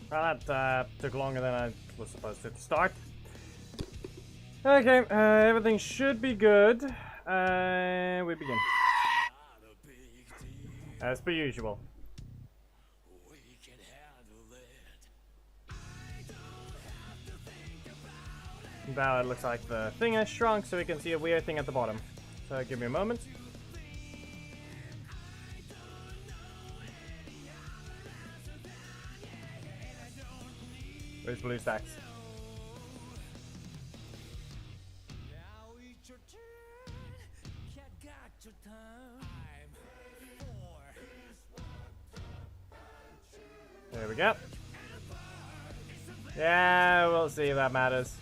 Well, that took longer than I was supposed to start. Okay, everything should be good. We begin. As per usual. Now it looks like the thing has shrunk, so we can see a weird thing at the bottom. So give me a moment. Where's blue stacks? There we go. Yeah, we'll see if that matters.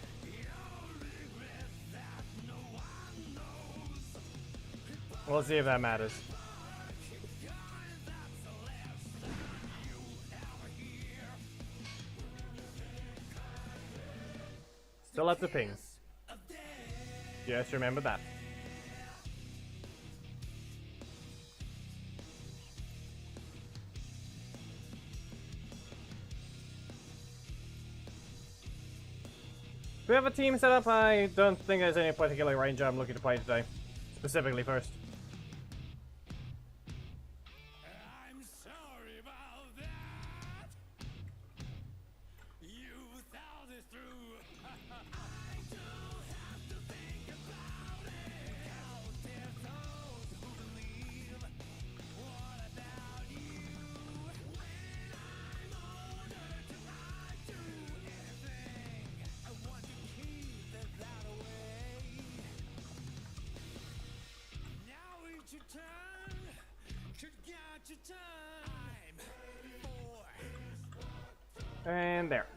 We'll see if that matters. Still at the ping. Just remember that. Do we have a team set up? I don't think there's any particular ranger I'm looking to play today. Specifically first. I'm sorry about that. You thought this through. I do have to think about it. Out there those who believe. What about you? When I'm older, do I do anything? I want to keep it that way. Now it's your turn. Could get your time. And there.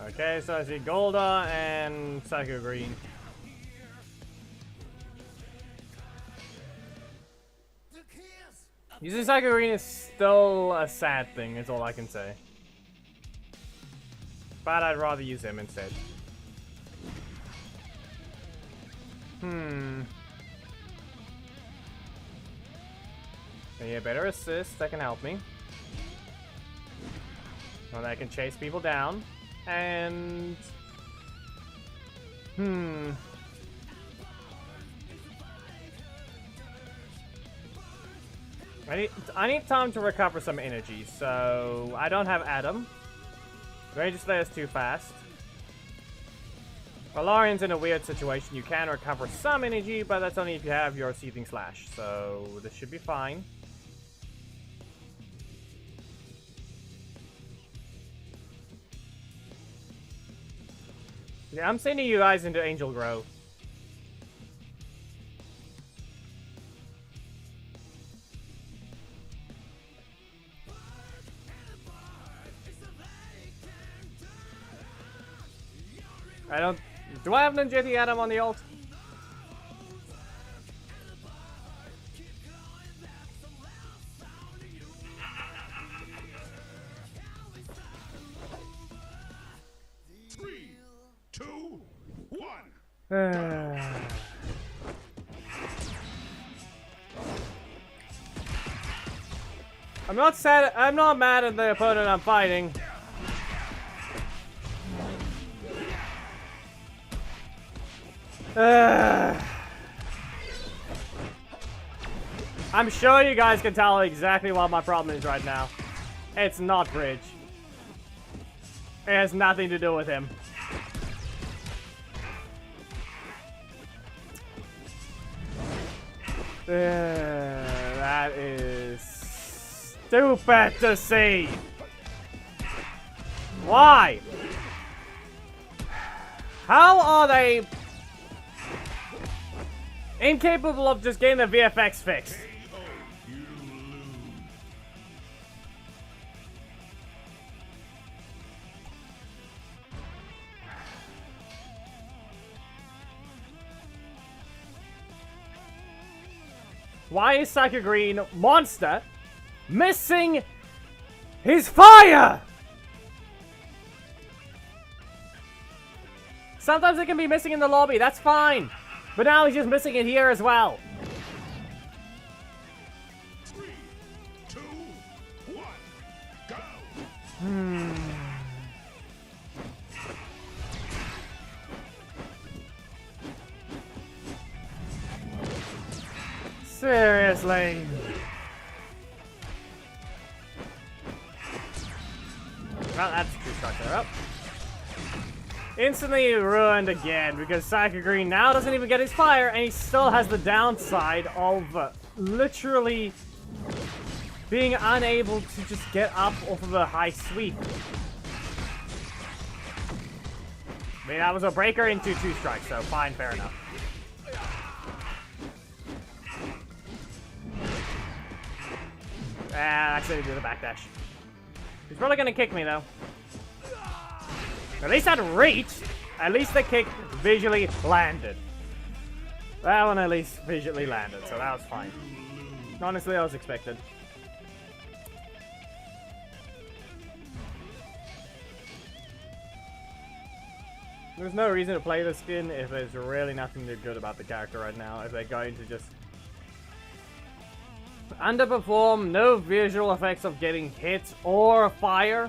Okay, so I see Golda and Psycho Green. Using Psycho Green is still a sad thing, is all I can say. But I'd rather use him instead. Yeah, better assist, that can help me. Well, I can chase people down. And... I need time to recover some energy, so I don't have Adam. Rage Slayer is too fast. Valarian's in a weird situation. You can recover some energy, but that's only if you have your Seething Slash, so this should be fine. Yeah, I'm sending you guys into Angel Grove. I don't... Do I have Ninjeti Adam on the ult? Three, two, one. I'm not sad. I'm not mad at the opponent I'm fighting. I'm sure you guys can tell exactly what my problem is right now. It's not Bridge. It has nothing to do with him. That is stupid to see. Why? How are they incapable of just getting the VFX fixed? Why is Psycho Green Monster missing his fire? Sometimes it can be missing in the lobby, that's fine. But now he's just missing it here as well. 3, 2, 1, go! Seriously. Well, that's two structure up. Instantly ruined again because Psychic Green now doesn't even get his fire and he still has the downside of literally being unable to just get up off of a high sweep. I mean, that was a breaker into 2 strikes, so fine, fair enough. Actually, do the backdash. He's probably gonna kick me though. At least that reached. At least the kick visually landed. That one at least visually landed, so that was fine. Honestly, that was expected. There's no reason to play the skin if there's really nothing good about the character right now. If they're going to just underperform, no visual effects of getting hit or fire,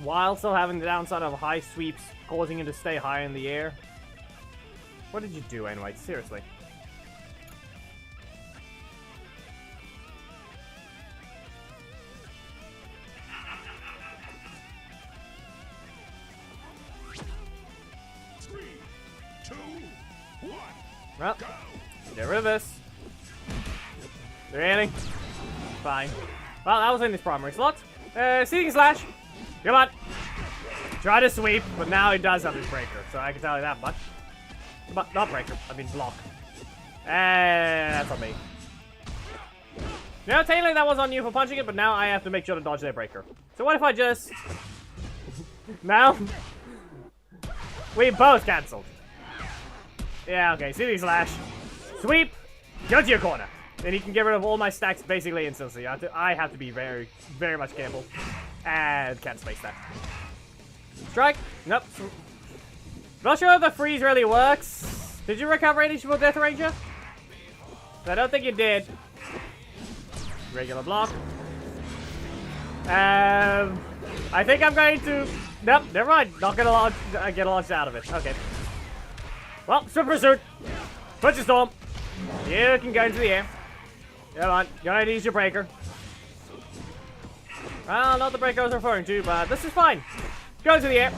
while still having the downside of high sweeps, causing him to stay high in the air. What did you do anyway? Seriously. Well, get rid of this. Really? Fine. Well, that was in his primary slot. Seeking Slash. Come on. Try to sweep, but now he does have his breaker, so I can tell you that much. But not breaker, I mean block. And that's on me. You know, technically that was on you for punching it, but now I have to make sure to dodge their breaker. So what if I just... Now? We both cancelled. Yeah, okay, Seeking Slash. Sweep. Go to your corner. And he can get rid of all my stacks basically instantly. I have to be very, very much careful. And can't space that. Strike. Nope. Not sure if the freeze really works. Did you recover any for Death Ranger? I don't think you did. Regular block. I think I'm going to... Nope, never mind. Not gonna launch, get launched out of it. Okay. Well, Swift Pursuit. Punch your Storm. You can go into the air. Come on, you're gonna use your breaker. Well, not the breaker I was referring to, but this is fine. Go to the air.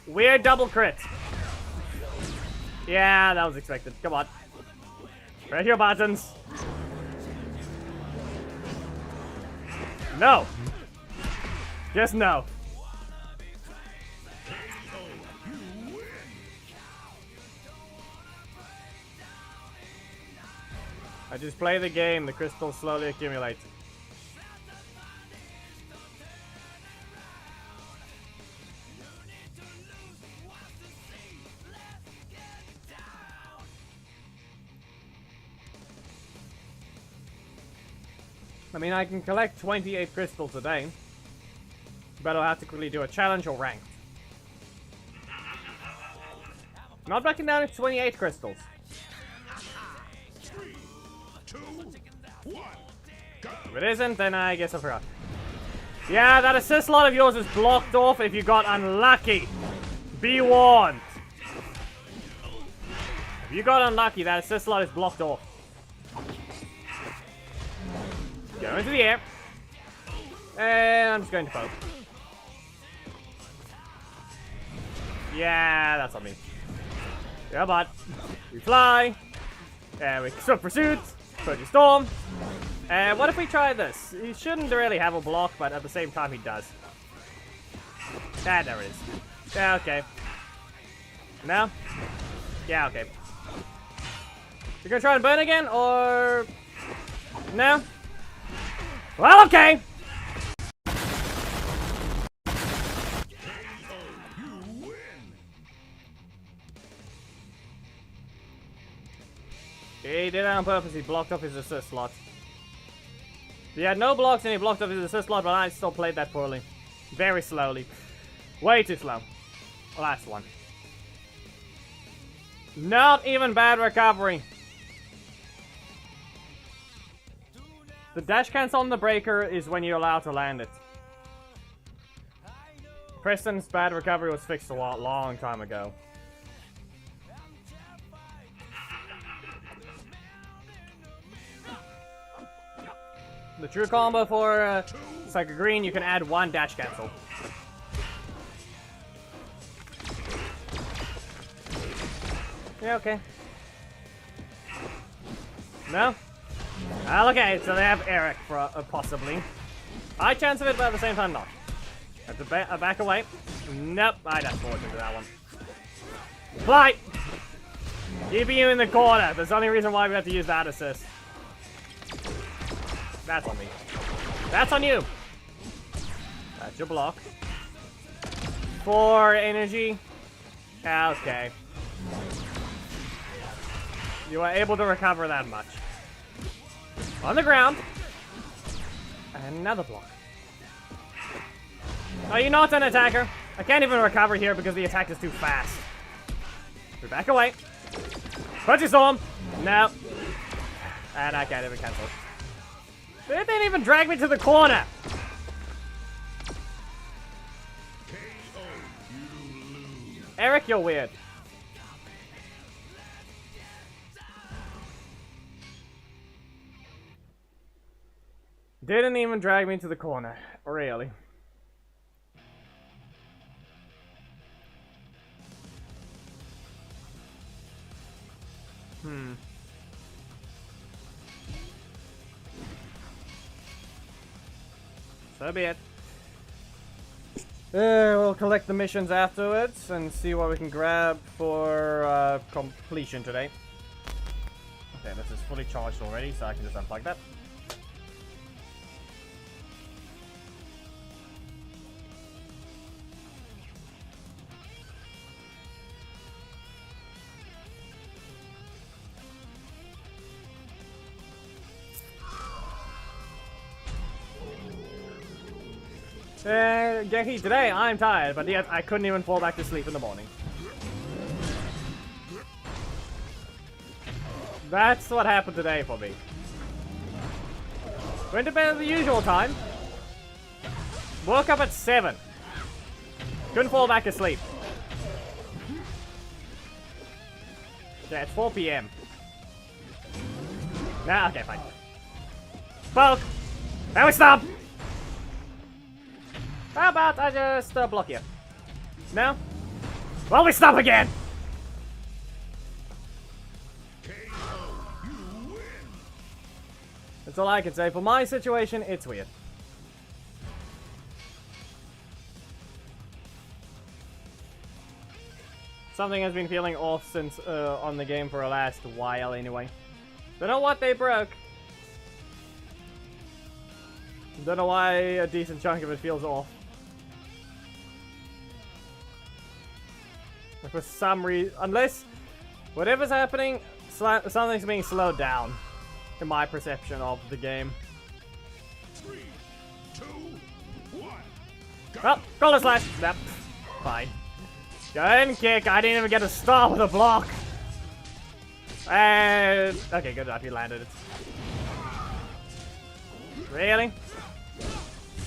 Weird double crit. Yeah, that was expected. Come on. Press your buttons. No. Just no. I just play the game, the crystals slowly accumulate. I mean, I can collect 28 crystals a day, but I'll have to quickly do a challenge or ranked. Not backing down at 28 crystals. 3, 2, 1, go! If it isn't, then I guess I forgot. Yeah, that assist slot of yours is blocked off if you got unlucky. Be warned. If you got unlucky, that assist slot is blocked off. Go into the air. And I'm just going to poke. Yeah, that's on me. Yeah, but we fly. And we Swift Pursuit. Purge Storm. And what if we try this? He shouldn't really have a block, but at the same time he does. Ah, there it is. Yeah, okay. No? Yeah, okay. You're gonna try and burn again, or... No? Well, okay! He did it on purpose, he blocked off his assist slot. He had no blocks and he blocked off his assist slot, but I still played that poorly. Very slowly. Way too slow. Last one. Not even bad recovery. The dash cancel on the breaker is when you're allowed to land it. Preston's bad recovery was fixed a long time ago. The true combo for Psycho Green, you can add 1 dash cancel. Yeah, okay. No? Well, okay, so they have Eric, for, possibly. High chance of it, but at the same time, not. Have to back away. Nope, I just forward into that one. Fly! Keeping you in the corner. That's the only reason why we have to use that assist. That's on me. That's on you! That's your block. 4 energy. Okay. You are able to recover that much. On the ground. Another block. Are you not an attacker? I can't even recover here because the attack is too fast. We back away. Punchy Storm. No. And I can't even cancel it. They didn't even drag me to the corner. Eric, you're weird. Didn't even drag me to the corner. Really. So be it. We'll collect the missions afterwards and see what we can grab for completion today. Okay, this is fully charged already, so I can just unplug that. Genki, today I'm tired, but yet I couldn't even fall back to sleep in the morning. That's what happened today for me. Went to bed at the usual time. Woke up at 7. Couldn't fall back to sleep. Yeah, it's 4 PM. Nah, okay, fine. Poke! Now we stop! How about I just block you? No? Well, we stop again! That's all I can say. For my situation, it's weird. Something has been feeling off since on the game for the last while anyway. Don't know what they broke. Don't know why a decent chunk of it feels off. For some reason, unless whatever's happening, something's being slowed down in my perception of the game. 3, 2, 1. Well, Golden Slash. Yep. Fine. Go ahead and kick. I didn't even get a start with a block. And okay, good enough. You landed it. Really?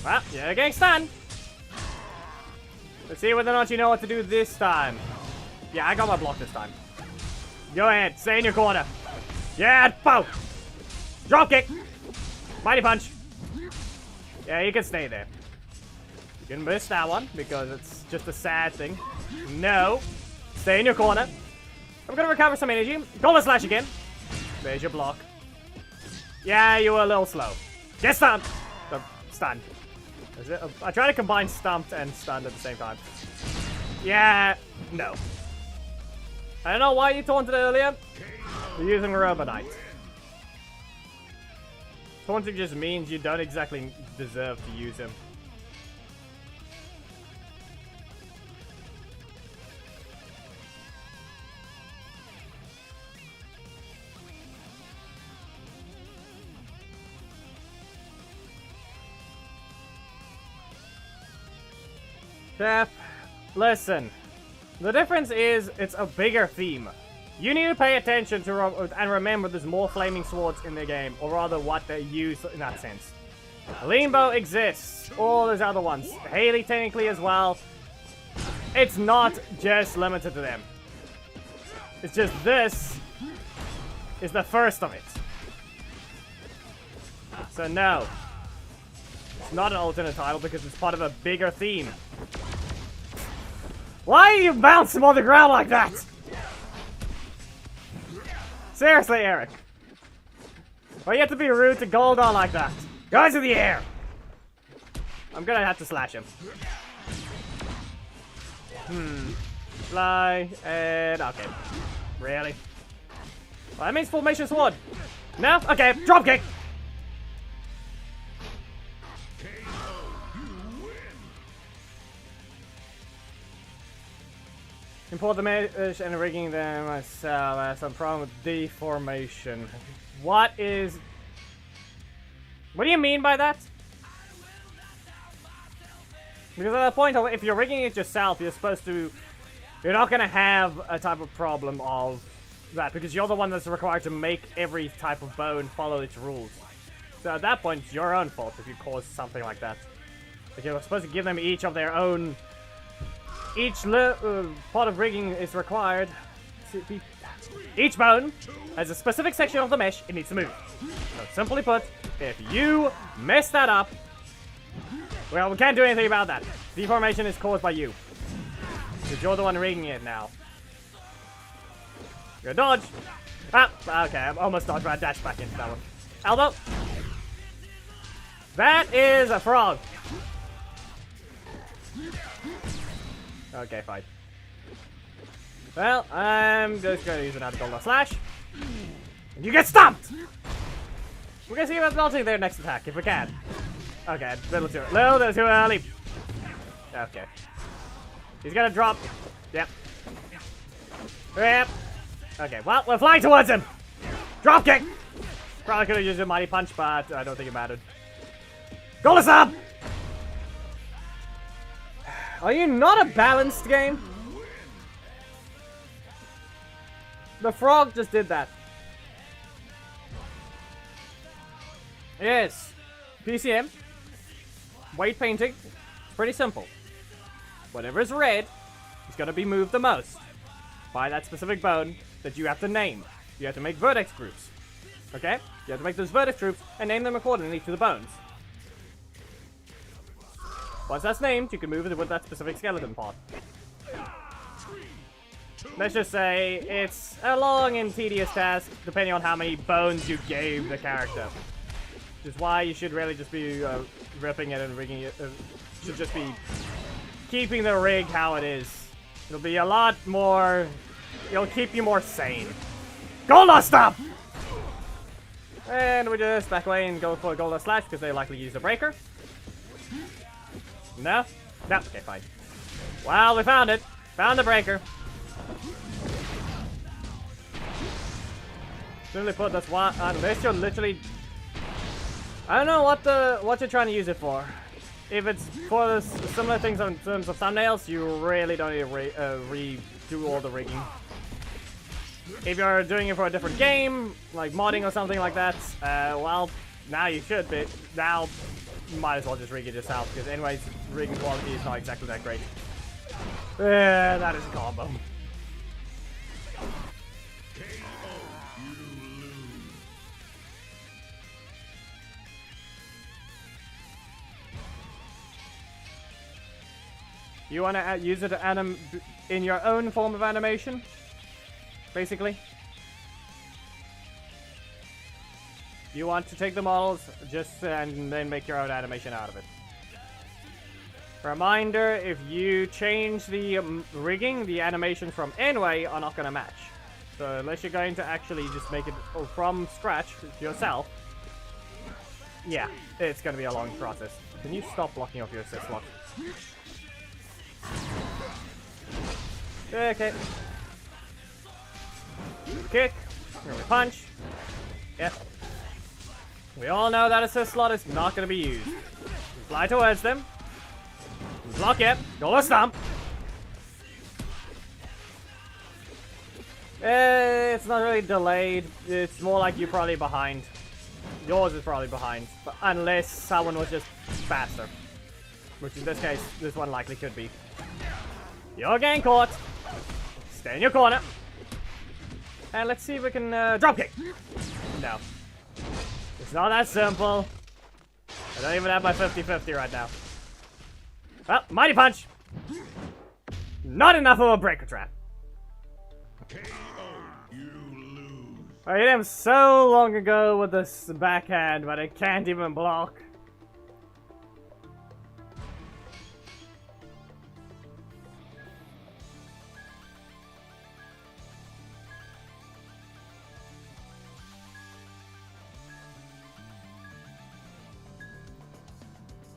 Well, you're getting stunned. Let's see whether or not you know what to do this time. Yeah, I got my block this time. Go ahead, stay in your corner. Yeah, poke. Drop kick. Mighty punch. Yeah, you can stay there. You can miss that one because it's just a sad thing. No. Stay in your corner. I'm gonna recover some energy. Golden Slash again. There's your block. Yeah, you were a little slow. Get stunned. Stunned. I try to combine stumped and stunned at the same time. Yeah, no. I don't know why you taunted earlier. You're using Robonite. Taunting just means you don't exactly deserve to use him. Chef, listen. The difference is it's a bigger theme. You need to pay attention to and remember there's more flaming swords in the game, or rather what they use in that sense. Limbo exists. All those other ones. Haley technically as well. It's not just limited to them. It's just this is the first of it. So no. It's not an alternate title because it's part of a bigger theme. Why are you bouncing on the ground like that? Seriously, Eric. Why you have to be rude to Goldon like that? Guys in the air! I'm gonna have to slash him. Fly, and okay. Really? Well, that means formation sword. No? Okay, drop kick! Import the mesh and rigging them myself. I have some problem with deformation. What do you mean by that? Because at that point, if you're rigging it yourself, you're not gonna have a type of problem of that, because you're the one that's required to make every type of bone follow its rules. So at that point, it's your own fault if you cause something like that. But you're supposed to give them each of their own. Each part of rigging is required to be. Each bone has a specific section of the mesh it needs to move. So simply put, if you mess that up, well, we can't do anything about that. Deformation is caused by you. Because you're the one rigging it now. Good dodge. Ah, okay, I almost dodged, but I dashed back into that one. Elbow. That is a frog. Okay, fine. Well, I'm just going to use another Golden Slash. And you get stumped! We're going to see about melting their next attack, if we can. Okay, a little too early. Okay. He's going to drop. Yep. Yep. Okay, well, we're flying towards him! Drop kick! Probably could have used a Mighty Punch, but I don't think it mattered. Golden Slam! Are you not a balanced game? The frog just did that. Yes. PCM. Weight painting. It's pretty simple. Whatever is red is going to be moved the most by that specific bone that you have to name. You have to make vertex groups. Okay? You have to make those vertex groups and name them accordingly to the bones. Once that's named, you can move it with that specific skeleton part. Let's just say it's a long and tedious task, depending on how many bones you gave the character. Which is why you should really just be ripping it and rigging it. Should just be keeping the rig how it is. It'll be a lot more. It'll keep you more sane. Golden Stomp! And we just back away and go for a Golden Slash because they likely use a breaker. No? No? Okay, fine. Well, we found it. Found the breaker. Simply put, that's why, unless you're literally... I don't know what you're trying to use it for. If it's for the similar things in terms of thumbnails, you really don't need to redo all the rigging. If you're doing it for a different game, like modding or something like that, well, now you should be. Now, you might as well just rig it yourself, because anyways, rigging quality is not exactly that great. That is a combo. You want to use it in your own form of animation, basically. You want to take the models and then make your own animation out of it. Reminder, if you change the rigging, the animations from anyway are not going to match. So unless you're going to actually just make it from scratch yourself, yeah, it's going to be a long process. Can you stop blocking off your assist lock? Okay. Kick. Punch. Yep. We all know that assist slot is not going to be used. Fly towards them. Block it. Golden Stomp. It's not really delayed. It's more like you're probably behind. Yours is probably behind. But unless someone was just faster. Which in this case, this one likely could be. You're getting caught. Stay in your corner. And let's see if we can dropkick. No. It's not that simple. I don't even have my 50-50 right now. Well, Mighty Punch. Not enough of a breaker trap. KO. You lose. I hit him so long ago with this backhand, but I can't even block.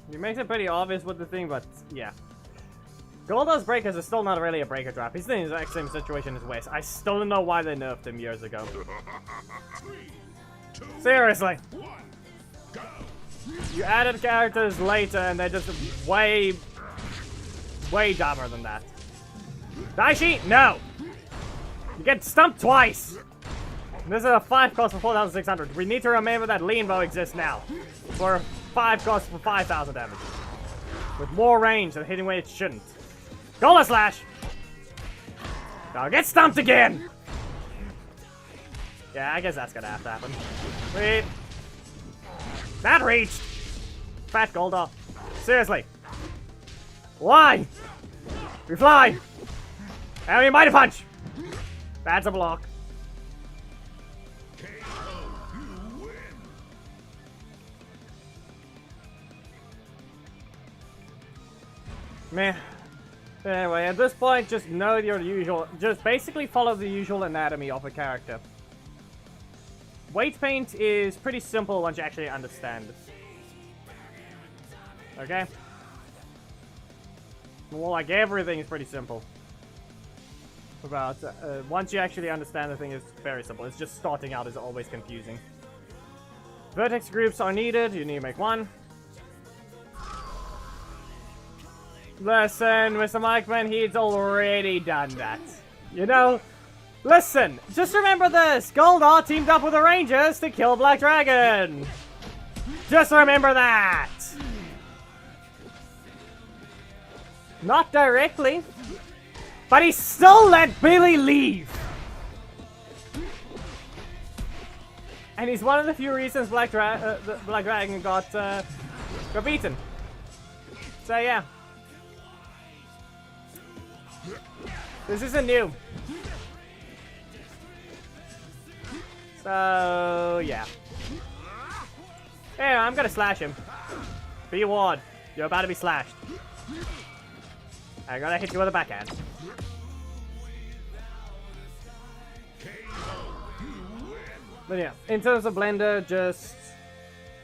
He makes it pretty obvious with the thing, but yeah. Goldar's breakers is still not really a breaker trap. He's in the exact same situation as Wes. I still don't know why they nerfed him years ago. 3, 2, Seriously. 1, go. You added characters later and they're just way dumber than that. Daishi, no! You get stumped twice! This is a 5 cost for 4,600. We need to remember that lean bow exists now. For 5 cost for 5,000 damage. With more range and hitting where it shouldn't. Golden Slash! Now get stumped again! Yeah, I guess that's gonna have to happen. Wait. That reached! Fat Goldar. Seriously. Why? We fly! And we Mighty Punch! That's a block. KO. You win. Meh. Anyway, at this point, just know your usual. Just basically follow the usual anatomy of a character. Weight paint is pretty simple once you actually understand it. Okay? Well, like everything is pretty simple. About once you actually understand the thing, it's very simple. It's just starting out is always confusing. Vertex groups are needed. You need to make one. Listen, Mr. Mikeman, he's already done that. You know, listen, just remember this. Goldar teamed up with the Rangers to kill Black Dragon. Just remember that. Not directly, but he still let Billy leave. And he's one of the few reasons Black Dragon got beaten. So yeah. This isn't new. So, yeah. Hey, I'm gonna slash him. Be warned. You're about to be slashed. I'm gonna hit you with a backhand. But yeah, in terms of Blender, just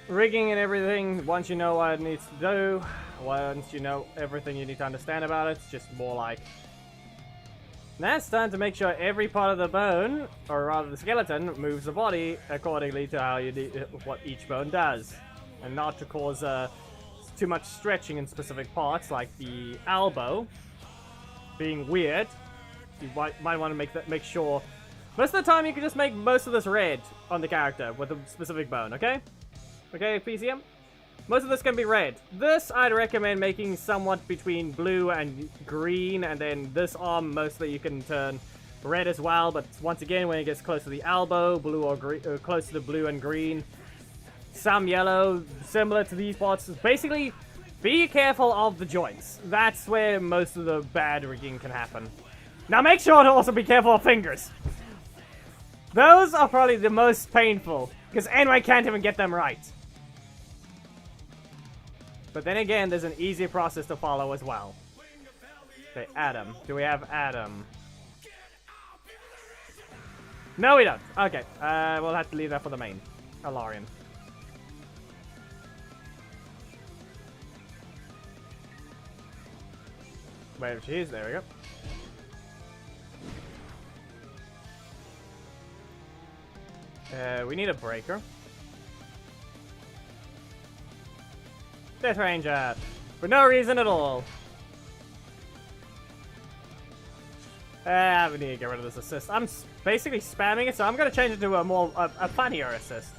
rigging and everything, once you know what it needs to do, once you know everything you need to understand about it, it's just more like... Now it's time to make sure every part of the bone, or rather the skeleton, moves the body accordingly to how you what each bone does. And not to cause too much stretching in specific parts, like the elbow being weird. You might want to make sure... Most of the time you can just make most of this red on the character with a specific bone, okay? Okay, PCM? Most of this can be red. This, I'd recommend making somewhat between blue and green, and then this arm, mostly you can turn red as well, but once again, when it gets close to the elbow, blue or green, close to the blue and green, some yellow, similar to these parts. Basically, be careful of the joints. That's where most of the bad rigging can happen. Now make sure to also be careful of fingers. Those are probably the most painful, because anyone can't even get them right. But then again, there's an easy process to follow as well. Okay, Adam. Do we have Adam? No, we don't. Okay, we'll have to leave that for the main. Alarian. Where she is, there we go. We need a breaker. Death Ranger! For no reason at all. We need to get rid of this assist. I'm basically spamming it, so I'm gonna change it to a funnier assist.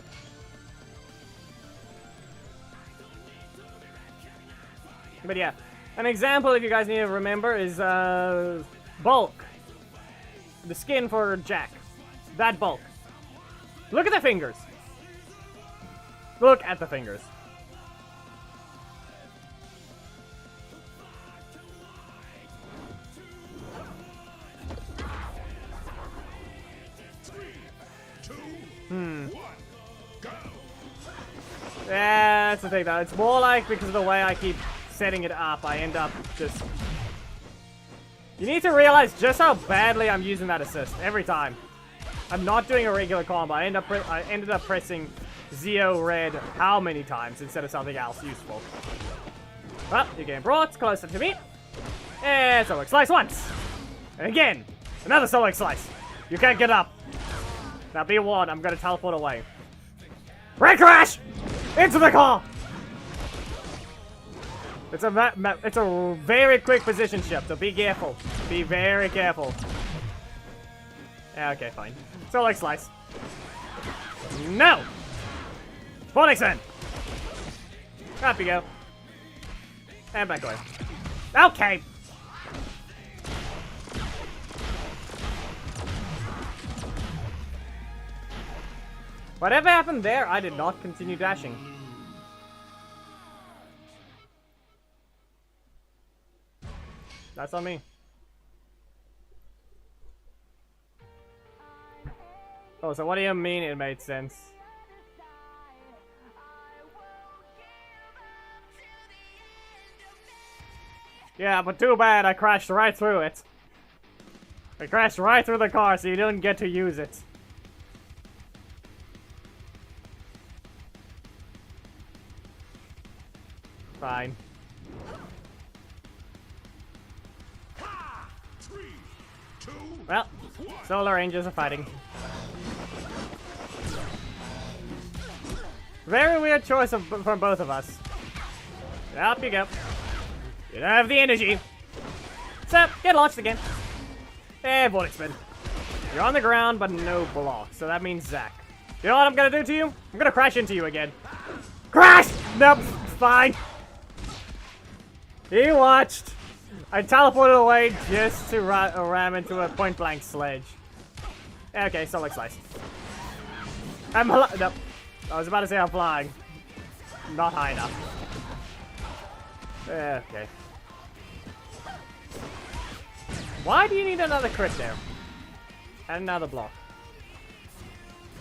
But yeah, an example, if you guys need to remember, is Bulk. The skin for Jack. That Bulk. Look at the fingers. Look at the fingers. Yeah, that's the thing though. It's more like because of the way I keep setting it up, I end up just... You need to realize just how badly I'm using that assist every time. I'm not doing a regular combo. I ended up pressing Zeo Red how many times instead of something else useful. Well, you're getting brought closer to me. And Sonic Slice once. And again, another Sonic Slice. You can't get up. Now be warned, I'm gonna teleport away. Red Crash! Into the car! It's a very quick position shift, so be careful. Be very careful. Yeah, okay, fine. Sonic Slice. No! Phonics then! Up you go. And back away. Okay! Whatever happened there, I did not continue dashing. That's on me. Oh, so what do you mean it made sense? Yeah, but too bad I crashed right through it. I crashed right through the car, so you didn't get to use it. Fine. Well, Solar Rangers are fighting. Very weird choice from both of us. Up you go. You don't have the energy. So, get launched again. And Vortex Spin. You're on the ground, but no block. So that means Zack. You know what I'm gonna do to you? I'm gonna crash into you again. Crash! Nope, fine. He watched. I teleported away just to ram into a point-blank sledge. Okay, Sonic Slice. Nope. I was about to say I'm flying. Not high enough. Okay. Why do you need another crit there? And another block.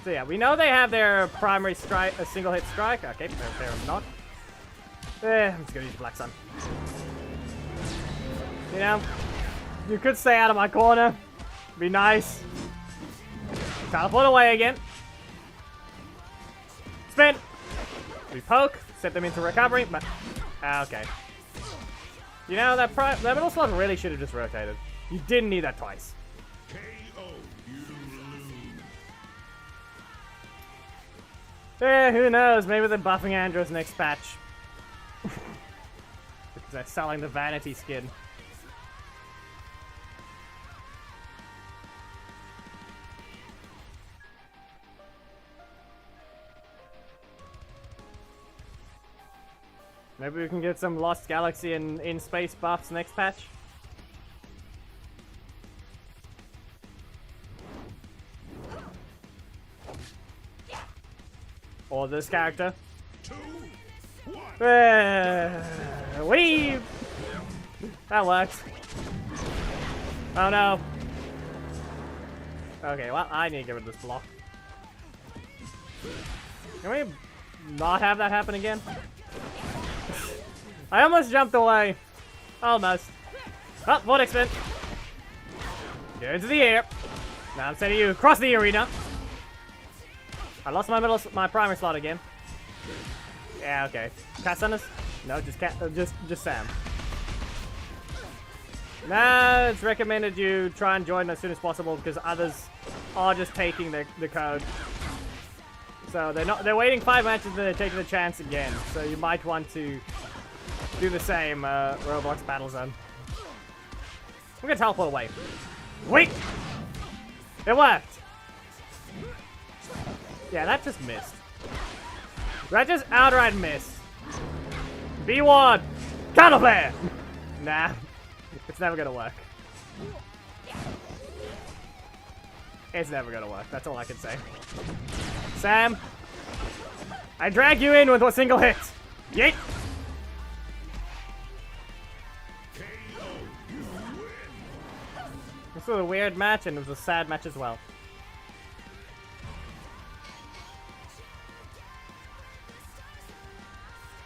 So yeah, we know they have their primary strike, a single hit strike. Okay, fair not. I'm just gonna use Black Sun. You know, you could stay out of my corner. Be nice. Teleport away again. Spin. We poke. Set them into recovery. But okay. You know that middle slot really should have just rotated. You didn't need that twice. KO, you lose. Who knows? Maybe they're buffing Andros next patch. Because they're selling the vanity skin. Maybe we can get some Lost Galaxy and in-space buffs next patch. Or this character. 2, 1. That works. Oh no. Okay, well, I need to get rid of this block. Can we not have that happen again? I almost jumped away. Almost. Oh, Vortex Spin. Get into the air. Now I'm sending you across the arena. I lost my primary slot again. Yeah, okay. Cat Sunners? No, just Sam. No, it's recommended you try and join as soon as possible because others are just taking the code. So they're waiting 5 matches and they're taking the chance again. So you might want to do the same, Roblox Battle Zone. I'm gonna teleport away. Wait! It worked! Yeah, that just missed. That just outright missed. B1! Counterplay! Nah. It's never gonna work. It's never gonna work. That's all I can say. Sam! I drag you in with a single hit! Yeet! This was a weird match, and it was a sad match as well.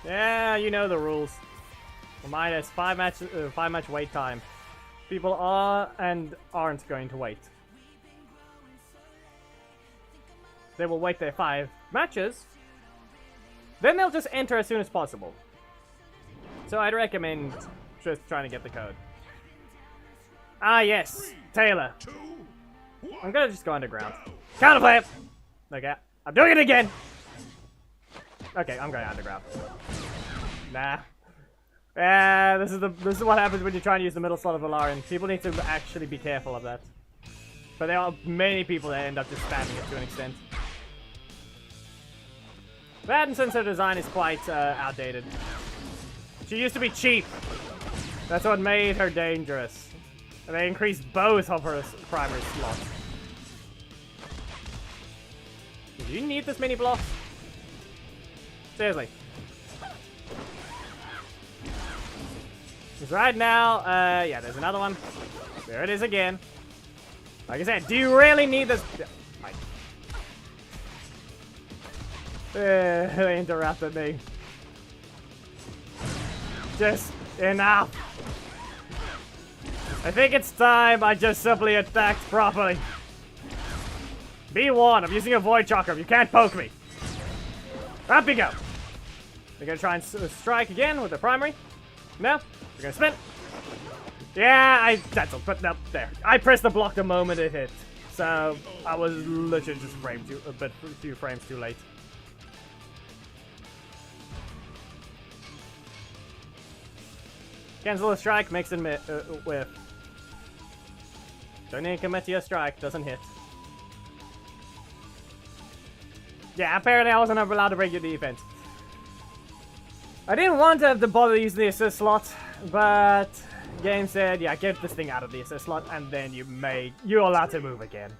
Yeah, you know the rules. Minus 5 match wait time. People are and aren't going to wait. They will wait their 5 matches. Then they'll just enter as soon as possible. So I'd recommend just trying to get the code. Ah yes, Taylor. I'm gonna just go underground. Counterplay! Okay, I'm doing it again! Okay, I'm going underground. Nah. This is what happens when you try and use the middle slot of Valarian. People need to actually be careful of that. But there are many people that end up just spamming it to an extent. That, and since her design is quite outdated. She used to be cheap. That's what made her dangerous. And they increased both of her primary slots. Do you need this many blocks? Seriously. Because right now, yeah, there's another one. There it is again. Like I said, do you really need this? They interrupted me. Just enough. I think it's time I just simply attacked properly. B1, I'm using a void chakra. You can't poke me. Up you go. They're gonna try and strike again with the primary. No, we're gonna spin. Yeah, I cancelled, but no, there. I pressed the block the moment it hit, so I was literally just a few frames too late. Cancel a strike, makes it whiff. Don't need to commit to your strike, doesn't hit. Yeah, apparently I wasn't allowed to break your defense. I didn't want to have to bother using the assist slot, but game said, yeah, get this thing out of the assist slot, and then you're allowed to move again.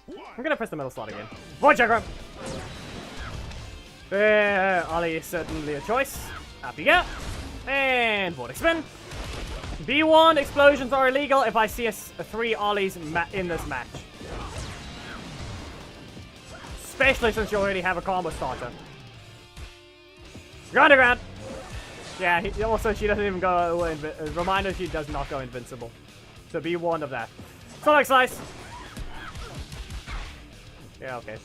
I'm gonna press the middle slot again. Void chakra! Ollie is certainly a choice. Up you go. And vortex spin. B1 explosions are illegal if I see 3 Ollies in this match. Especially since you already have a combo starter. Go underground! Yeah, also she doesn't even go reminder, she does not go invincible. So be warned of that. Sonic Slice! Yeah, okay.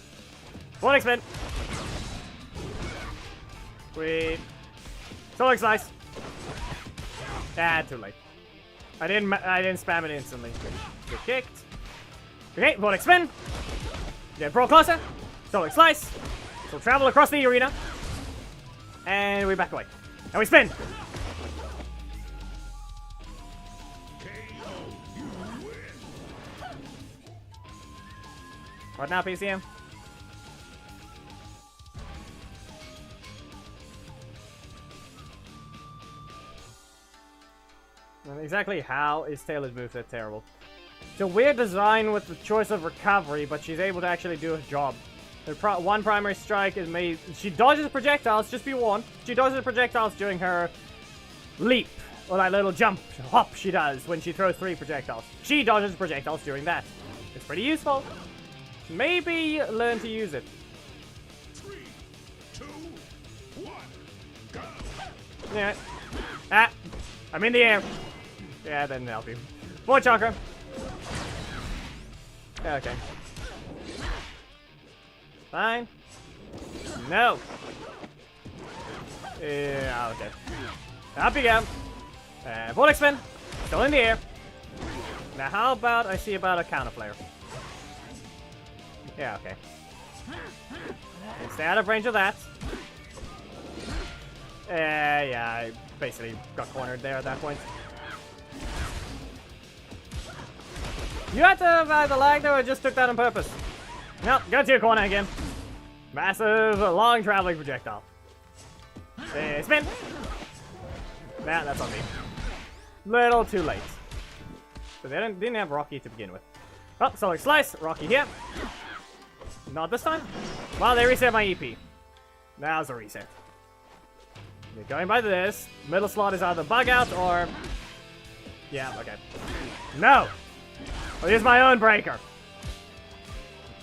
Vortex spin! Sweet. Sonic Slice! Ah, too late. I didn't spam it instantly. Get kicked. Okay, vortex spin. Get pro closer. Sonic Slice. So travel across the arena. And we back away. And we spin. What now, PCM? Exactly how is Taylor's moveset terrible? It's a weird design with the choice of recovery, but she's able to actually do her job. Her one primary strike is made. She dodges projectiles, just be warned. She dodges projectiles during her leap, or that little jump, hop she does when she throws 3 projectiles. She dodges projectiles during that. It's pretty useful. Maybe learn to use it. 3, 2, 1, go! Yeah. Ah, I'm in the air. Yeah, that didn't help you. Void chakra. Okay. Fine. No. Yeah, okay. Up you go. Vortex spin. Still in the air. Now, how about I see about a counter flare? Yeah, okay. Stay out of range of that. Yeah, I basically got cornered there at that point. You had to have either lagged or just took that on purpose. Nope, go to your corner again. Massive, long traveling projectile. Spin. Nah, that's on me. Little too late. But they didn't have Rocky to begin with. Oh, Sonic Slice. Rocky here. Not this time. Well, they reset my EP. Now's a reset. We're going by this. Middle slot is either bug out or... Yeah, okay. No! I'll use my own breaker.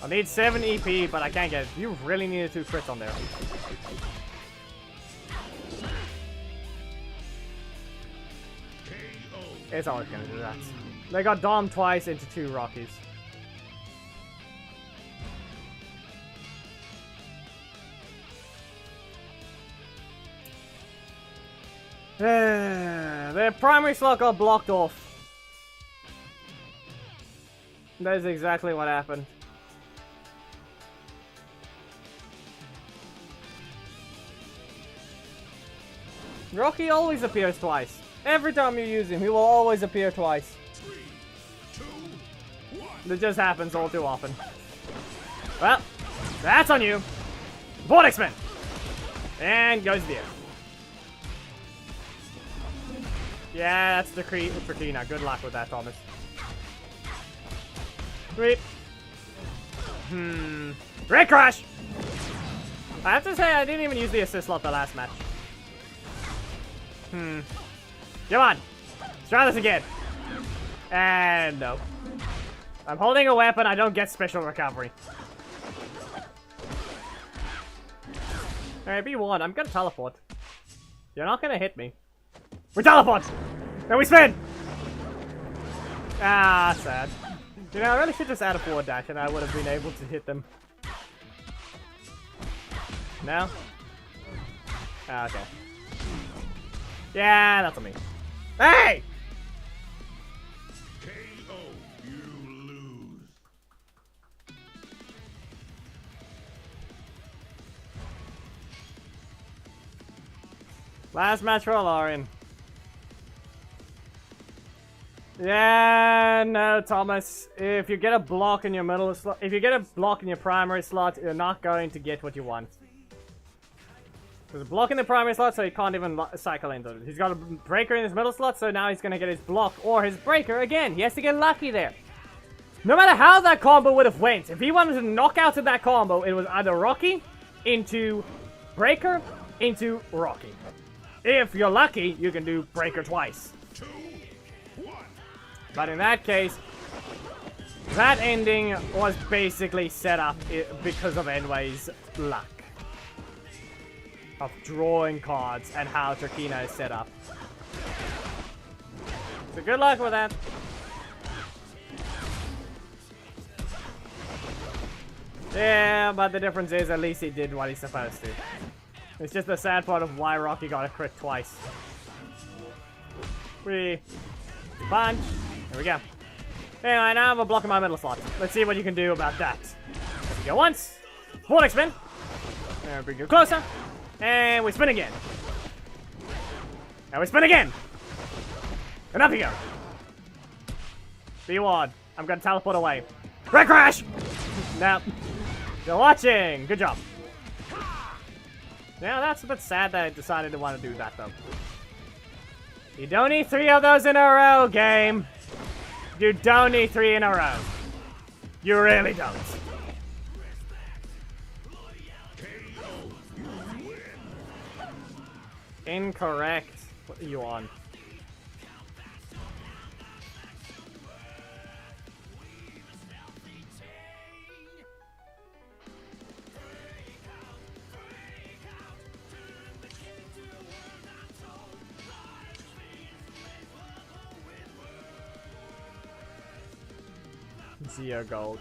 I need 7 EP, but I can't get it. You really needed 2 crits on there. It's always gonna do that. They got Dom twice into 2 Rockies. Their primary slot got blocked off. That is exactly what happened. Rocky always appears twice. Every time you use him, he will always appear twice. 3, 2, 1. It just happens all too often. Well, that's on you. Vortex Spin! And goes there. Yeah, that's the Tratina. Good luck with that, Thomas. Sweet. Red Crash! I have to say, I didn't even use the assist slot the last match. Come on. Let's try this again. And no. I'm holding a weapon, I don't get special recovery. Alright, B1, I'm gonna teleport. You're not gonna hit me. We teleport! And we spin! Ah, sad. You know, I really should just add a forward dash and I would have been able to hit them. No? Ah, okay. Yeah, that's on me. Hey! KO, you lose. Last match for Lorian. Yeah, no, Thomas. If you get a block in your middle slot, if you get a block in your primary slot, you're not going to get what you want. There's a block in the primary slot, so he can't even cycle into it. He's got a breaker in his middle slot, so now he's gonna get his block or his breaker again. He has to get lucky there. No matter how that combo would have went, if he wanted to knock out of that combo, it was either Rocky into breaker into Rocky. If you're lucky, you can do breaker twice. 2, 1. But in that case, that ending was basically set up because of Enway's luck of drawing cards and how Tratina is set up. So good luck with that. Yeah, but the difference is at least he did what he's supposed to. It's just the sad part of why Rocky got a crit twice. Punch. There we go. Anyway, now I'm blocking my middle slot. Let's see what you can do about that. There we go once. Vortex Spin. And bring you closer. And we spin again. And we spin again. And up you go. B1. I'm gonna teleport away. Red Crash! Now, you're watching. Good job. Now, that's a bit sad that I decided to want to do that, though. You don't need 3 of those in a row, game. You don't need 3 in a row. You really don't. Incorrect. What are you on? Zero gold.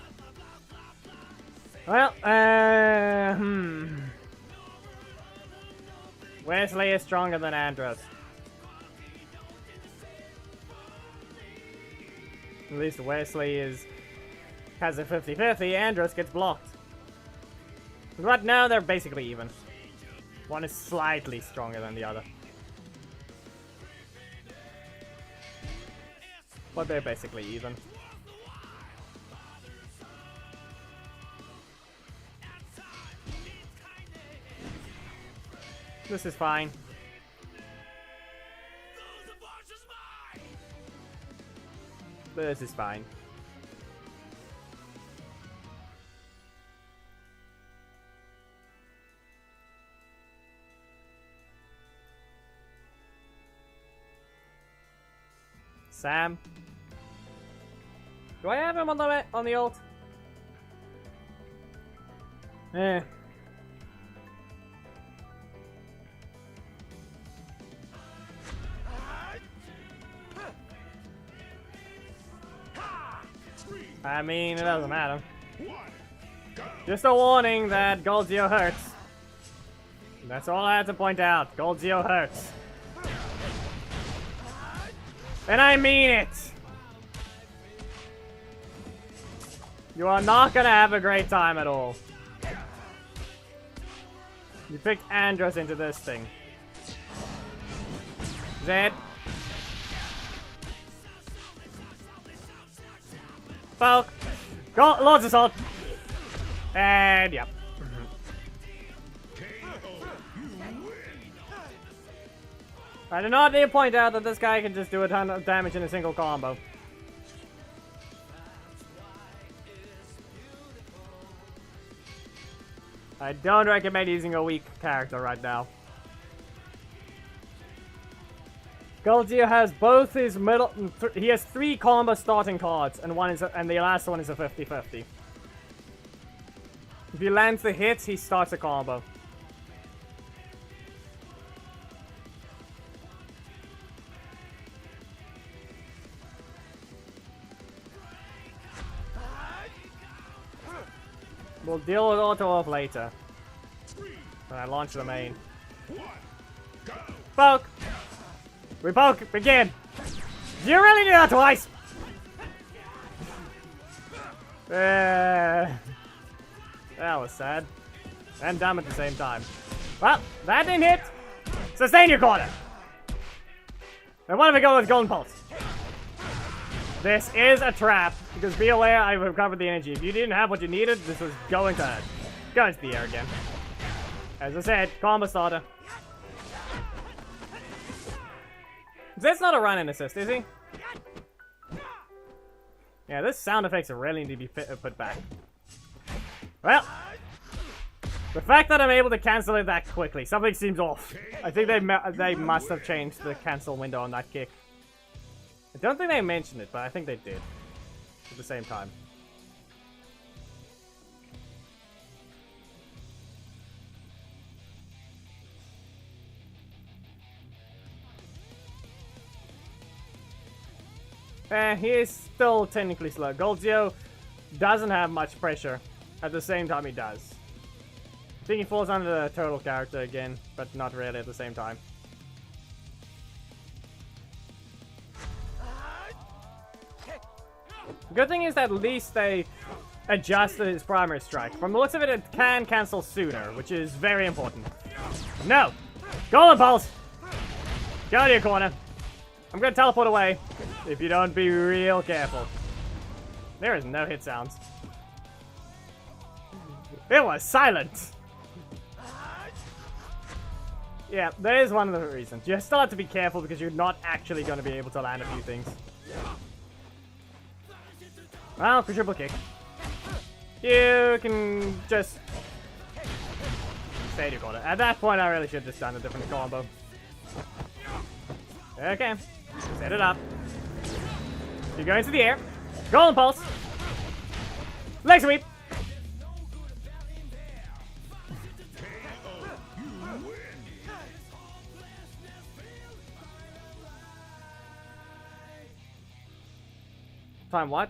Well, Wesley is stronger than Andros. At least Wesley has a 50-50, Andros gets blocked. But now they're basically even. One is slightly stronger than the other. But they're basically even. This is fine. This is fine. Sam. Do I have him on the ult? Eh. I mean, it doesn't matter. Just a warning that Goldzio hurts. That's all I had to point out. Goldzio hurts. And I mean it! You are not gonna have a great time at all. You picked Andros into this thing. Zed. Poke. Go, Lord's Assault. And yep. I do not need to point out that this guy can just do a ton of damage in a single combo. I don't recommend using a weak character right now. Goldzio has both his middle. He has 3 combo starting cards, and the last one is a 50-50. If he lands the hits, he starts a combo. We'll deal with auto off later. When I launch the main. Poke! We poke! Begin! Do you really do that twice? That was sad. And dumb at the same time. Well, that didn't hit! Sustain your corner! And what if we go with Golden Pulse? This is a trap, because be aware I've recovered the energy. If you didn't have what you needed, this was going to hurt. Go into the air again. As I said, combo starter. That's not a run and assist, is he? Yeah, this sound effects really need to be put back. Well, the fact that I'm able to cancel it that quickly, something seems off. I think they must have changed the cancel window on that kick. I don't think they mentioned it, but I think they did. At the same time. He is still technically slow. Goldzio doesn't have much pressure. At the same time he does. I think he falls under the turtle character again, but not really at the same time. Good thing is that at least they adjusted his primary strike. From the looks of it, it can cancel sooner, which is very important. No! Golden Pulse! Go to your corner. I'm gonna teleport away if you don't be real careful. There is no hit sounds. It was silent! Yeah, that is one of the reasons. You still have to be careful because you're not actually going to be able to land a few things. Well, for triple kick. You can just stay in your corner. At that point, I really should have just done a different combo. Okay. Set it up. You go into the air. Golden Pulse. Leg sweep. Time what?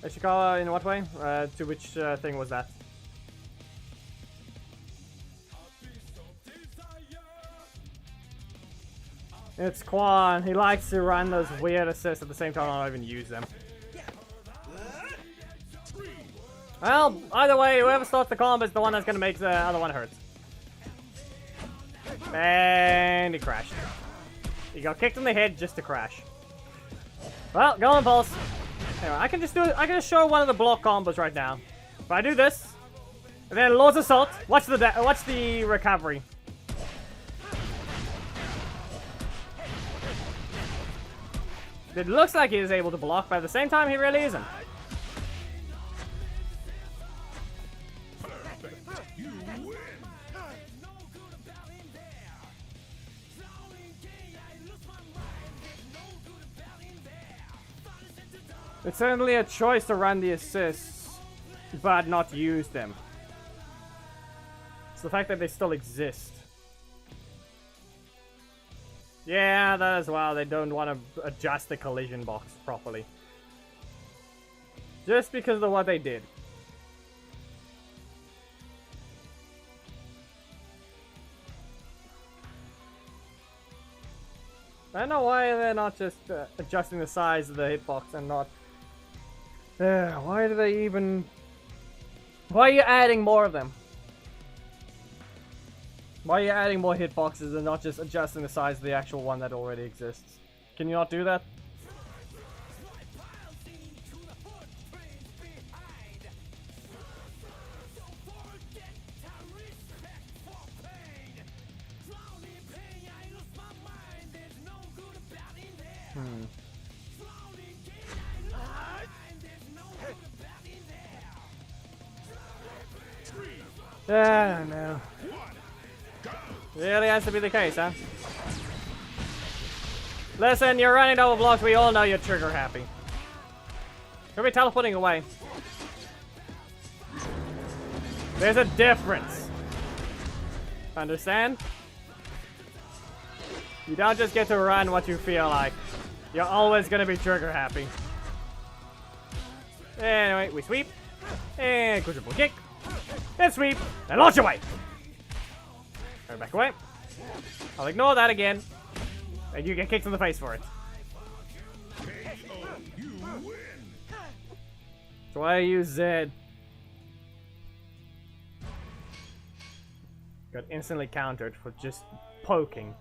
Ishikawa in what way? To which thing was that? It's Quan. He likes to run those weird assists at the same time I don't even use them. Well, either way, whoever starts the combo is the one that's gonna make the other one hurt. And he crashed. You got kicked in the head just to crash. Well, Golden Pulse. Anyway, I can just show one of the block combos right now. If I do this, and then Lord's Assault. Watch the recovery. It looks like he is able to block, but at the same time, he really isn't. You win. It's certainly a choice to run the assists, but not use them. It's the fact that they still exist. Yeah, that as well. They don't want to adjust the collision box properly. Just because of what they did. I don't know why they're not just adjusting the size of the hitbox and not... why do they even... Why are you adding more of them? Why are you adding more hitboxes and not just adjusting the size of the actual one that already exists? Can you not do that? I don't know. Really has to be the case, huh? Listen, you're running double blocks. We all know you're trigger happy. You'll be teleporting away. There's a difference. Understand? You don't just get to run what you feel like. You're always gonna be trigger happy. Anyway, we sweep. And quadruple kick. And sweep. And launch away. Right, back away. I'll ignore that again. And you get kicked in the face for it. You win. So why use Zed? Got instantly countered for just poking.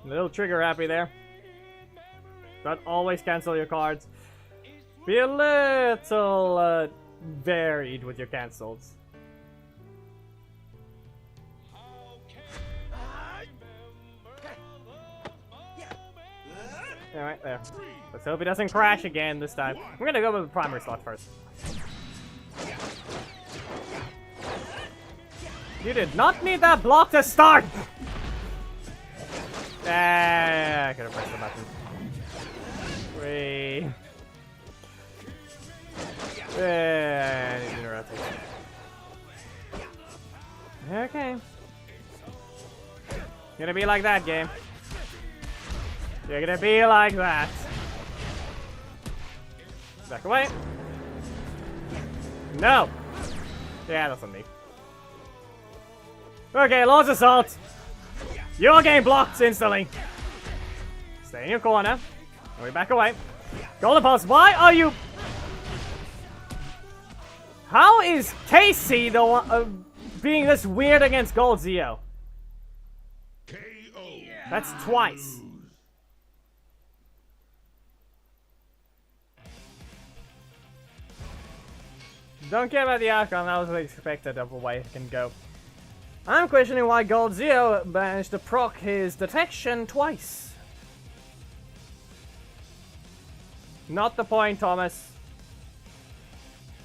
A little trigger happy there. Don't always cancel your cards. Be a little varied with your cancels. Alright, there. Let's hope he doesn't crash again this time. We're gonna go with the primary slot first. You did not need that block to start! I could have pressed the button. 3. I need to rotate. Okay. Gonna be like that, game. You're gonna be like that. Back away. No! Yeah, that's on me. Okay, Lord's Assault. You're getting blocked instantly. Stay in your corner. And we back away. Golden Pulse, why are you... How is Casey the one being this weird against Gold Zeo? KO. That's twice. Don't care about the outcome, that was expected of the way it can go. I'm questioning why Gold Zeo managed to proc his detection twice. Not the point, Thomas.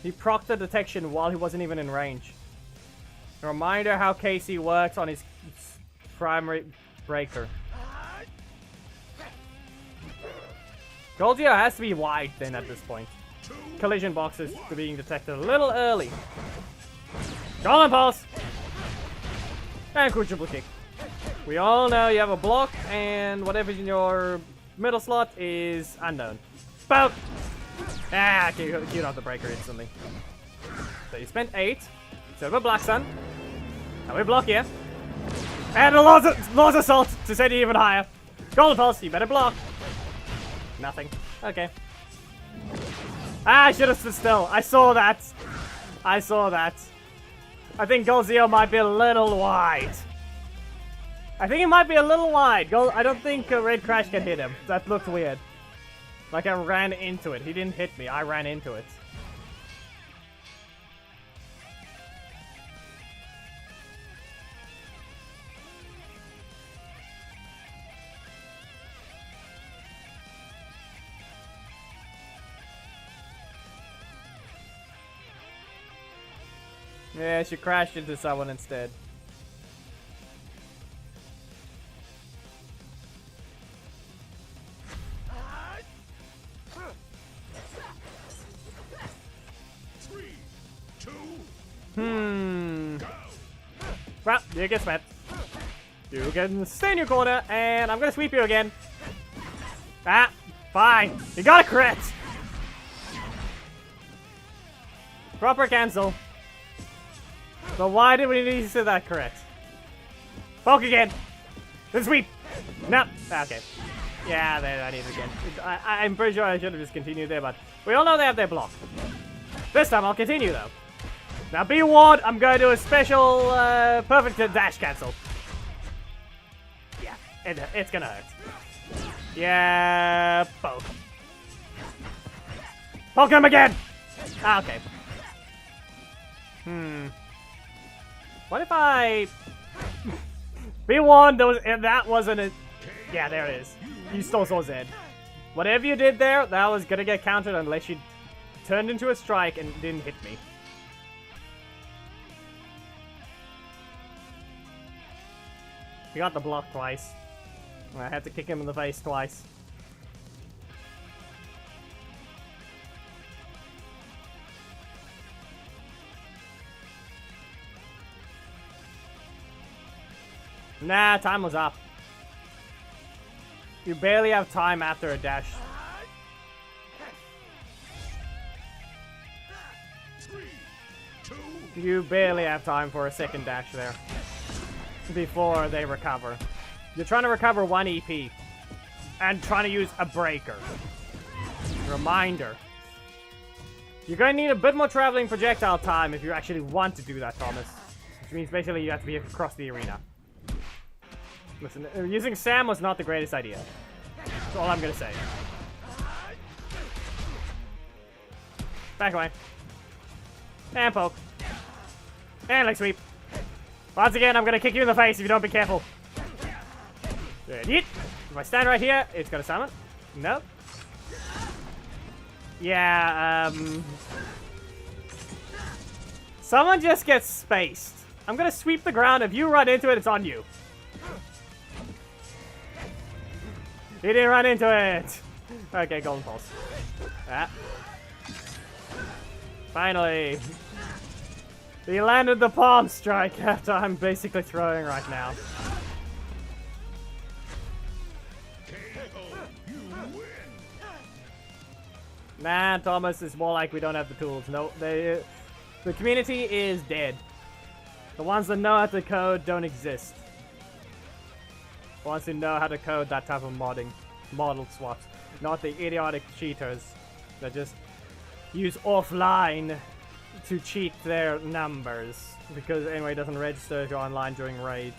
He procced the detection while he wasn't even in range. A reminder how Casey works on his primary breaker. Gold Zeo has to be wide then at this point. Collision boxes are being detected a little early. Golden Pulse! And quadruple kick. We all know you have a block, and whatever's in your middle slot is unknown. Boom! Ah, queued off the breaker instantly. So you spent 8, instead of a Black Sun. And we block here. And a Lord's Assault to send you even higher. Golden Pulse, you better block. Nothing. Okay. Ah, I should have stood still. I saw that. I saw that. I think Gold Zeo might be a little wide. I think it might be a little wide. I don't think Red Crash can hit him. That looked weird. Like I ran into it. He didn't hit me. I ran into it. Yeah, she crashed into someone instead. Well, you get swept. You can stay in your corner, and I'm gonna sweep you again. Ah, fine. You got a crit. Proper cancel. But why did we need to see that crit? Poke again. Then sweep. No. Okay. Yeah, I need it again. I'm pretty sure I should have just continued there, but we all know they have their block. This time I'll continue though. Now be warned, I'm going to do a special perfect dash cancel. Yeah, it's gonna hurt. Yeah, poke. Poke him again! Ah, okay. What if I... Be warned, that wasn't a... Yeah, there it is. You still saw Zed. Whatever you did there, that was gonna get countered unless you turned into a strike and didn't hit me. He got the block twice. I had to kick him in the face twice. Nah, time was up. You barely have time after a dash. You barely have time for a second dash there. Before they recover. You're trying to recover 1 EP. And trying to use a breaker. Reminder. You're going to need a bit more traveling projectile time if you actually want to do that, Thomas. Which means basically you have to be across the arena. Listen, using Sam was not the greatest idea. That's all I'm going to say. Back away. And poke. And leg sweep. Once again, I'm going to kick you in the face if you don't be careful. Good. Yeet. If I stand right here, it's going to summon. Nope. Yeah, someone just gets spaced. I'm going to sweep the ground. If you run into it, it's on you. He didn't run into it. Okay, golden pulse. Ah. Finally. He landed the palm strike after I'm basically throwing right now. Nah, Thomas, it's more like we don't have the tools. No, the community is dead. The ones that know how to code don't exist. The ones who know how to code that type of model swaps. Not the idiotic cheaters that just use offline to cheat their numbers. Because anyway, it doesn't register if you're online during raids.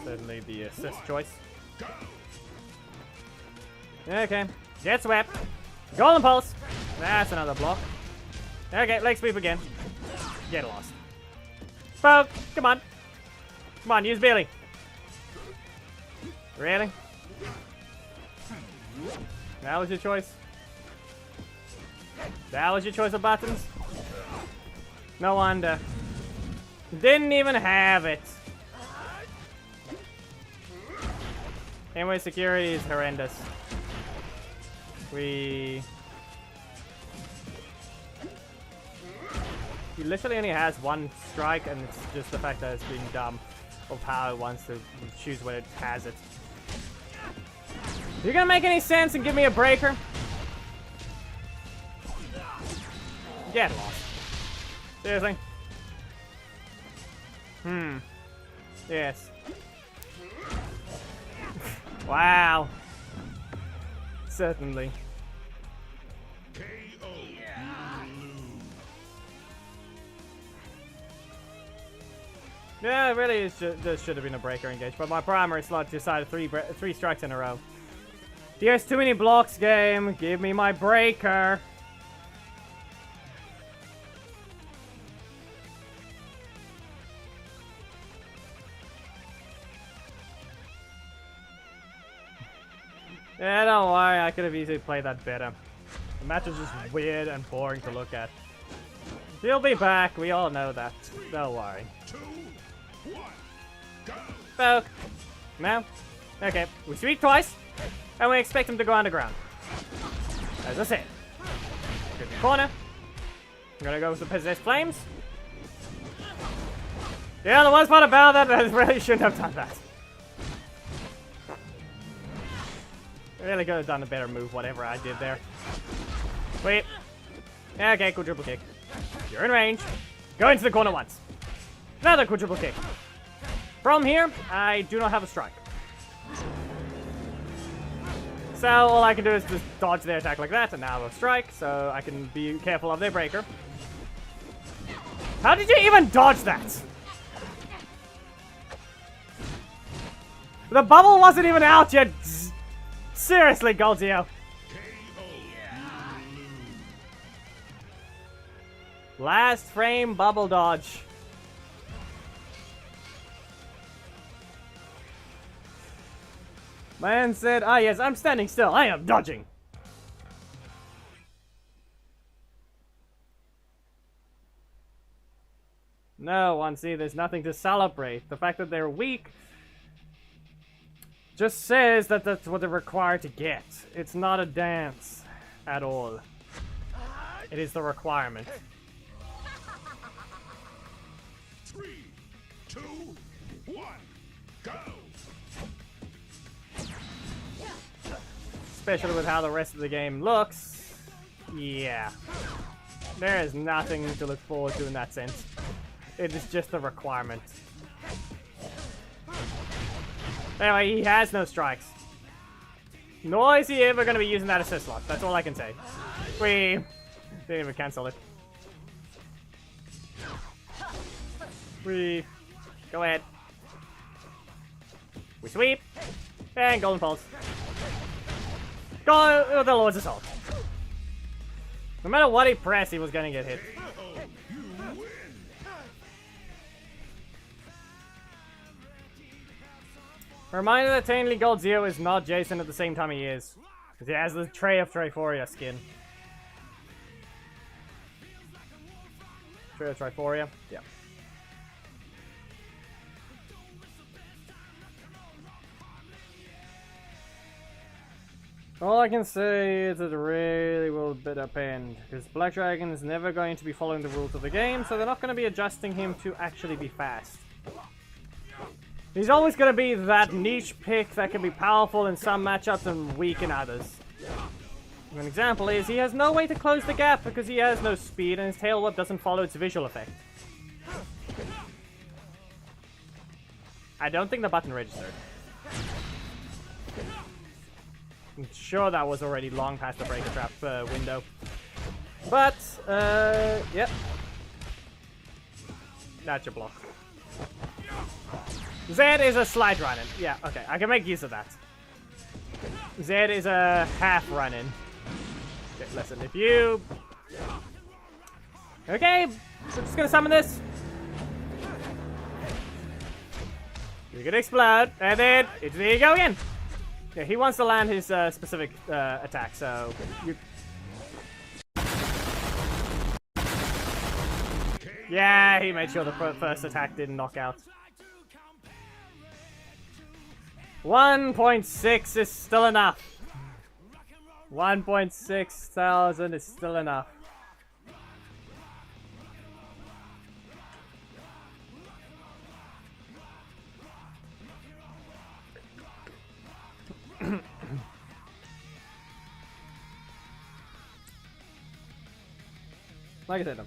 Certainly the assist choice. Okay, get swept. Golden pulse. That's another block. Okay, leg sweep again. Get lost. Poke. Come on. Come on, use Billy. Really? That was your choice? That was your choice of buttons? No wonder. Didn't even have it. Anyway, security is horrendous. He literally only has one strike, and it's just the fact that it's being dumb of how it wants to choose when it has it. You gonna make any sense and give me a breaker? Get lost. Seriously? Yes. Wow. Certainly. KO. You lose. Yeah, really, there should have been a breaker engage, but my primary slot decided three strikes in a row. There's too many blocks, game. Give me my breaker. Yeah, don't worry, I could have easily played that better. The match is just weird and boring to look at. He'll be back, we all know that. Don't worry. 2, 1, go. Poke. No? Okay, we sweep twice, and we expect him to go underground. As I said. Good corner. I'm gonna go with the Possessed Flames. Yeah, the worst part about that is I really shouldn't have done that. Really could have done a better move, whatever I did there. Wait. Yeah, okay, quadruple kick. You're in range. Go into the corner once. Another quadruple kick. From here, I do not have a strike. So all I can do is just dodge their attack like that, and now I have a strike, so I can be careful of their breaker. How did you even dodge that? The bubble wasn't even out yet. Seriously, Goldzio. Last frame bubble dodge. Man said, ah yes, I'm standing still. I am dodging. No, one, see, there's nothing to celebrate. The fact that they're weak just says that that's what they're required to get. It's not a dance at all. It is the requirement. 3, 2, 1, go. Especially with how the rest of the game looks. Yeah. There is nothing to look forward to in that sense. It is just a requirement. Anyway, he has no strikes. Nor is he ever going to be using that assist slot. That's all I can say. We didn't even cancel it. We go ahead. We sweep. And golden pulse. Go the Lord's Assault. No matter what he pressed, he was going to get hit. A reminder that technically Goldzio is not Jason at the same time he is. Because he has the Tray of Triforia skin. Tray of Triforia? Yeah. All I can say is it really will bit upend, because Black Dragon is never going to be following the rules of the game, so they're not going to be adjusting him to actually be fast. He's always going to be that niche pick that can be powerful in some matchups and weak in others. An example is he has no way to close the gap because he has no speed and his tail whip doesn't follow its visual effect. I don't think the button registered. I'm sure that was already long past the breaker trap window. But, yep. That's your block. Zed is a slide run-in. Yeah, okay, I can make use of that. Zed is a half run-in. Okay, listen, if you... Okay, we're just gonna summon this. You're gonna explode, and then there you go again. Yeah, he wants to land his specific attack, so you... Yeah, he made sure the first attack didn't knock out. 1.6 is still enough. 1.6 thousand is still enough. Like I said,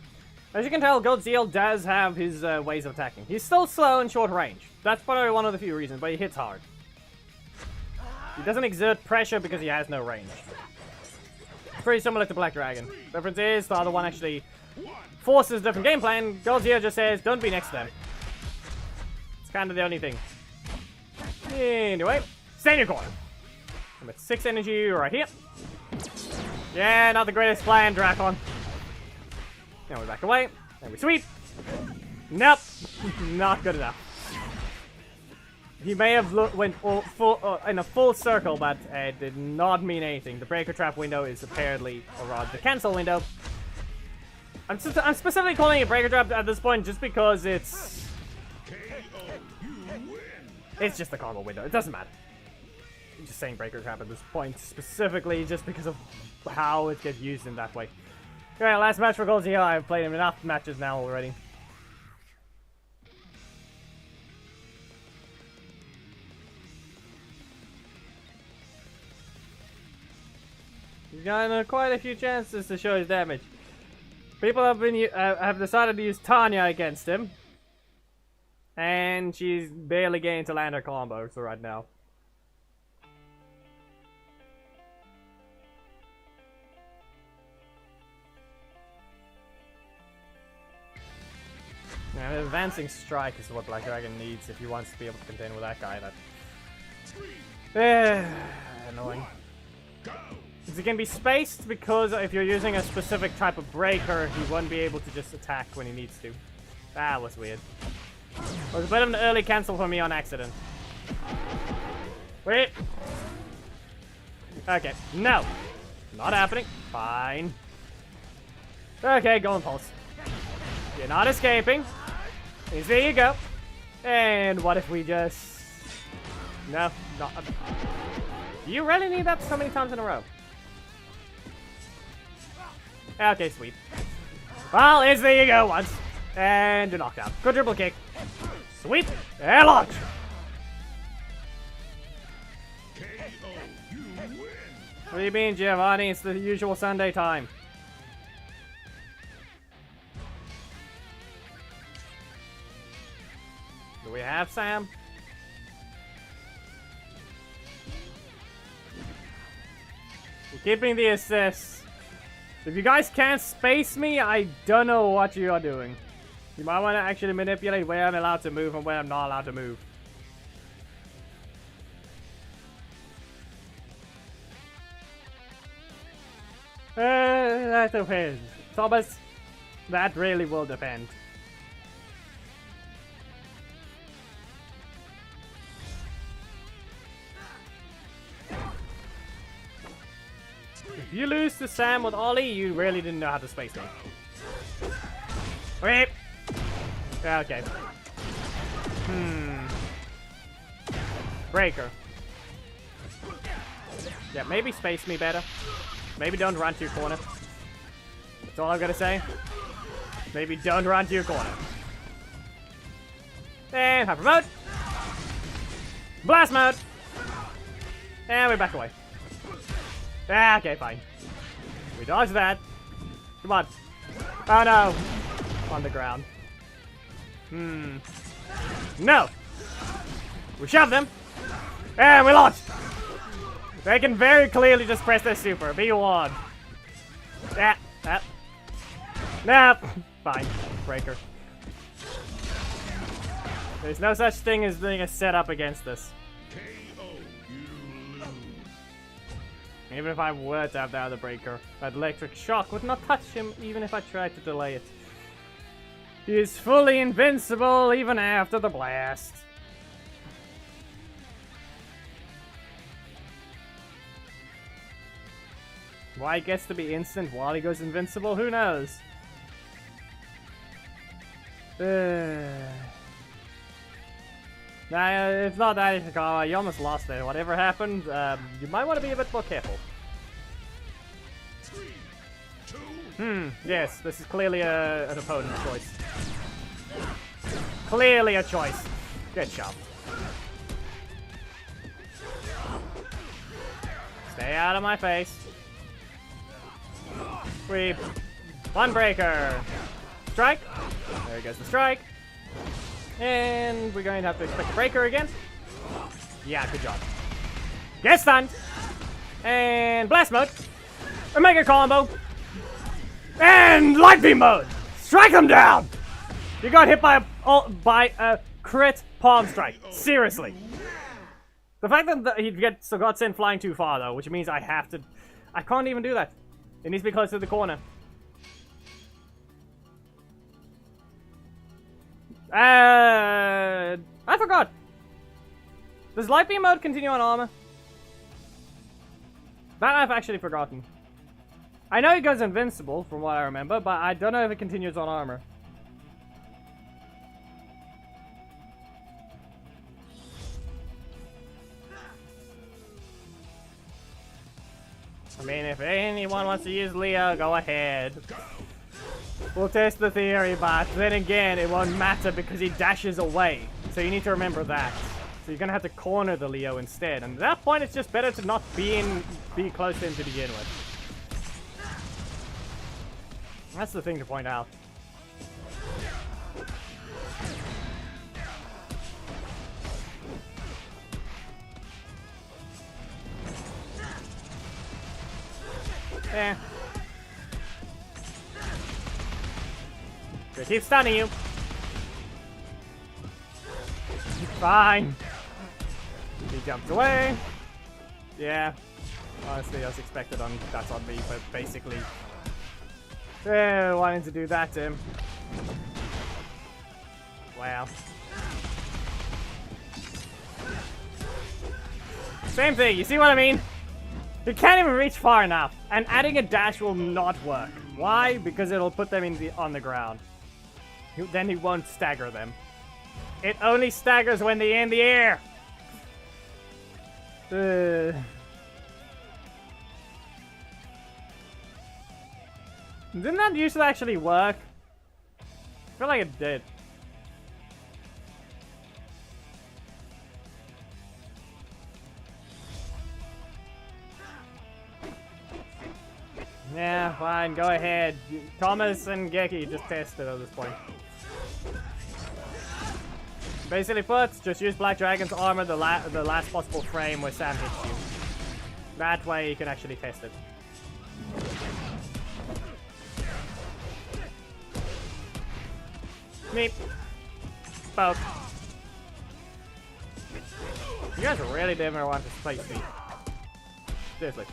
as you can tell, Goldzio does have his ways of attacking. He's still slow and short range. That's probably one of the few reasons, but he hits hard. He doesn't exert pressure because he has no range. Pretty similar to Black Dragon. Difference is the other one actually forces different game plan. Gold Zero just says, don't be next to them. It's kind of the only thing. Anyway, stay in your corner. I'm at 6 energy right here. Yeah, not the greatest plan, Dracon. Now we back away. And we sweep. Nope. Not good enough. He may have went in a full circle, but it did not mean anything. The breaker trap window is apparently, or rather the cancel window. I'm specifically calling it breaker trap at this point just because it's just a combo window. It doesn't matter. I'm just saying breaker trap at this point specifically just because of how it gets used in that way. Alright, last match for Gold Zero. I've played him enough matches now already. He's gotten quite a few chances to show his damage. People have decided to use Tanya against him, and she's barely getting to land her combos right now. Yeah, an advancing strike is what Black Dragon needs if he wants to be able to contend with that guy. Annoying. It can be spaced because if you're using a specific type of breaker, he won't be able to just attack when he needs to. That was weird. It was a bit of an early cancel for me on accident. Wait. Okay, no. Not happening. Fine. Okay, go on pulse. You're not escaping. There you go. And what if we just... No, not... Do you really need that so many times in a row? Okay, sweet. Well, it's there you go once. And you're knocked out. Good triple kick. Sweep. And launch. What do you mean, Giovanni? It's the usual Sunday time. Do we have Sam? We're keeping the assist. If you guys can't space me, I don't know what you are doing. You might want to actually manipulate where I'm allowed to move and where I'm not allowed to move. That depends. Thomas, that really will depend. If you lose to Sam with Ollie, you really didn't know how to space me. Wait. Okay. Breaker. Yeah, maybe space me better. Maybe don't run to your corner. That's all I'm gonna say. Maybe don't run to your corner. And hyper mode. Blast mode. And we back away. Okay, fine. We dodged that. Come on. Oh no. On the ground. No. We shoved them. And we launched. They can very clearly just press their super. Be warned. Nah. Fine. Breaker. There's no such thing as being a setup against this. Even if I were to have the other breaker, that electric shock would not touch him even if I tried to delay it. He is fully invincible even after the blast. Why it gets to be instant while he goes invincible, who knows? Nah, it's not that Ishikawa. You almost lost there. Whatever happened, you might want to be a bit more careful. 3, 2, Yes, this is clearly an opponent's choice. Clearly a choice. Good job. Stay out of my face. Sweep. One breaker. Strike. There goes the strike. And we're going to have to expect a breaker again. Yeah, good job. Get stunned. And blast mode. Omega combo. And light beam mode. Strike him down. You got hit by a crit palm strike. Seriously. The fact that he got sent flying too far though, which means I have to. I can't even do that. It needs to be close to the corner. I forgot. Does light beam mode continue on armor? That I've actually forgotten. I know it goes invincible from what I remember, but I don't know if it continues on armor. I mean, if anyone wants to use Leo, go ahead. We'll test the theory, but then again, it won't matter because he dashes away. So you need to remember that. So you're gonna have to corner the Leo instead. And at that point, it's just better to not be close to him to begin with. That's the thing to point out. Eh. They keep stunning you. Fine. He jumped away. Yeah. Honestly, that's expected on that's on me, but basically. Wanting to do that to him. Wow. Same thing, you see what I mean? You can't even reach far enough, and adding a dash will not work. Why? Because it'll put them on the ground. Then he won't stagger them. It only staggers when they're in the air. Didn't that used to actually work? I feel like it did. Yeah, fine, go ahead. Thomas and Geki just test it at this point. Basically put, just use Black Dragon's armor the last possible frame where Sam hits you. That way you can actually test it. Meep. Both. You guys really didn't want to play Sweep. Seriously.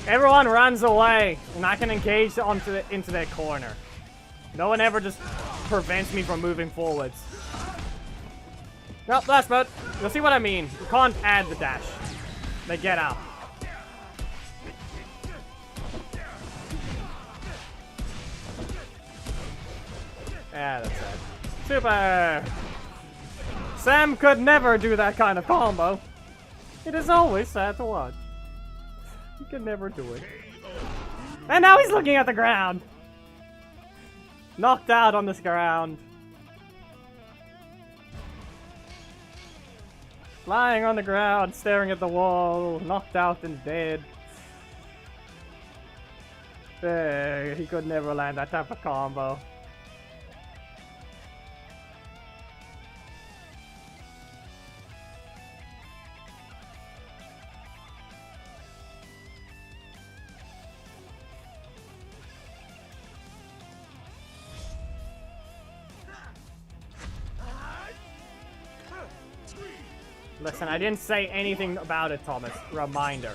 Everyone runs away, and I can engage into their corner. No one ever just prevents me from moving forwards. Nope, blast mode. You'll see what I mean. You can't add the dash. They get out. Yeah, that's sad. Super! Sam could never do that kind of combo. It is always sad to watch. He can never do it. And now he's looking at the ground. Knocked out on this ground. Lying on the ground, staring at the wall, knocked out and dead. He could never land that type of combo. Listen, I didn't say anything about it, Thomas. Reminder.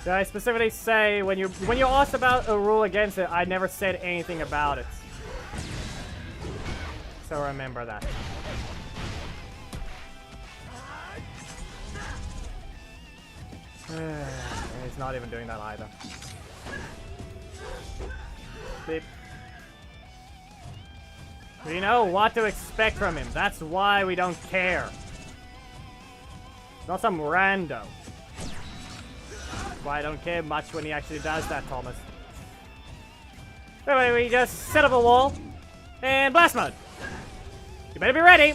Did I specifically say when you asked about a rule against it, I never said anything about it. So remember that. He's not even doing that either. Beep. We know what to expect from him. That's why we don't care. Not some rando. That's why I don't care much when he actually does that, Thomas. Anyway, we just set up a wall and blast mode. You better be ready.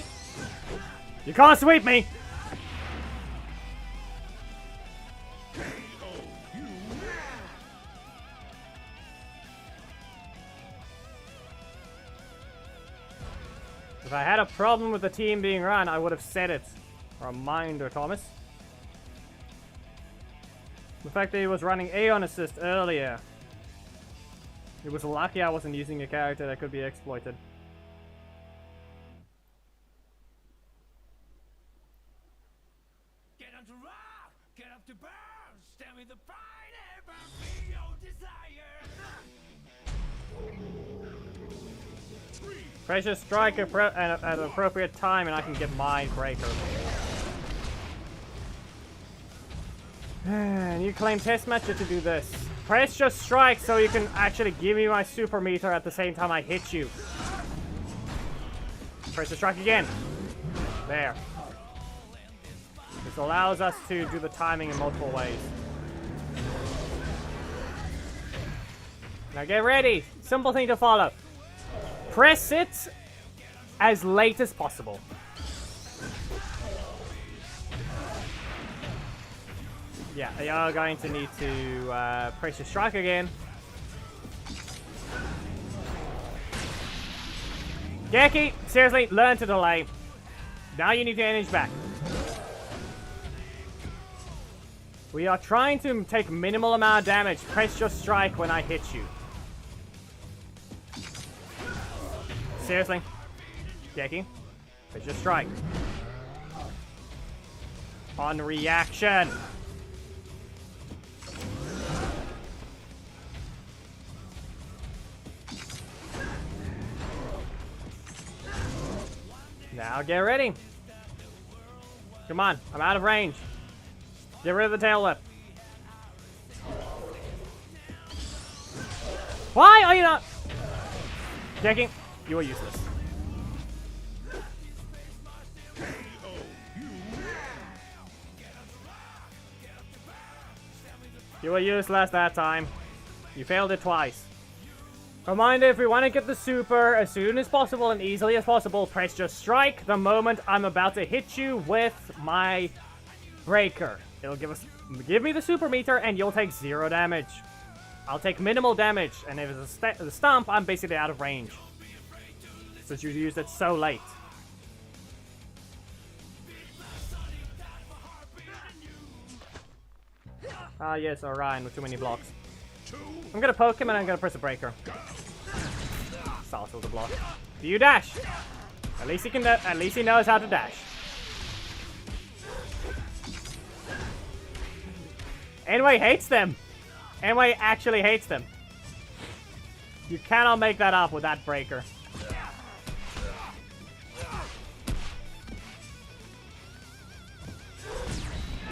You can't sweep me. If I had a problem with the team being run, I would have said it. Reminder, Thomas. The fact that he was running Aeon Assist earlier. It was lucky I wasn't using a character that could be exploited. Get up to rock, get up to burn, stand with the fight and burn me your desire. Precious Strike at an appropriate time and I can get Mind Breaker. And you claim test matcher to do this. Press just strike so you can actually give me my super meter at the same time I hit you. Press the strike again. There. This allows us to do the timing in multiple ways. Now get ready. Simple thing to follow. Press it as late as possible. Yeah, you are going to need to press your strike again. Geki, seriously, learn to delay. Now you need to energy back. We are trying to take minimal amount of damage. Press your strike when I hit you. Seriously. Geki, press your strike. On reaction. Now get ready. Come on, I'm out of range. Get rid of the tail whip. Why are you not? Geki, you are useless. You were useless that time. You failed it twice. Reminder, if we want to get the super as soon as possible and easily as possible, press just strike the moment I'm about to hit you with my breaker. It'll give me the super meter and you'll take 0 damage. I'll take minimal damage, and if it's a stomp, I'm basically out of range. Since you used it so late. Ah yes, Orion with too many blocks. I'm gonna poke him and I'm gonna press a breaker. Salsa with the block. Do you dash? At least he can. At least he knows how to dash. Anyway hates them. Anyway actually hates them. You cannot make that up with that breaker.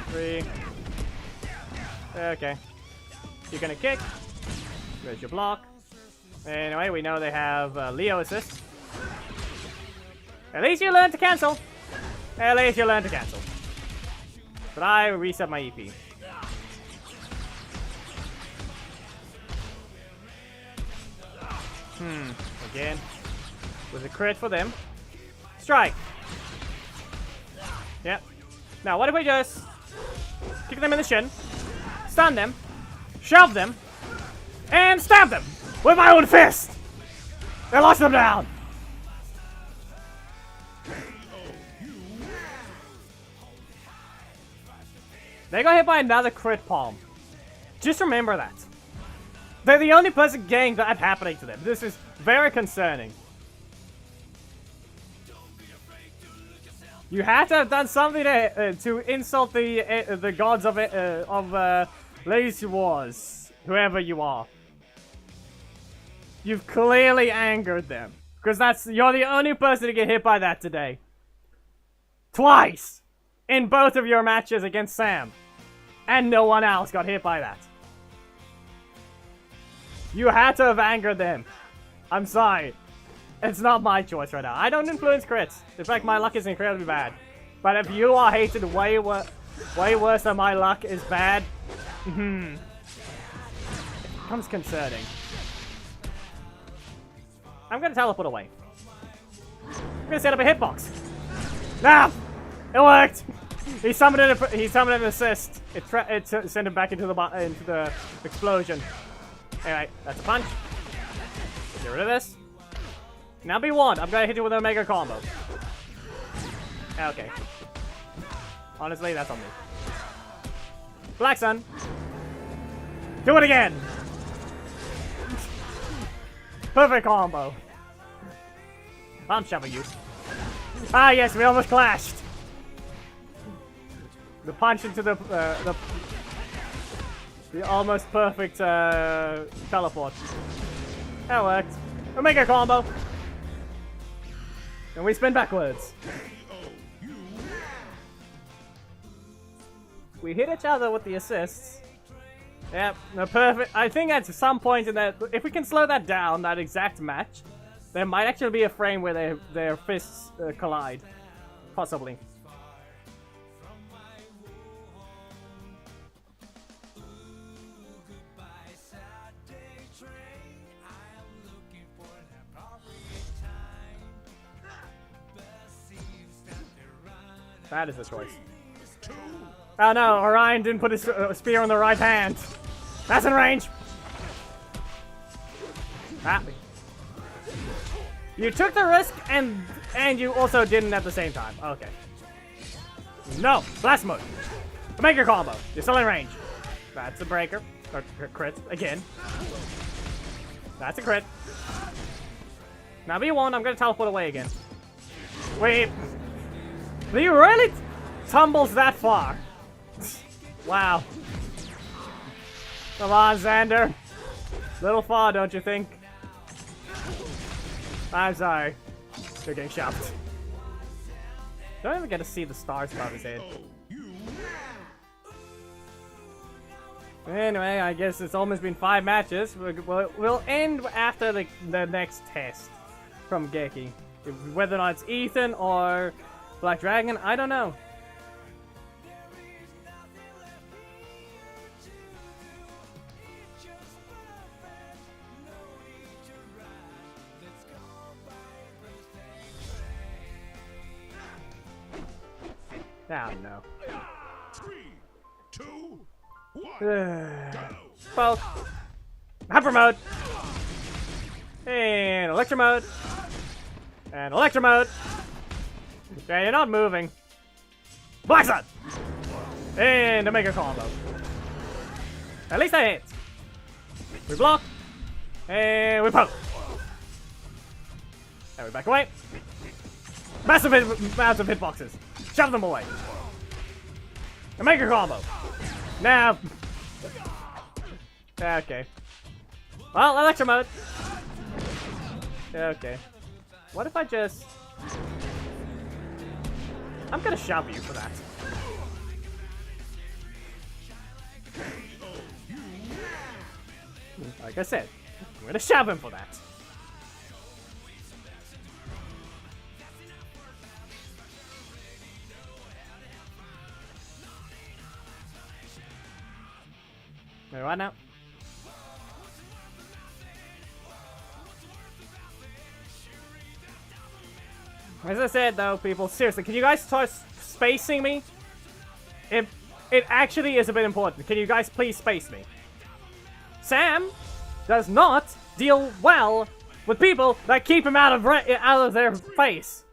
Three. Okay. You're gonna kick. There's your block. Anyway, we know they have Leo assist. At least you learn to cancel. At least you learn to cancel. But I reset my EP. Again. With a crit for them. Strike. Yep. Now, what if we just kick them in the shin, stun them, shove them, and stab them with my own fist! And launch them down! They got hit by another crit palm. Just remember that. They're the only person getting that happening to them. This is very concerning. You had to have done something to insult the gods of Lazy Wars, whoever you are. You've clearly angered them, because you're the only person to get hit by that today. Twice in both of your matches against Sam, and no one else got hit by that. You had to have angered them. I'm sorry. It's not my choice right now. I don't influence crits. In fact, my luck is incredibly bad. But if you are hated way worse than my luck is bad, it becomes concerning. I'm gonna teleport away. I'm gonna set up a hitbox. Ah! It worked! He summoned an assist. It sent him back into the explosion. Anyway, that's a punch. Get rid of this. Now be warned, I'm gonna hit you with an Omega combo. Okay. Honestly, that's on me. Black Sun. Do it again! Perfect combo. I'm shoving you. Ah, yes, we almost clashed. The punch into the almost perfect teleport. That worked. Omega combo. And we spin backwards. We hit each other with the assists. Yep, no perfect. I think at some point in that, if we can slow that down, that exact match, there might actually be a frame where their fists collide. Possibly. That is a choice. Oh no, Orion didn't put his spear on the right hand. That's in range. Ah. You took the risk and you also didn't at the same time. Okay. No, blast mode. Make your combo. You're still in range. That's a breaker. Or crit again. That's a crit. Now B1, I'm gonna teleport away again. Wait. He really tumbles that far. Wow. Come on, Xander. Little far, don't you think? I'm sorry. You're getting shocked. Don't even get to see the stars above his head. Anyway, I guess it's almost been 5 matches. We'll end after the next test from Geki. Whether or not it's Ethan or Black Dragon, I don't know. Oh no. 3, 2, 1. Both. Hyper mode. And electro mode. And electro mode. Okay, you're not moving. Black Sun! And to make a combo. At least I hit. We block. And we poke. And we back away. Massive hitboxes. Shove them away. And make a combo. Now. Okay. Well, electro mode. Okay. What if I just... I'm gonna shove you for that. Like I said, I'm gonna shove him for that. Wait, what now? As I said, though, people, seriously, can you guys start spacing me? It actually is a bit important. Can you guys please space me? Sam does not deal well with people that keep him out of their face.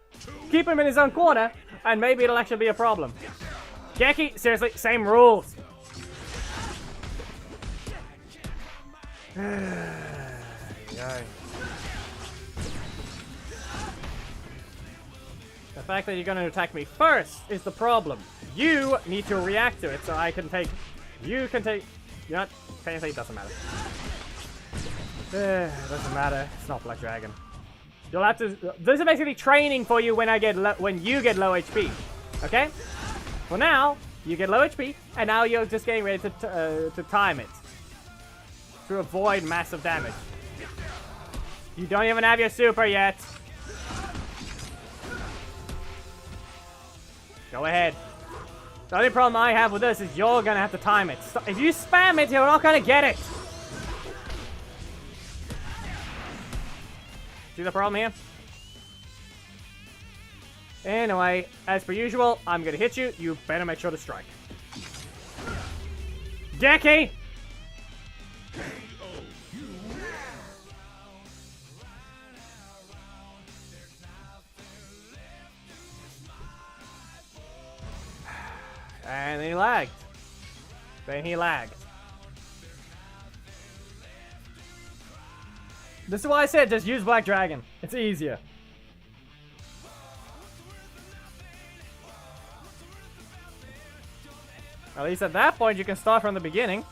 Keep him in his own corner, and maybe it'll actually be a problem. Geki, seriously, same rules. The fact that you're going to attack me first is the problem. You need to react to it so I can take... You can take... You know what? Technically, it doesn't matter. Doesn't matter. It's not Black Dragon. You'll have to... This is basically training for you when you get low HP. Okay? For now, you get low HP, and now you're just getting ready to time it. To avoid massive damage. You don't even have your super yet. Go ahead. The only problem I have with this is you're gonna have to time it. So if you spam it, you're not gonna get it. See the problem here? Anyway, as per usual, I'm gonna hit you. You better make sure to strike. Geki! And then he lagged. This is why I said just use Black Dragon. It's easier. At least at that point, you can start from the beginning.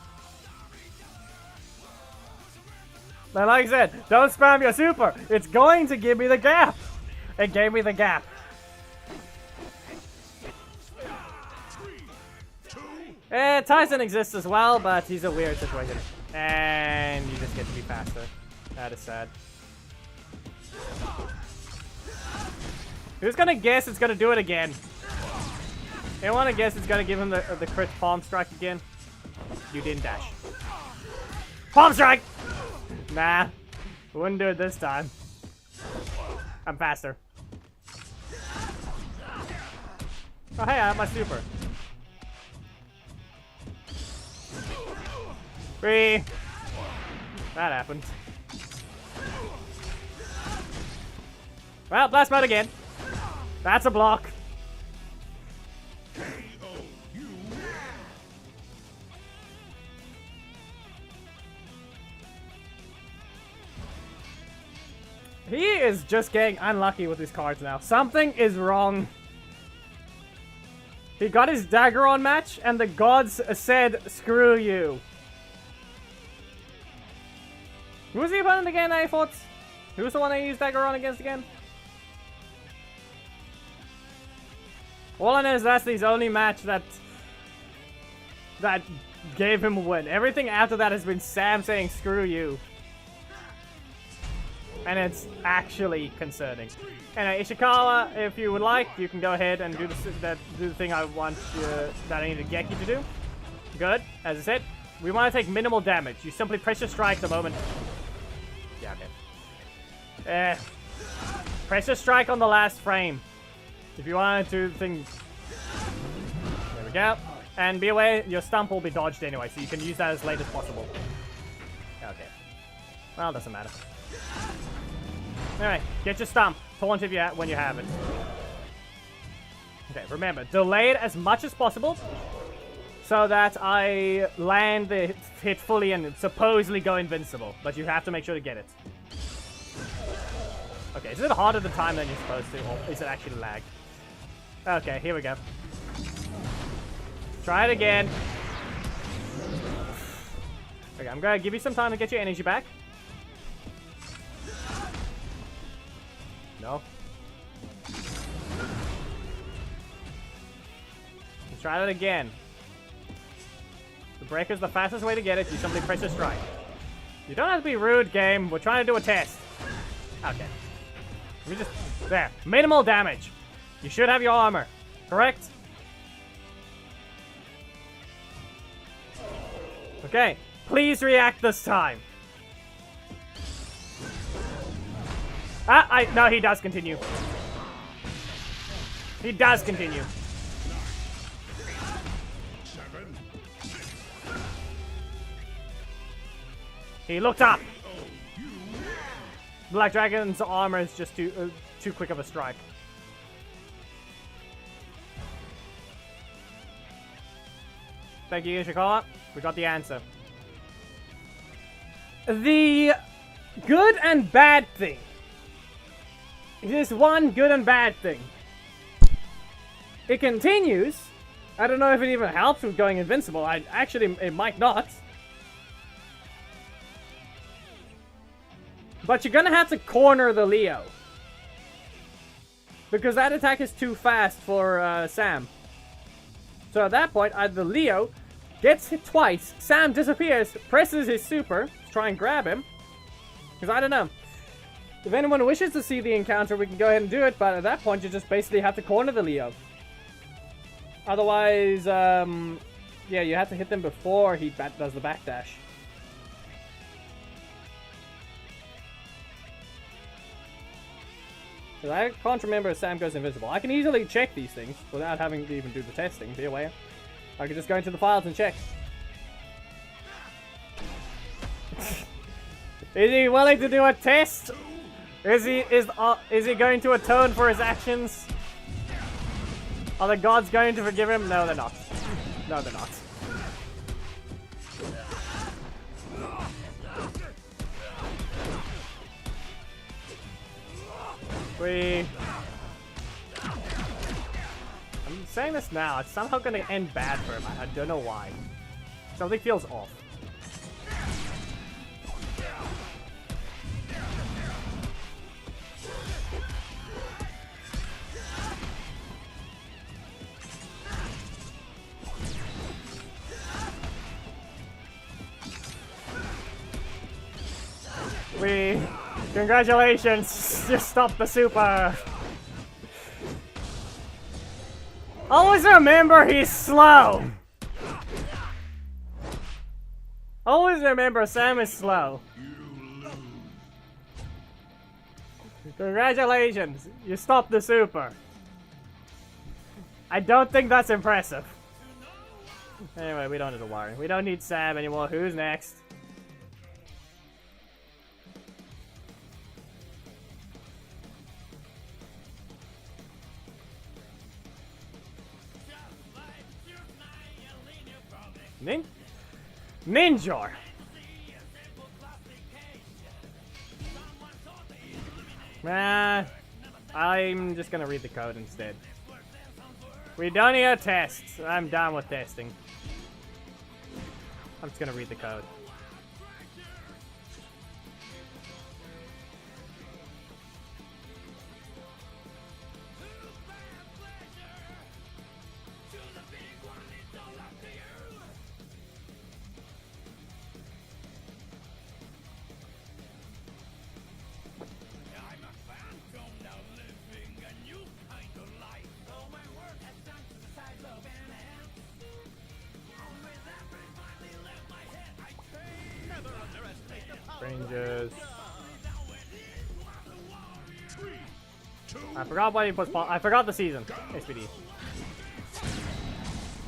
And like I said, don't spam your super. It's going to give me the gap. It gave me the gap. Tyson exists as well, but he's a weird situation. And you just get to be faster. That is sad. Who's gonna guess it's gonna do it again? Anyone wanna guess it's gonna give him the crit palm strike again? You didn't dash. Palm strike! Nah. Wouldn't do it this time. I'm faster. Oh hey, I have my super. 3. That happened. Well, blast mode again. That's a block. He is just getting unlucky with his cards now. Something is wrong. He got his dagger on match, and the gods said, screw you. Who was the opponent again, I thought? Who was the one I used dagger on against again? All I know is that's his only match that gave him a win. Everything after that has been Sam saying, screw you. And it's actually concerning. Anyway, Ishikawa, if you would like, you can go ahead and do the thing I want that I need to get you to do. Good. As I said, we want to take minimal damage. You simply press your strike the moment. Yeah, okay. Press your strike on the last frame. If you want to do the thing. There we go. And be aware, your stump will be dodged anyway, so you can use that as late as possible. Okay. Well, it doesn't matter. Alright, get your stump. Taunt if when you have it. Okay, remember, delay it as much as possible so that I land the hit fully and supposedly go invincible. But you have to make sure to get it. Okay, is it harder the time than you're supposed to, or is it actually lag? Okay, here we go. Try it again. Okay, I'm gonna give you some time to get your energy back. No. Let's try that again. The breaker's the fastest way to get it. You simply press a strike. You don't have to be rude, game. We're trying to do a test. Okay. Let me just... There. Minimal damage. You should have your armor. Correct? Okay. Please react this time. No, he does continue. He does continue. 7. He looked up. Black Dragon's armor is just too quick of a strike. Thank you, Ishikawa. We got the answer. The good and bad thing. There's one good and bad thing. It continues. I don't know if it even helps with going invincible. It might not. But you're gonna have to corner the Leo. Because that attack is too fast for Sam. So at that point, either Leo gets hit twice, Sam disappears, presses his super to try and grab him. Because I don't know. If anyone wishes to see the encounter, we can go ahead and do it, but at that point, you just basically have to corner the Leo. Otherwise, yeah, you have to hit them before he does the backdash. Because I can't remember if Sam goes invisible. I can easily check these things without having to even do the testing, be aware. I can just go into the files and check. Is he willing to do a test? Is he going to atone for his actions? Are the gods going to forgive him? No, they're not. No, they're not. I'm saying this now. It's somehow gonna end bad for him. I don't know why. Something feels off. Congratulations! You stopped the super! Always remember he's slow! Always remember Sam is slow. Congratulations! You stopped the super. I don't think that's impressive. Anyway, we don't need to worry. We don't need Sam anymore. Who's next? Ninja! Nah, I'm just gonna read the code instead. We don't need a test. I'm done with testing. I'm just gonna read the code. Ranges. I forgot what he puts. I forgot the season. SPD.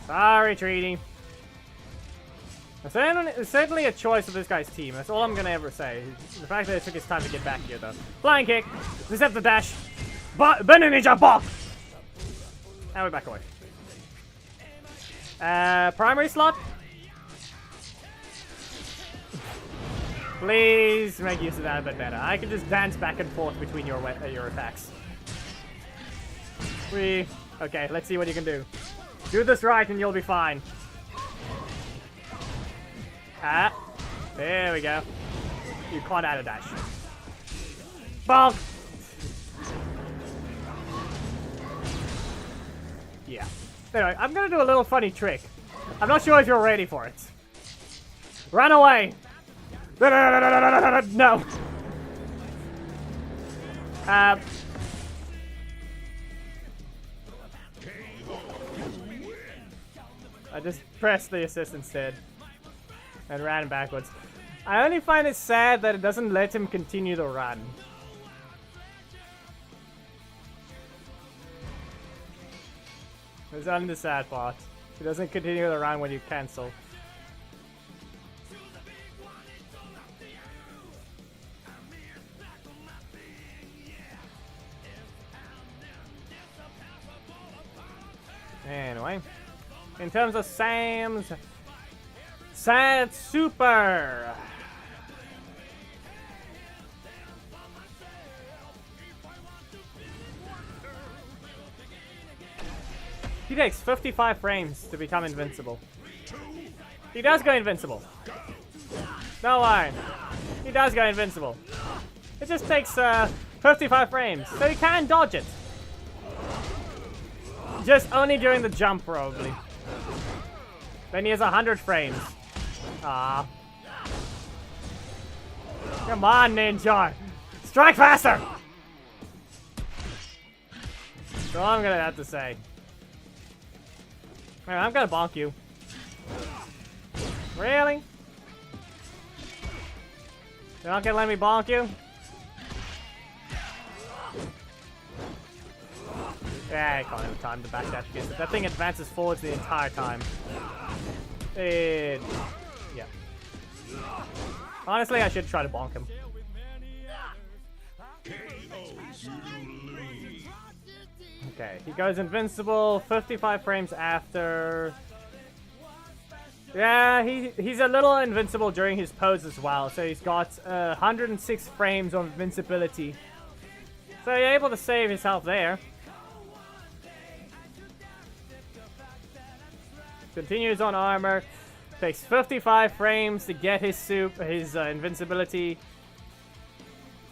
Sorry, treaty. It's certainly a choice of this guy's team. That's all I'm gonna ever say. The fact that it took his time to get back here, though. Flying kick, deceptive dash, burning ninja block. And we're back away. Primary slot. Please make use of that a bit better. I can just dance back and forth between your attacks. Okay, let's see what you can do. Do this right and you'll be fine. There we go. You can't add a dash. Bonk! Yeah. Anyway, I'm gonna do a little funny trick. I'm not sure if you're ready for it. Run away! No. I just pressed the assist instead and ran backwards. I only find it sad that it doesn't let him continue the run. It's only the sad part. It doesn't continue the run when you cancel. Anyway, in terms of Sam's sad super, he takes 55 frames to become invincible. He does go invincible. No lie, he does go invincible. It just takes 55 frames, so he can dodge it. Just only during the jump, probably. Then he has 100 frames. Ah. Come on, Ninja! Strike faster! That's all I'm gonna have to say. Alright, I'm gonna bonk you. Really? You're not gonna let me bonk you? Yeah, I can't have time to backdash because that thing advances forwards the entire time. Yeah. Honestly, I should try to bonk him. Okay, he goes invincible 55 frames after. Yeah, he's a little invincible during his pose as well, so he's got 106 frames of invincibility. So you're able to save his health there. Continues on armor. Takes 55 frames to get his invincibility.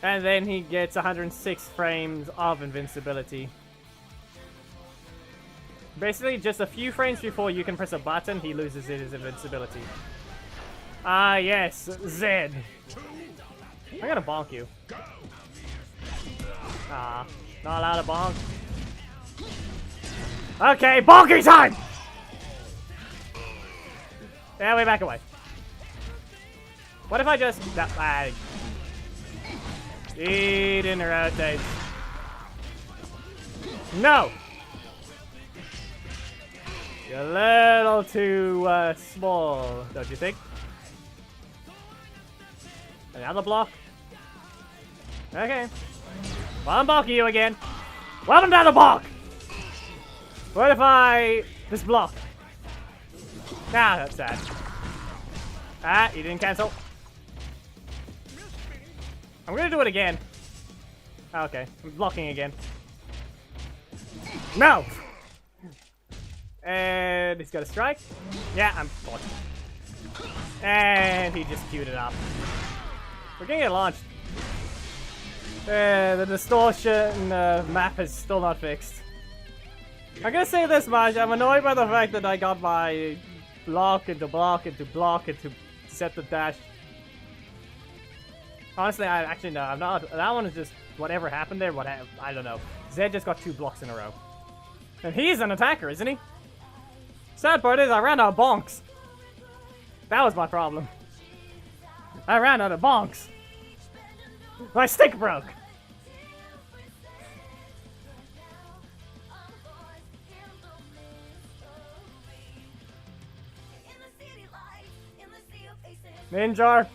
And then he gets 106 frames of invincibility. Basically, just a few frames before you can press a button, he loses his invincibility. Ah, yes, Zed. I'm gonna bonk you. Ah, not allowed to bonk. Okay, bonking time! Yeah, we back away. What if I just... he didn't rotate. No! You're a little too small, don't you think? Another block. Okay. Well, I'm bonking you again. Welcome to the block! What if I... this block? Nah, that's sad. Ah, you didn't cancel. I'm gonna do it again. Okay, I'm blocking again. No! And he's got a strike. Yeah, I'm blocking. And he just queued it up. We're gonna get launched. The distortion map is still not fixed. I'm gonna say this much, I'm annoyed by the fact that I got my block into block into block into set the dash. Honestly, I'm not. That one is just whatever happened there. I don't know. Zed just got 2 blocks in a row. And he's an attacker, isn't he? Sad part is I ran out of bonks. That was my problem. I ran out of bonks. My stick broke. Ninja,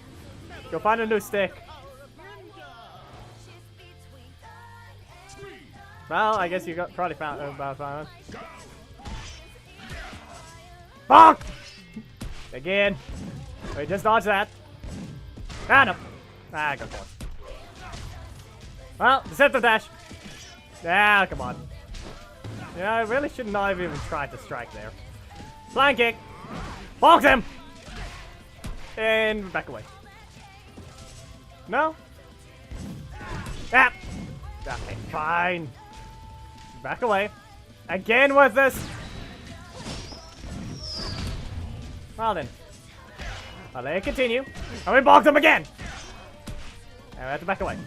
go find a new stick. Well, I guess you probably found one. Bonk! Again. Wait, just dodge that. Ah, no. Ah, go for it. Well, set the dash. Ah, come on. Yeah, I really should not have even tried to strike there. Flying kick. Bonk him! And back away. No? Ah! Okay, fine. Back away. Again with this. Well then. I'll let it continue. And we bonked him again! And we have to back away.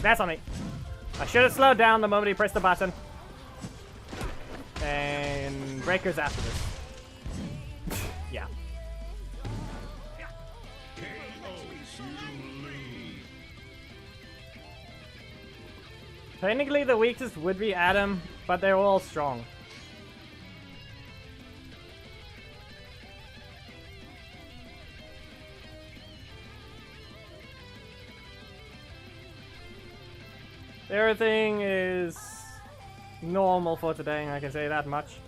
That's on me. I should have slowed down the moment he pressed the button. And breakers after this. Yeah. Technically the weakest would be Adam, but they're all strong. Everything is normal for today, I can say that much.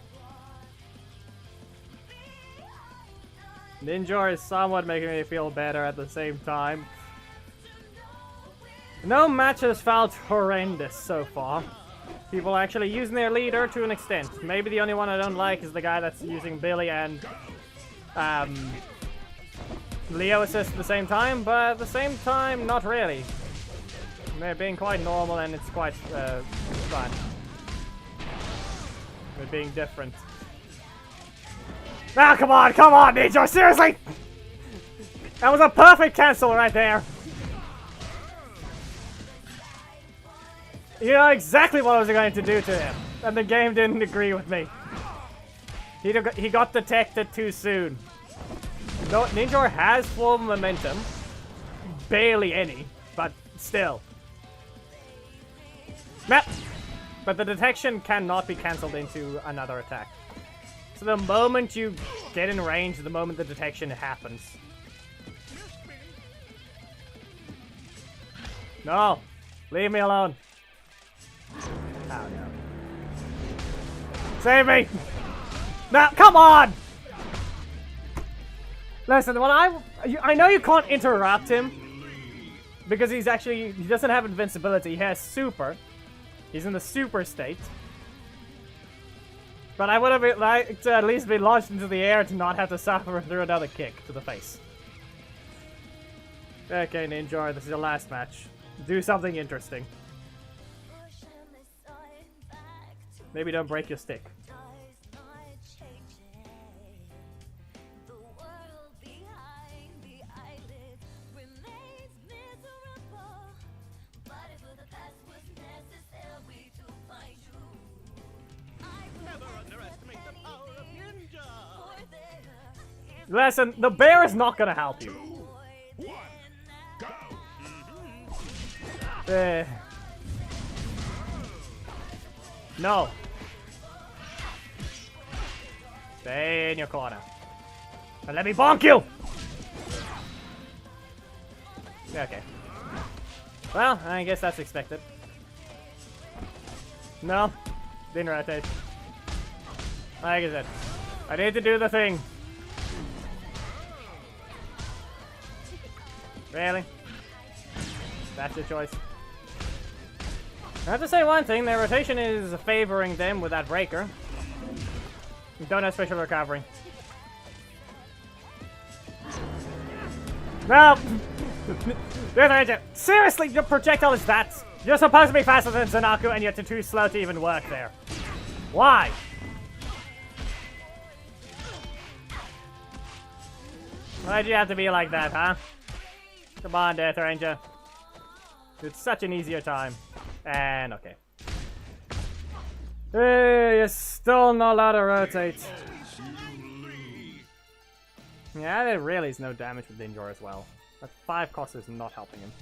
Ninja is somewhat making me feel better at the same time. No match has felt horrendous so far. People are actually using their leader to an extent. Maybe the only one I don't like is the guy that's using Billy and Leo assist at the same time, but at the same time, not really. They're being quite normal and it's quite fun. They're being different. Ah, come on, Ninja, seriously! That was a perfect cancel right there. You know exactly what I was going to do to him, and the game didn't agree with me. He got detected too soon. No, Ninja has full momentum. Barely any, but still. Map! But the detection cannot be cancelled into another attack. So the moment you get in range, the moment the detection happens. No! Leave me alone. Oh no. Save me! No, come on! Listen, when I know you can't interrupt him because he doesn't have invincibility. He has super, He's in the super state. But I would have liked to at least be launched into the air to not have to suffer through another kick to the face. Okay, Ninja, this is your last match. Do something interesting. Maybe don't break your stick. Listen, the bear is not gonna help you. 2, 1, go. No. Stay in your corner. And let me bonk you! Okay. Well, I guess that's expected. No. Didn't rotate. Like I said, I need to do the thing. Really? That's your choice. I have to say one thing, their rotation is favoring them with that breaker. You don't have special recovery. No! Seriously, your projectile is that? You're supposed to be faster than Zanaku and yet you're too slow to even work there. Why? Why'd you have to be like that, huh? Come on, Death Ranger. It's such an easier time. And okay. Hey, you're still not allowed to rotate. Yeah, there really is no damage with Ninja as well. That 5 cost is not helping him.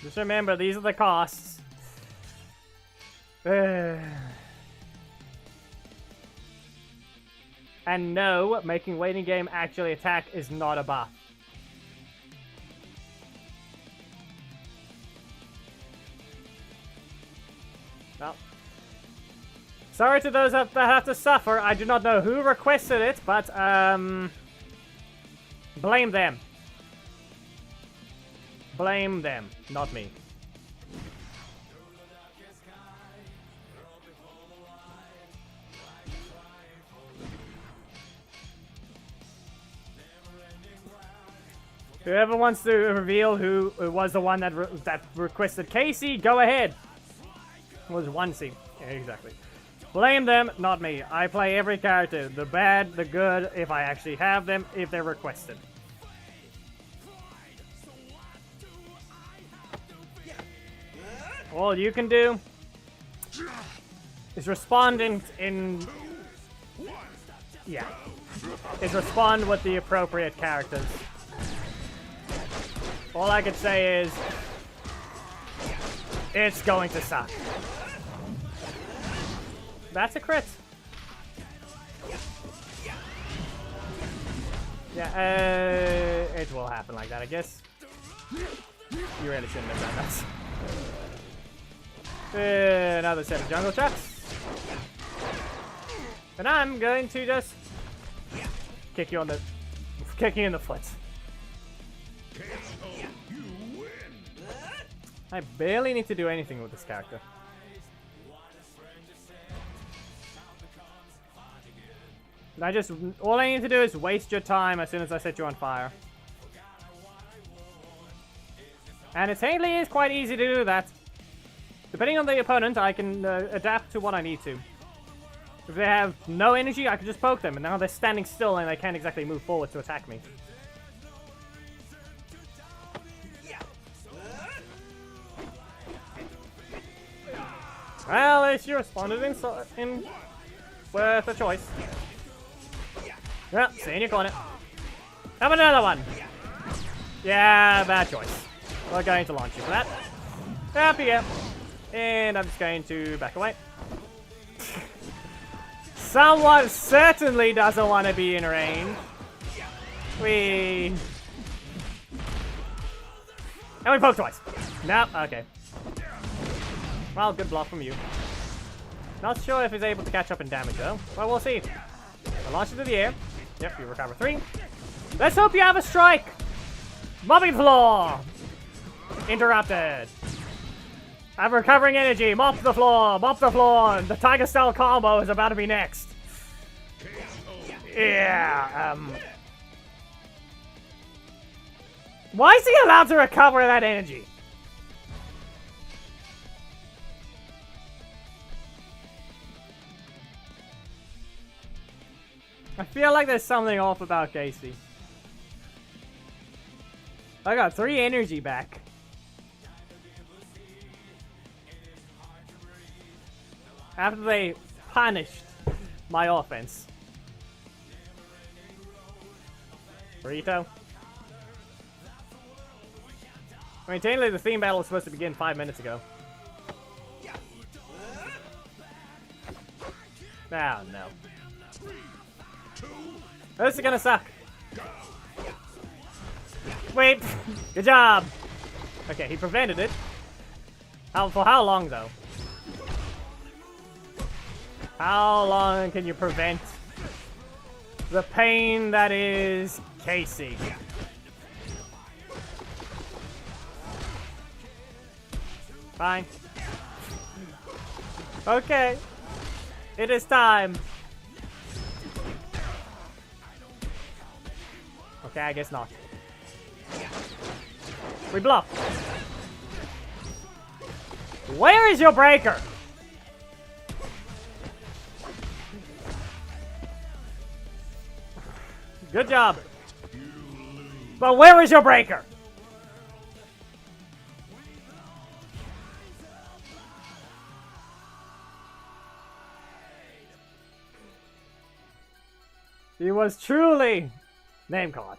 Just remember, these are the costs. And no, making waiting game actually attack is not a buff. Well, sorry to those that have to suffer. I do not know who requested it, but blame them. Blame them, not me. Whoever wants to reveal who was the one that requested Casey, go ahead. It was 1C. Yeah, exactly. Blame them, not me. I play every character. The bad, the good, if I actually have them, if they're requested. All you can do is respond in yeah. Is respond with the appropriate characters. All I can say is, it's going to suck. That's a crit. Yeah, it will happen like that, I guess. You really shouldn't have done that. Another set of jungle chucks. And I'm going to just kick you in the foot. I barely need to do anything with this character. All I need to do is waste your time as soon as I set you on fire. And it technically is quite easy to do that. Depending on the opponent, I can adapt to what I need to. If they have no energy, I can just poke them, and now they're standing still and they can't exactly move forward to attack me. Well, at least you responded in with a choice. Well, stay in your corner. Have another one. Yeah, bad choice. We're going to launch you for that. Up you go. And I'm just going to back away. Someone certainly doesn't want to be in range. And we poke twice. Nope, okay. Well, good block from you. Not sure if he's able to catch up in damage though. Well, we'll see. I'll launch into the air. Yep, you recover 3. Let's hope you have a strike! Mobbing floor! Interrupted. I'm recovering energy. Mop the floor. Mop the floor. The Tiger Style combo is about to be next. Yeah, Why is he allowed to recover that energy? I feel like there's something off about Casey. I got 3 energy back. After they punished my offense. Burrito. I mean, technically the theme battle was supposed to begin 5 minutes ago. Oh, no. This is gonna suck. Wait! Good job! Okay, he prevented it. For how long, though? How long can you prevent the pain that is Casey? Fine. Okay. It is time. Okay, I guess not. We bluff. Where is your breaker? Good job. But where is your breaker? He was truly name called.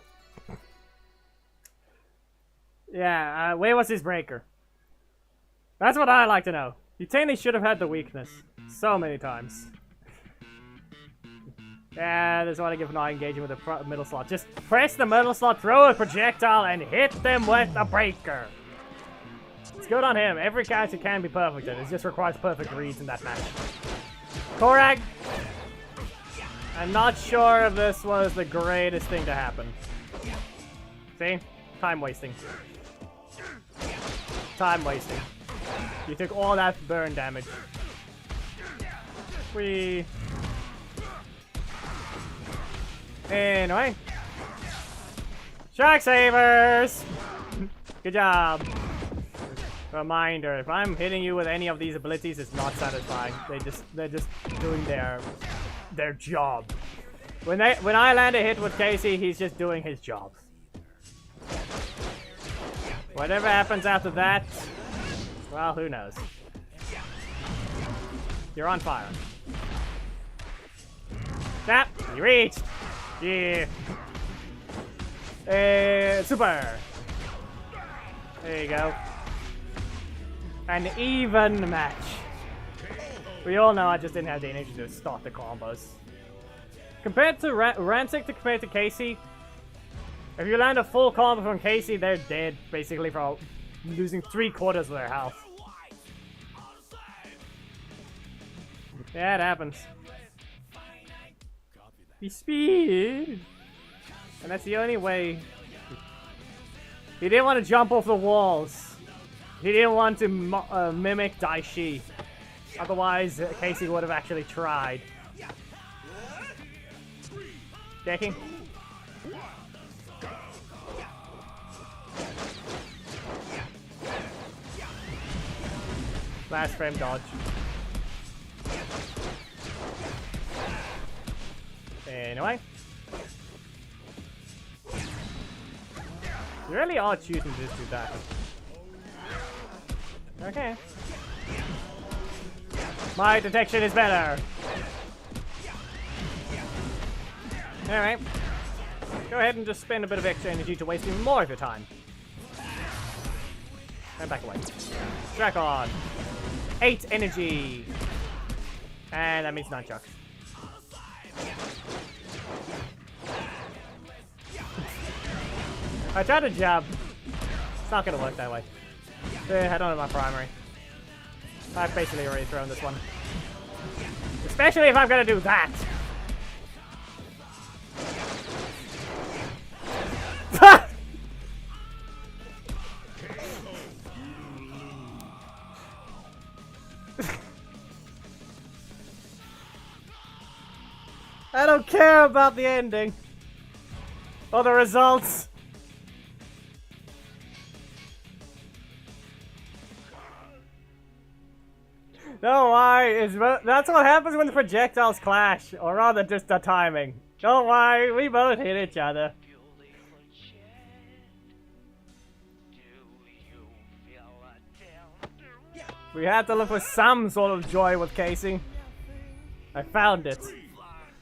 Yeah, where was his breaker? That's what I like to know. You technically should have had the weakness so many times. Yeah, that's what I give not engaging with the middle slot. Just press the middle slot, throw a projectile, and hit them with a breaker. It's good on him. Every character can be perfect, and it just requires perfect reads in that match. Korag, I'm not sure if this was the greatest thing to happen. See? Time wasting. Time wasting. You took all that burn damage. Anyway. Shark Savers! Good job. Reminder, if I'm hitting you with any of these abilities, it's not satisfying. They're just doing their job. When I land a hit with Casey, he's just doing his job. Whatever happens after that, well, who knows? You're on fire. Snap! You reached! Yeah! Super! There you go. An even match. We all know I just didn't have the energy to start the combos. Compared to Rancic compared to Casey, if you land a full combo from Casey, they're dead, basically, for losing 3/4 of their health. Yeah, it happens. He speed! And that's the only way. He didn't want to jump off the walls. He didn't want to mimic Daishi. Otherwise, Casey would have actually tried. Checking. Last frame dodge. Anyway. You really are choosing to just do that. Okay. My detection is better. Alright. Go ahead and just spend a bit of extra energy to waste even more of your time. And back away. Track on. 8 energy. And that means nunchucks. I tried to jab. It's not gonna work that way. Head on to my primary. I've basically already thrown this one. Especially if I'm gonna do that. care about the ending. Or the results. Don't worry, that's what happens when the projectiles clash. Or rather, just the timing. Don't worry, we both hit each other. We had to look for some sort of joy with Casey. I found it. 3,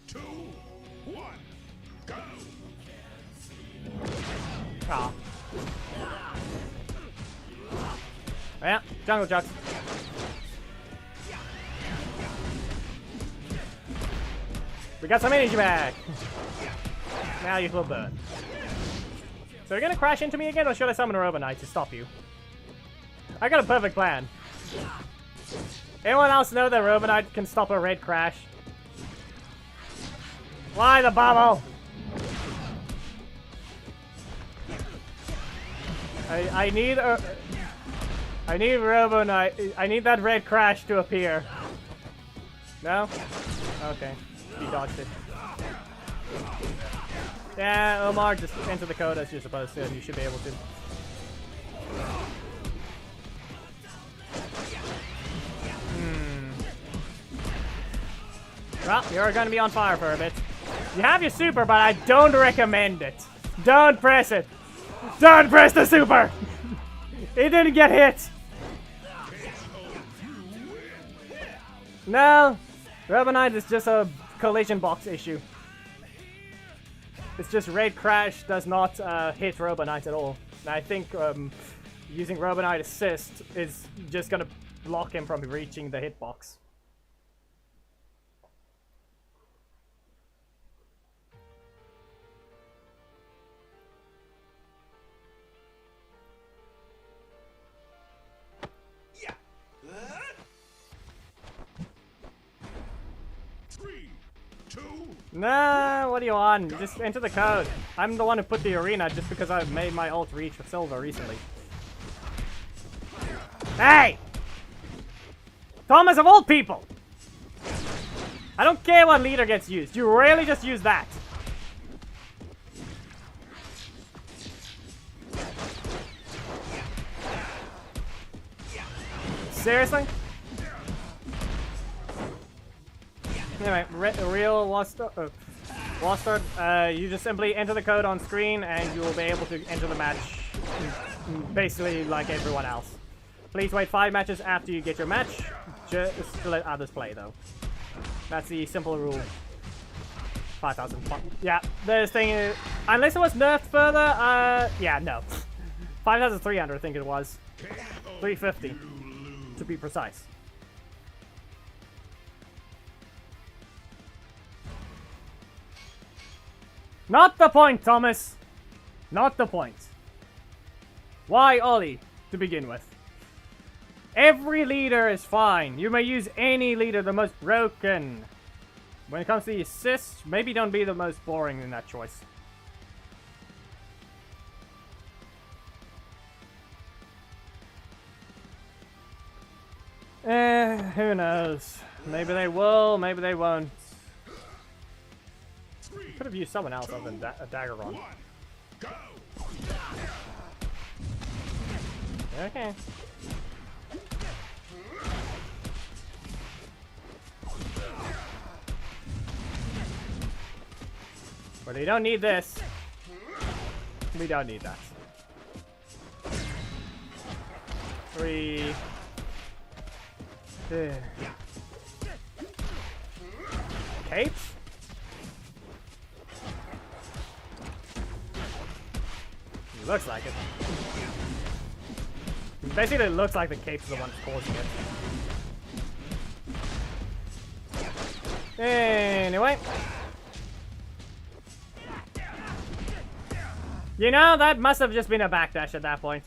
2, 1, go! Ah. Yeah, jungle chucks. We got some energy back. Now you will burn. So you're gonna crash into me again, or should I summon a Robo Knight to stop you? I got a perfect plan. Anyone else know that Robo Knight can stop a red crash? Why the bubble? I need Robo Knight. I need that red crash to appear. No? Okay. He dodged it. Yeah, Omar, just enter the code as you're supposed to, and you should be able to. Well, you're gonna be on fire for a bit. You have your super, but I don't recommend it. Don't press it. Don't press the super! It didn't get hit. No, Robo Knight is just a collision box issue. It's just Red Crash does not hit Robo Knight at all. And I think using Robo Knight Assist is just gonna block him from reaching the hitbox. Nah, what do you want? Just enter the code. I'm the one who put the arena just because I made my ult reach for silver recently. Hey! Thomas of all people! I don't care what leader gets used. You rarely just use that. Seriously? Anyway, real Wastard, you just simply enter the code on screen and you will be able to enter the match basically like everyone else. Please wait 5 matches after you get your match, just to let others play though. That's the simple rule. 5,000. Yeah, this thing is, unless it was nerfed further, yeah, no. 5,300 I think it was. 350 to be precise. Not the point, Thomas! Not the point. Why Ollie, to begin with? Every leader is fine. You may use any leader, the most broken. When it comes to the assists, maybe don't be the most boring in that choice. Who knows? Maybe they will, maybe they won't. Could have used someone else other than a Daggeron. Okay. But we don't need this. We don't need that. 3. Capes? Looks like it. Basically, it looks like the cape's the one causing it. Anyway. You know, that must have just been a backdash at that point.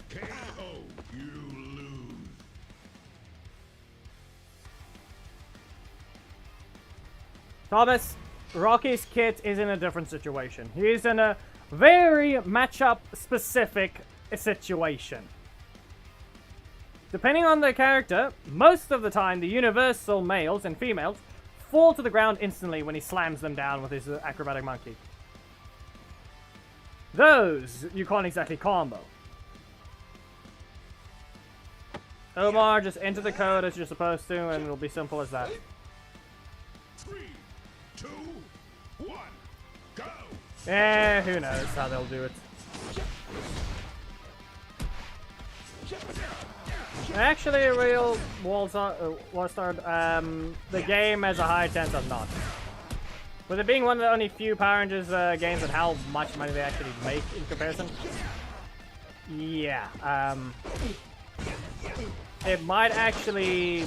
Thomas, Rocky's kit is in a different situation. He's in a very matchup specific situation. Depending on the character, most of the time the universal males and females fall to the ground instantly when he slams them down with his acrobatic monkey. Those you can't exactly combo. Omar, just enter the code as you're supposed to, and it'll be simple as that. 3, 2, 1, go! Who knows how they'll do it. Actually, real war start, the game has a high chance of not. With it being one of the only few Power Rangers games and how much money they actually make in comparison. Yeah, it might actually...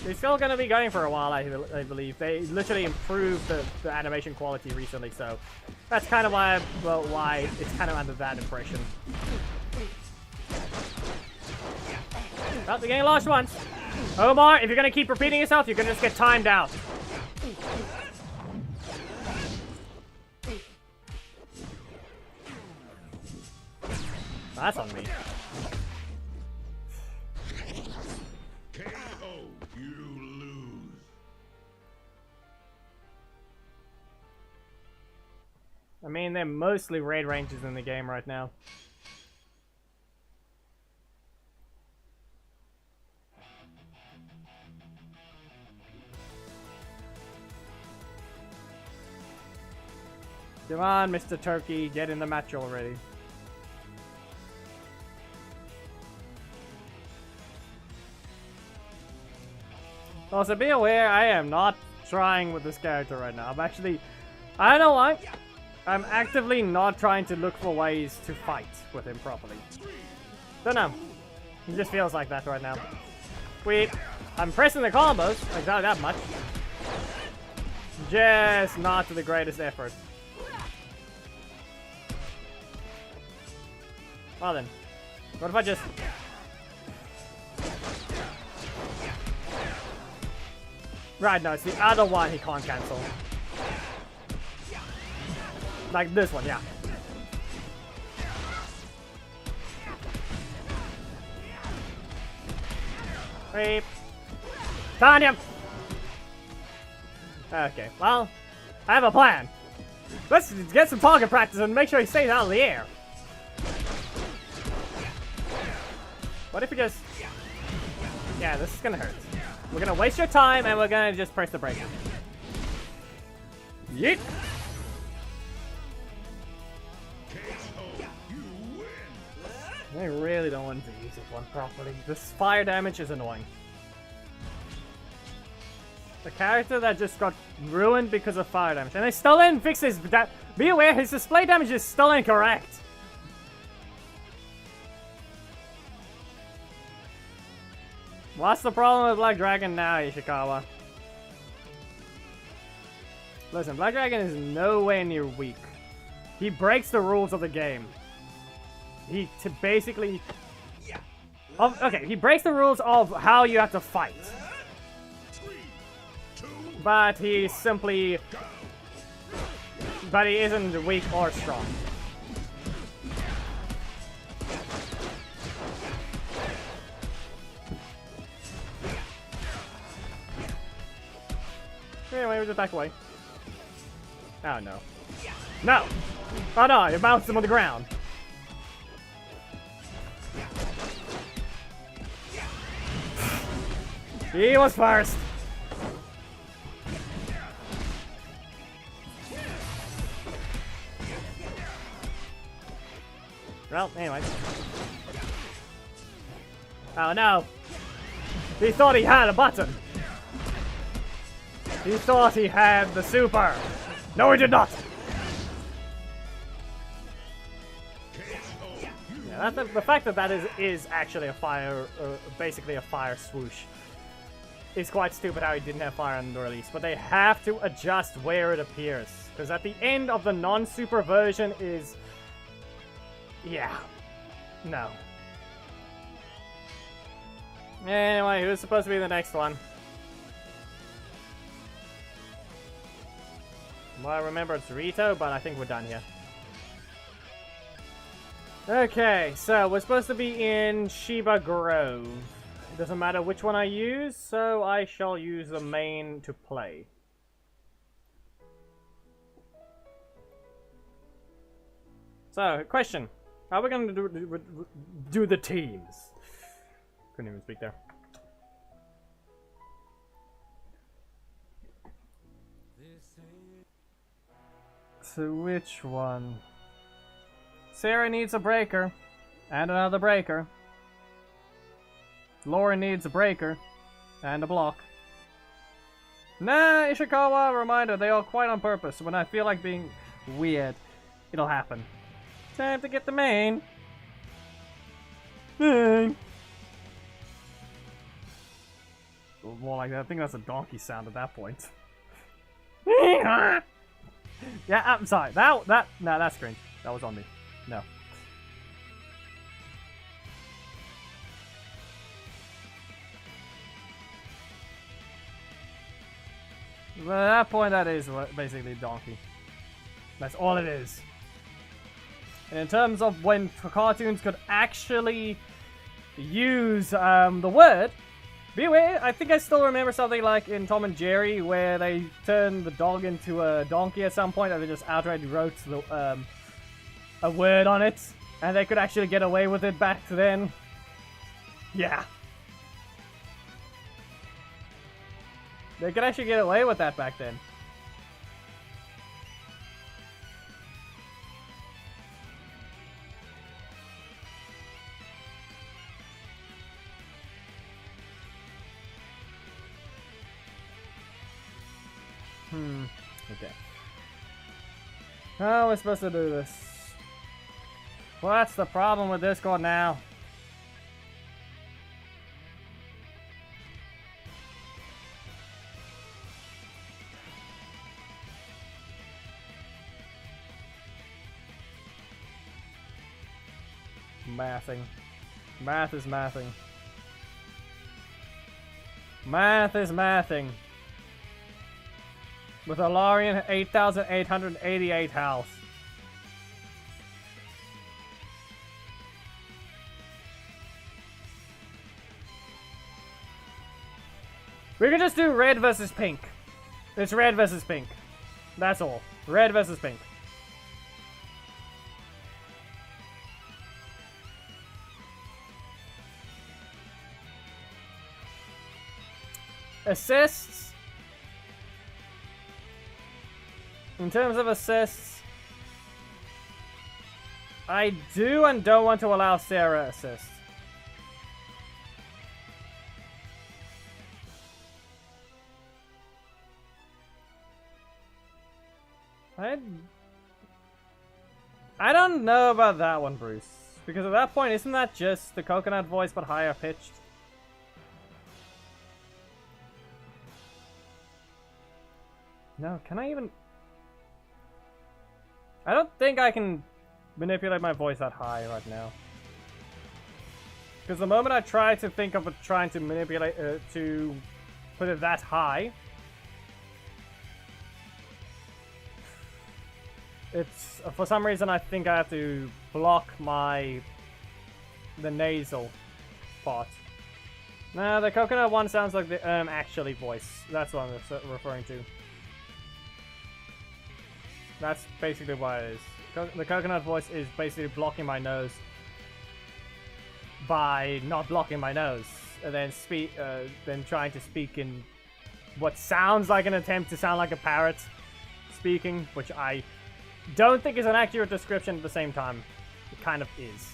They're still going to be going for a while, I believe. They literally improved the animation quality recently, so that's kind of why it's kind of under that impression. Well, they're getting launched once. Omar, if you're going to keep repeating yourself, you're going to just get timed out. That's on me. KO, you lose. I mean, they're mostly raid rangers in the game right now. Come on, Mr. Turkey, get in the match already. Also, be aware, I am not trying with this character right now. I'm actually... I don't know why. I'm actively not trying to look for ways to fight with him properly. Don't know. It just feels like that right now. I'm pressing the combos, like that much. Just not to the greatest effort. Well then, what if I just... Right, no, it's the other one he can't cancel. Like this one, yeah. Beep. Tanya! Okay, well, I have a plan. Let's get some target practice and make sure he stays out of the air. What if we just... Yeah, this is gonna hurt. We're gonna waste your time and we're gonna just press the brake. Yeet! I really don't want to use this one properly. This fire damage is annoying. The character that just got ruined because of fire damage. And they still didn't fix his... Be aware, his display damage is still incorrect. What's the problem with Black Dragon now, Ishikawa? Listen, Black Dragon is nowhere near weak. He breaks the rules of the game. He basically... okay, he breaks the rules of how you have to fight. But he simply... But he isn't weak or strong. Anyway, we just back away. Oh no. No! Oh no, you bounced him on the ground. He was first. Well, anyway. Oh no. He thought he had a button. He thought he had the super. No, he did not. Yeah, that's the fact that is actually a fire, basically a fire swoosh. It's quite stupid how he didn't have fire on the release, but they have to adjust where it appears. Because at the end of the non-super version is... Yeah. No. Anyway, who's supposed to be the next one? Well, I remember it's Rito, but I think we're done here. Okay, so we're supposed to be in Shiba Grove. It doesn't matter which one I use, so I shall use the main to play. So, question. How are we going to do the teams? Couldn't even speak there. So which one? Sarah needs a breaker. And another breaker. Lauren needs a breaker. And a block. Nah, Ishikawa, reminder, they are quite on purpose. When I feel like being weird, it'll happen. Time to get the main. Main. More like that. I think that's a donkey sound at that point. Yeah, I'm sorry. No, that's cringe. That was on me. No. But at that point, that is basically a donkey. That's all it is. And in terms of when cartoons could actually use the word, beware, I think I still remember something like in Tom and Jerry where they turned the dog into a donkey at some point and they just outright wrote the, a word on it. And they could actually get away with it back then. Yeah. They could actually get away with that back then. Okay. How are we supposed to do this? What's the problem with Discord now? Mathing. Math is mathing. Math is mathing. With a Larian 8,888 health. We can just do red versus pink. It's red versus pink. That's all. Red versus pink. Assists. In terms of assists, I do and don't want to allow Sarah assists. I don't know about that one, Bruce. Because at that point, isn't that just the coconut voice but higher pitched? No, can I even... I don't think I can manipulate my voice that high right now. Because the moment I try to think of trying to manipulate, to put it that high, it's, for some reason I think I have to block the nasal part. Nah, the coconut one sounds like the actually voice. That's what I'm referring to. That's basically what it is. The coconut voice is basically blocking my nose by not blocking my nose, and then then trying to speak in what sounds like an attempt to sound like a parrot speaking, which I don't think is an accurate description at the same time. It kind of is.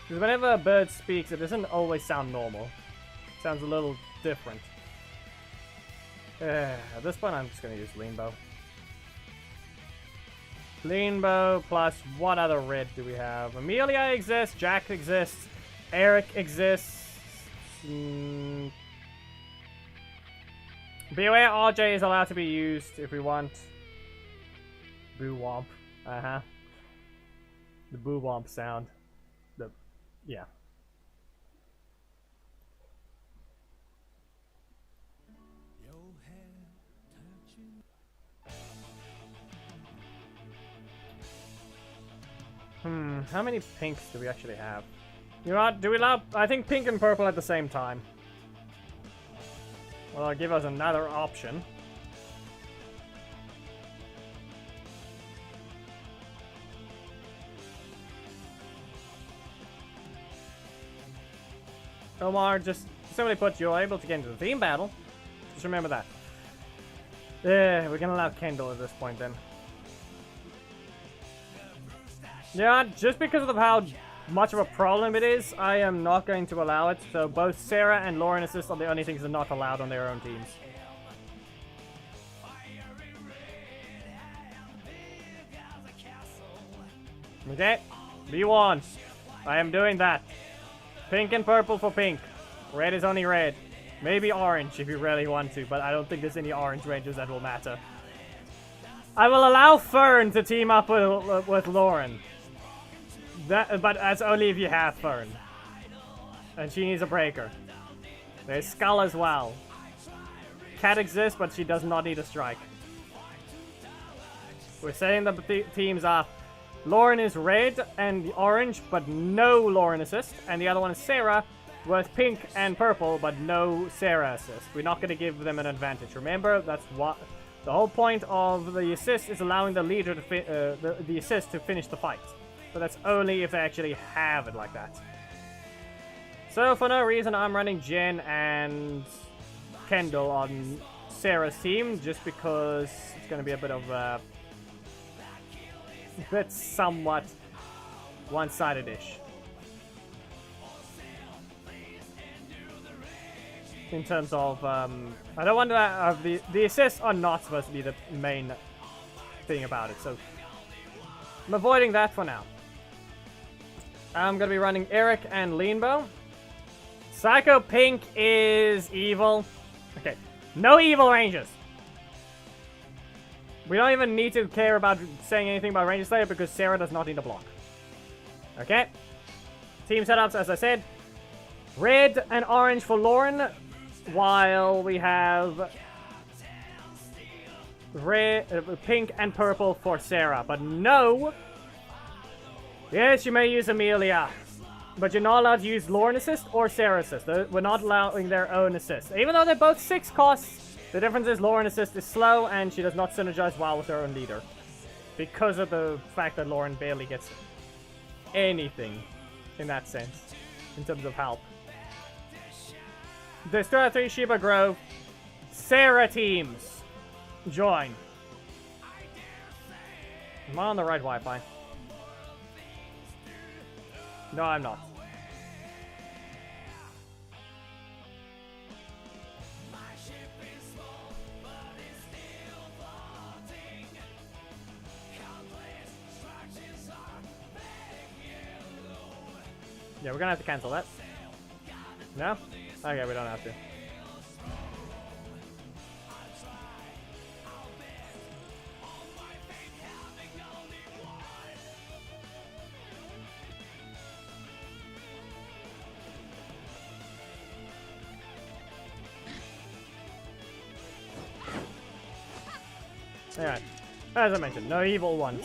Because whenever a bird speaks, it doesn't always sound normal. It sounds a little different. At this point, I'm just going to use Lean Bow. Lean Bow plus what other red do we have? Amelia exists, Jack exists, Eric exists. Beware RJ is allowed to be used if we want. Boo Womp. Uh-huh. The Boo Womp sound. Yeah. How many pinks do we actually have? You know what? Do we allow... I think pink and purple at the same time. Well, it'll give us another option. Omar, just simply put, you're able to get into the team battle. Just remember that. Yeah, we're gonna allow Kendall at this point then. Yeah, just because of how much of a problem it is, I am not going to allow it. So both Sarah and Lauren assist are the only things that are not allowed on their own teams. Okay, B1. I am doing that. Pink and purple for pink. Red is only red. Maybe orange if you really want to, but I don't think there's any orange ranges that will matter. I will allow Fern to team up with Lauren. But that's only if you have Fern. And she needs a breaker. There's Skull as well. Cat exists, but she does not need a strike. We're setting the teams up. Lauren is red and orange, but no Lauren assist. And the other one is Sarah with pink and purple, but no Sarah assist. We're not going to give them an advantage. Remember, that's what the whole point of the assist is, allowing the leader to the assist to finish the fight. But that's only if they actually have it like that. So for no reason, I'm running Jen and Kendall on Sarah's team, just because it's going to be a bit of somewhat one-sided-ish. In terms of, I don't want to, the assists are not supposed to be the main thing about it, so I'm avoiding that for now. I'm going to be running Eric and Leanbow. Psycho Pink is evil. Okay, no evil ranges. We don't even need to care about saying anything about Ranger Slayer because Sarah does not need a block. Okay. Team setups, as I said. Red and orange for Lauren, while we have pink and purple for Sarah. But no. Yes, you may use Amelia, but you're not allowed to use Lauren assist or Sarah assist. We're not allowing their own assist. Even though they're both 6 costs, the difference is Lauren assist is slow and she does not synergize well with her own leader. Because of the fact that Lauren barely gets anything in that sense, in terms of help. Destroy 3 Sheba Grove. Sarah teams. Join. Am I on the right Wi-Fi? No, I'm not. Yeah, we're gonna have to cancel that. No? Okay, we don't have to. Alright. As I mentioned, no evil ones.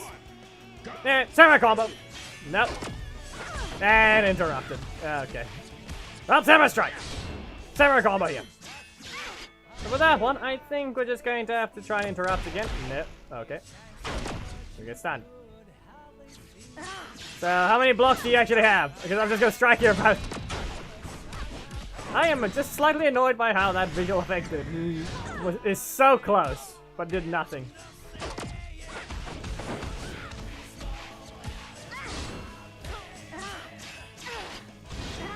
Semi-combo! Nope. And interrupted. Okay. Well, semi-strike! Semi-combo here. So with that one, I think we're just going to have to try and interrupt again. Nope. Okay. We get stunned. So, how many blocks do you actually have? Because I'm just going to strike you about... I am just slightly annoyed by how that visual effect is so close, but did nothing.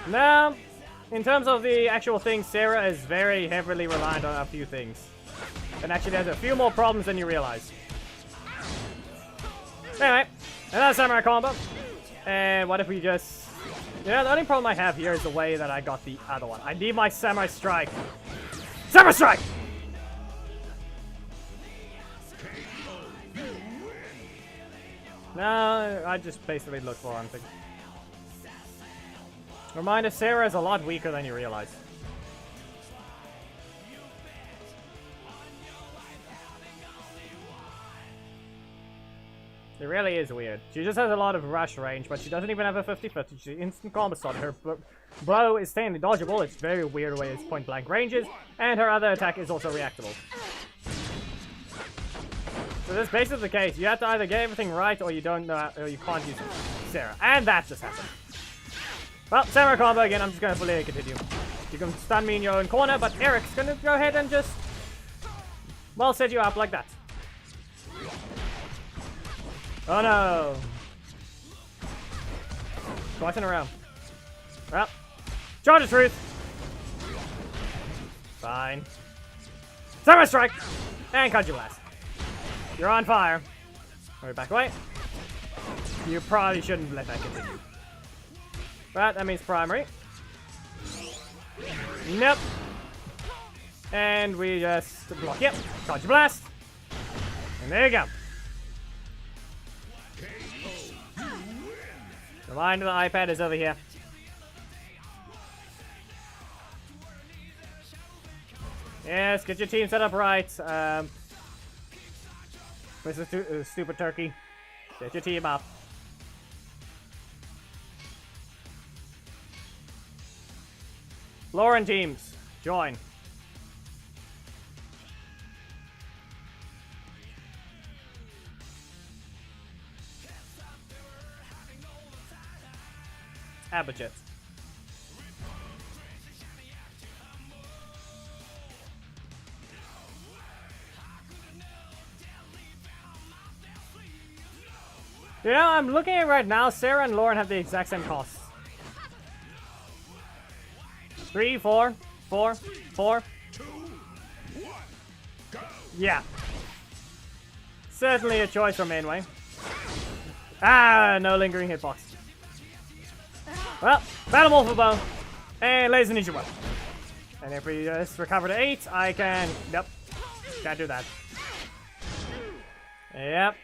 Now, in terms of the actual thing, Sarah is very heavily reliant on a few things. And actually has a few more problems than you realize. Anyway, another samurai combo. And what if we just... Yeah, the only problem I have here is the way that I got the other one. I need my samurai strike. Samurai strike! No, I just basically look for something. Reminder, Sarah is a lot weaker than you realize. It really is weird. She just has a lot of rush range, but she doesn't even have a 50-50. She's instant combo on her. Blow is staying dodgeable. It's very weird way its point blank ranges, and her other attack is also reactable. So that's basically the case. You have to either get everything right, or you don't know, or you can't use Sarah. And that just happened. Well, Sarah combo again. I'm just gonna fully continue. You can stun me in your own corner, but Eric's gonna go ahead and just, well, set you up like that. Oh no! Twice in a row. Well, charge of truth. Fine. Samurai strike and Kaiju blast. You're on fire. Alright, back away. You probably shouldn't let that continue. But that means primary. Nope. And we just block. Yep. Kaiju blast. And there you go. Reminder the iPad is over here. Yes, get your team set up right. Mr. Stupid Turkey. Get your team up. Lauren teams, join. Abijit. You know, I'm looking at it right now. Sarah and Lauren have the exact same costs. 3, 4, 4, 4. Yeah. Certainly a choice from Mainway. Ah, no lingering hitbox. Well, Battle Morphle Bow and Laser Ninja Whip. And if we just recover to 8, I can. Nope. Can't do that. Yep.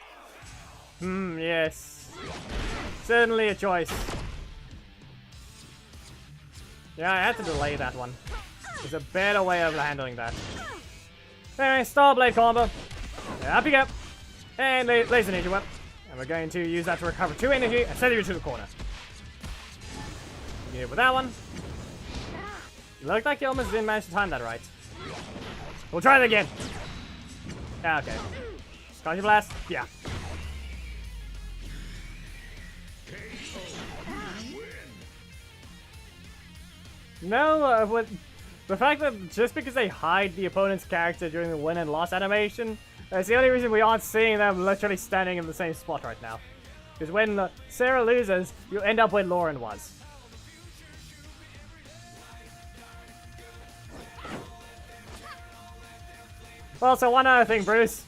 Yes. Certainly a choice. Yeah, I had to delay that one. There's a better way of handling that. Anyway, StarBlade combo. Up you go. And Laser Ninja Whip. And we're going to use that to recover 2 energy and send you to the corner. You with that one. Looked like you almost didn't manage to time that right. We'll try it again. Yeah, okay. Kaiju blast? Yeah. No, with the fact that just because they hide the opponent's character during the win and loss animation, that's the only reason we aren't seeing them literally standing in the same spot right now. Because when Sarah loses, you end up where Lauren was. Also, one other thing, Bruce.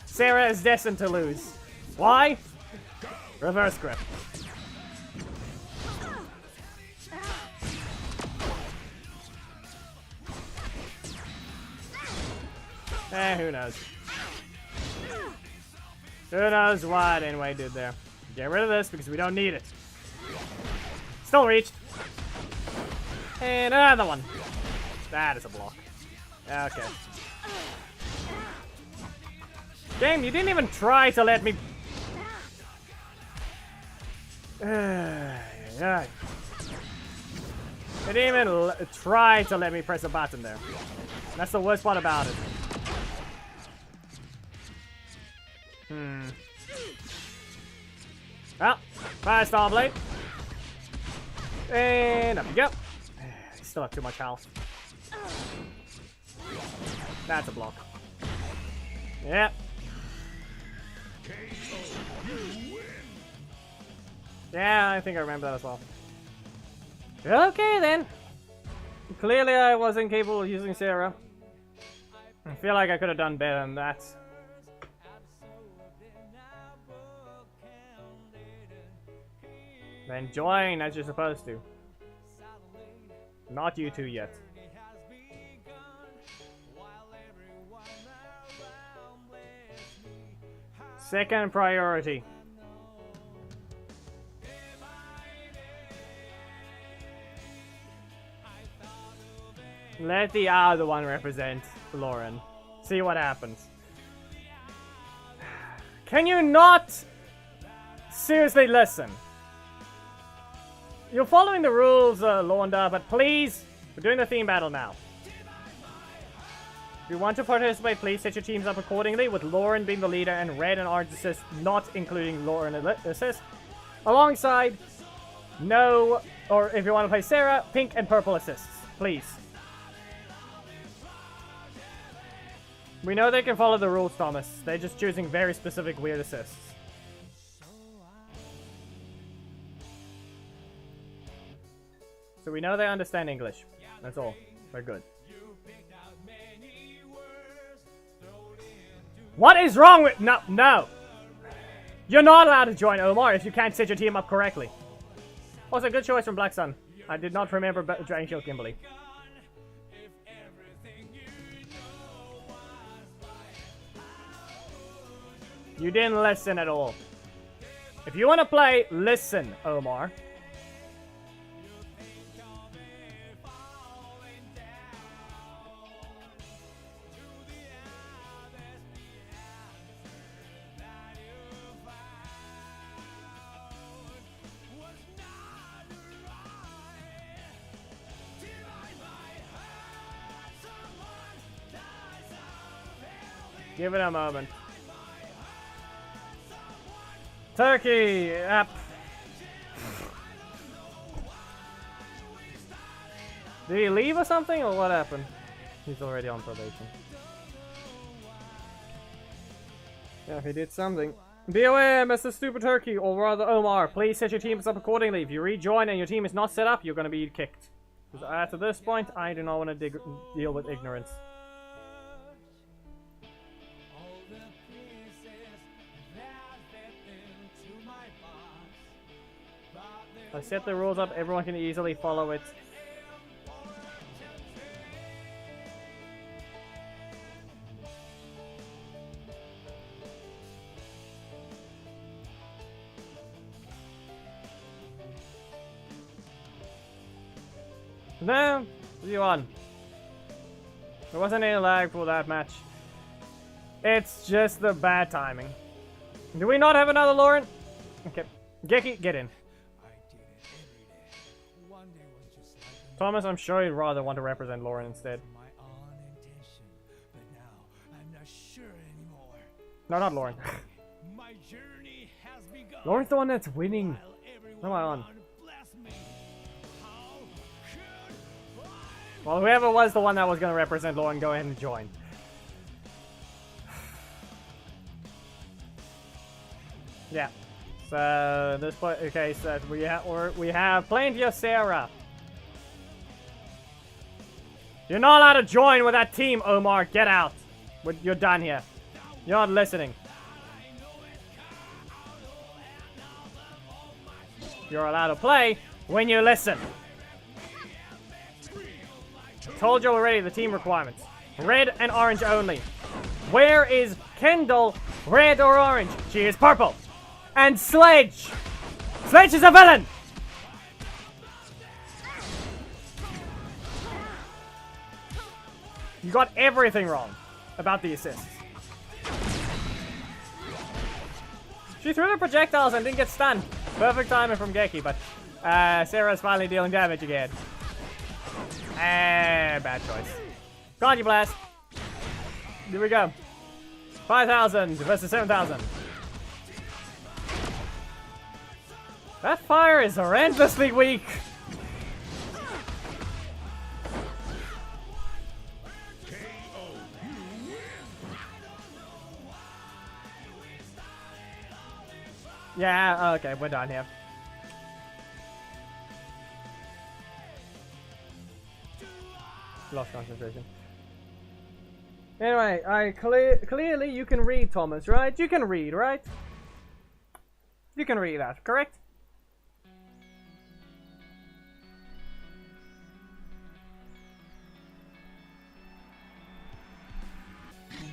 Sarah is destined to lose. Why? Reverse grip. Who knows? Who knows what anyway did there. Get rid of this because we don't need it. Still reached. And another one. That is a block. Okay. Game, you didn't even try to let me... You didn't even try to let me press a button there. That's the worst part about it. Well, fire StarBlade. And up you go. Still have too much health. That's a block. Yep. Yeah, I think I remember that as well. Okay then. Clearly I wasn't capable of using Sarah. I feel like I could have done better than that. Then join as you're supposed to. Not you two yet. Second priority. Let the other one represent Lauren. See what happens. Can you not Seriously, listen. You're following the rules, Londa, but please, we're doing the theme battle now. If you want to participate, please set your teams up accordingly, with Lauren being the leader and red and orange assist, not including Lauren assist. Alongside, no, or if you want to play Sarah, pink and purple assists, please. We know they can follow the rules, Thomas. They're just choosing very specific weird assists. So we know they understand English. That's all. They're good. What is wrong with... No, no. You're not allowed to join Omar if you can't set your team up correctly. Also, good choice from Black Sun. I did not remember Dragon Shield Kimberly. You didn't listen at all. If you want to play, listen, Omar. Give it a moment. Turkey! App. Did he leave or something, or what happened? He's already on probation. Yeah, he did something. Be aware, Mr. Stupid Turkey, or rather Omar. Please set your teams up accordingly. If you rejoin and your team is not set up, you're gonna be kicked. Because after this point, I do not want to deal with ignorance. I set the rules up, everyone can easily follow it. No, you won. There wasn't any lag for that match. It's just the bad timing. Do we not have another Lauren? Okay. Geki, get in. Thomas, I'm sure you'd rather want to represent Lauren instead. No, not Lauren. Lauren's the one that's winning. What am I on? Well, whoever was the one that was going to represent Lauren, go ahead and join. Yeah. So this point, okay. So we have plenty of Sarah. You're not allowed to join with that team, Omar. Get out. You're done here. You're not listening. You're allowed to play when you listen. Told you already the team requirements. Red and orange only. Where is Kendall? Red or orange? She is purple. And Sledge. Sledge is a villain. You got everything wrong about the assists. She threw the projectiles and didn't get stunned. Perfect timing from Geki, but Sarah's finally dealing damage again. Bad choice. Conji Blast. Here we go. 5,000 versus 7,000. That fire is horrendously weak. Yeah, okay, we're done here. Lost concentration. Anyway, clearly you can read, Thomas, right? You can read, right? You can read that, correct?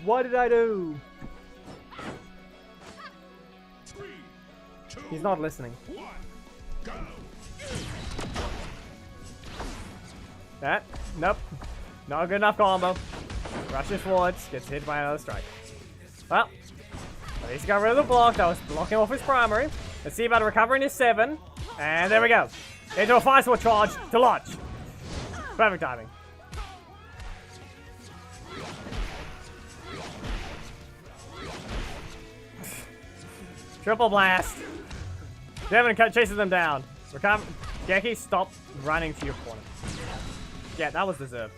What did I do? He's not listening. That? Nope. Not a good enough combo. Rushes forwards, gets hit by another strike. Well, He's got rid of the block that was blocking off his primary. Let's see about recovering his 7. And there we go. Into a 5-sword charge to launch. Perfect timing. Triple blast. Devin chases them down. Recover. Geki, stop running to your corner. Yeah, that was deserved.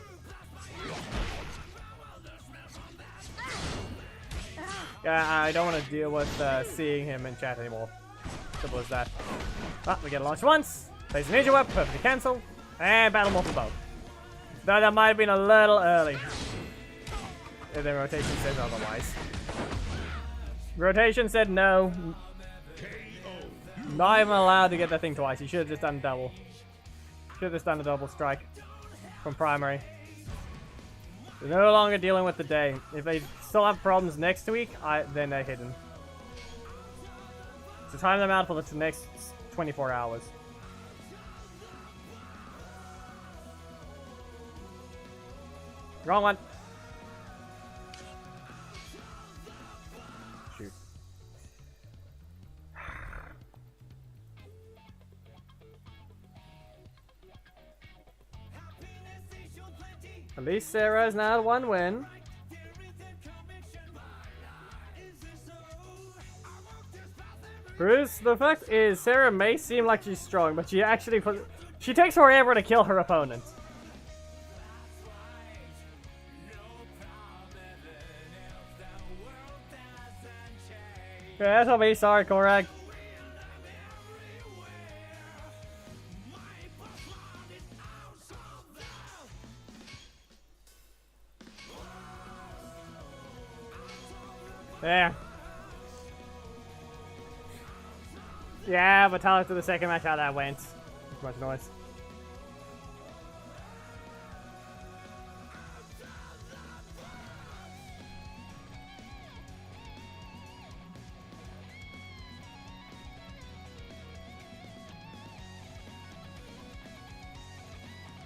Yeah, I don't want to deal with seeing him in chat anymore. Simple as that. Ah, we get a launch once. Plays a ninja whip, perfectly cancel. And battle morph bow. Though that might have been a little early. If the rotation says otherwise. Rotation said no. Not even allowed to get that thing twice. He should have just done double. Should have just done a double strike from primary. They're no longer dealing with the day. If they still have problems next week, then they're hidden. So time them out for the next 24 hours. Wrong one. Shoot. At least Sarah's now 1 win. Bruce, the fact is, Sarah may seem like she's strong, but she takes forever to kill her opponent. Yeah, that's me. Sorry, Korag. There. Yeah, but tell us to the second match how that went. Too much noise.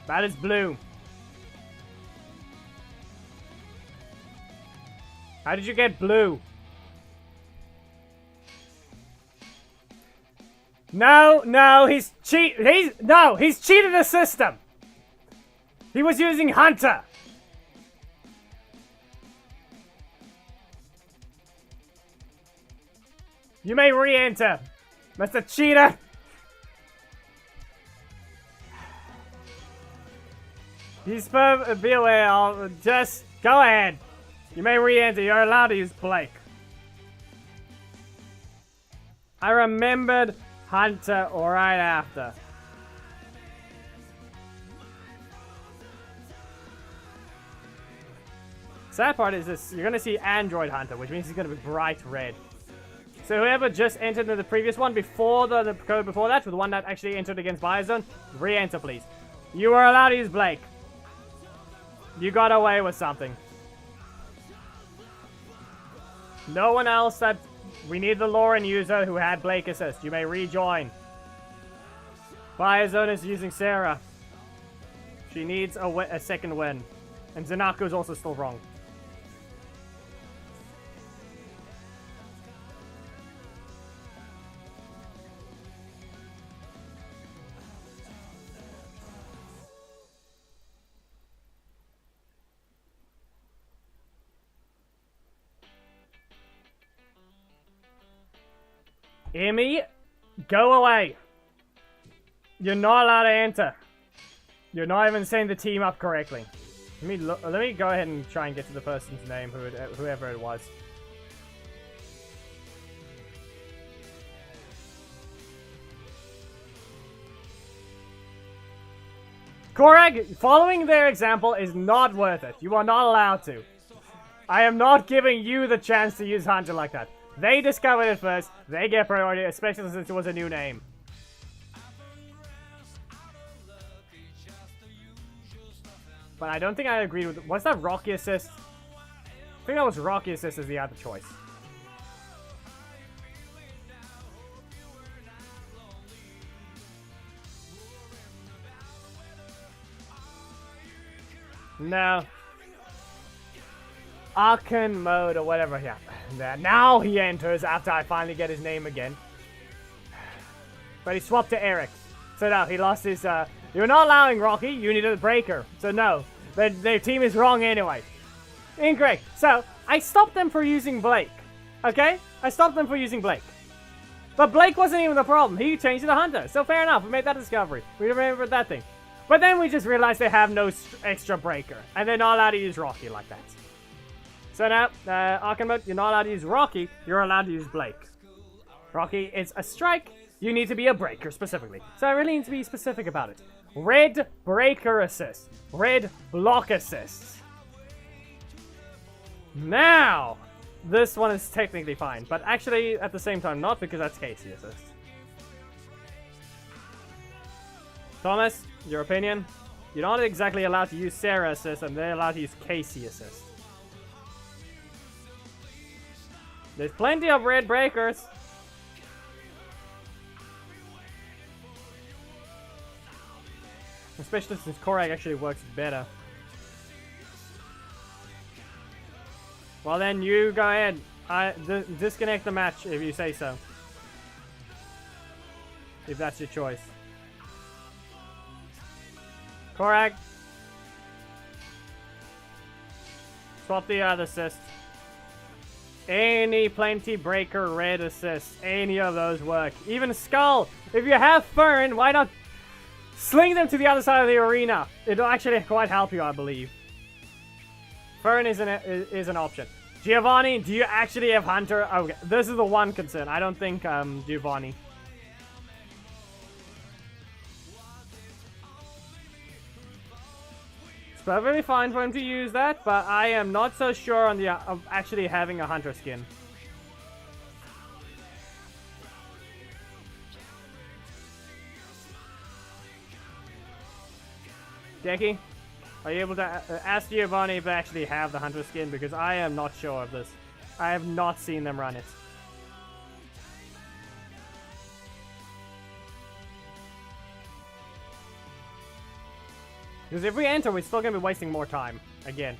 That is blue. How did you get blue? No, he's cheated the system. He was using Hunter. You may re-enter, Mr. Cheater. He's be aware. I'll just go ahead. You may re-enter. You're allowed to use Blake. I remembered Hunter right after. Sad part is this: you're gonna see Android Hunter, which means he's gonna be bright red. So whoever just entered into the previous one before the code before that, with the one that actually entered against Biozone, re-enter please. You are allowed to use Blake. You got away with something. No one else that... We need the Lauren user who had Blake assist. You may rejoin. Biozone is using Sarah. She needs a second win. And Zanaku is also still wrong. Emmy, go away. You're not allowed to enter. You're not even setting the team up correctly. Let me go ahead and try and get to the person's name, whoever it was. Korag, following their example is not worth it. You are not allowed to. I am not giving you the chance to use Hunter like that. They discovered it first. They get priority, especially since it was a new name. But I don't think I agreed with... Was that Rocky Assist? I think that was Rocky Assist as the other choice. No. Arcan mode or whatever, yeah. That now he enters after I finally get his name again. But he swapped to Eric. So no, he lost his, you're not allowing Rocky, you needed a breaker. So no, their team is wrong anyway. Incorrect. So, I stopped them for using Blake. Okay? I stopped them for using Blake. But Blake wasn't even the problem. He changed to the Hunter. So fair enough, we made that discovery. We remembered that thing. But then we just realized they have no extra breaker. And they're not allowed to use Rocky like that. So now, Arkham, you're not allowed to use Rocky. You're allowed to use Blake. Rocky is a strike. You need to be a breaker specifically. So I really need to be specific about it. Red breaker assist. Red block assists. Now, this one is technically fine. But actually, at the same time, not because that's Casey assist. Thomas, your opinion? You're not exactly allowed to use Sarah assist, and they're allowed to use Casey assist. There's plenty of red breakers. Especially since Korag actually works better. Well then, you go ahead. Disconnect the match if you say so. If that's your choice. Korag. Swap the other assist. Any plenty breaker red assist. Any of those work. Even Skull. If you have Fern, why not sling them to the other side of the arena? It'll actually quite help you, I believe. Fern is an option. Giovanni, do you actually have Hunter? Okay, this is the one concern. I don't think Giovanni. It's perfectly fine for him to use that, but I am not so sure on the of actually having a Hunter skin. Deki, are you able to ask Giovanni if they actually have the Hunter skin? Because I am not sure of this. I have not seen them run it. Because if we enter, we're still going to be wasting more time. Again.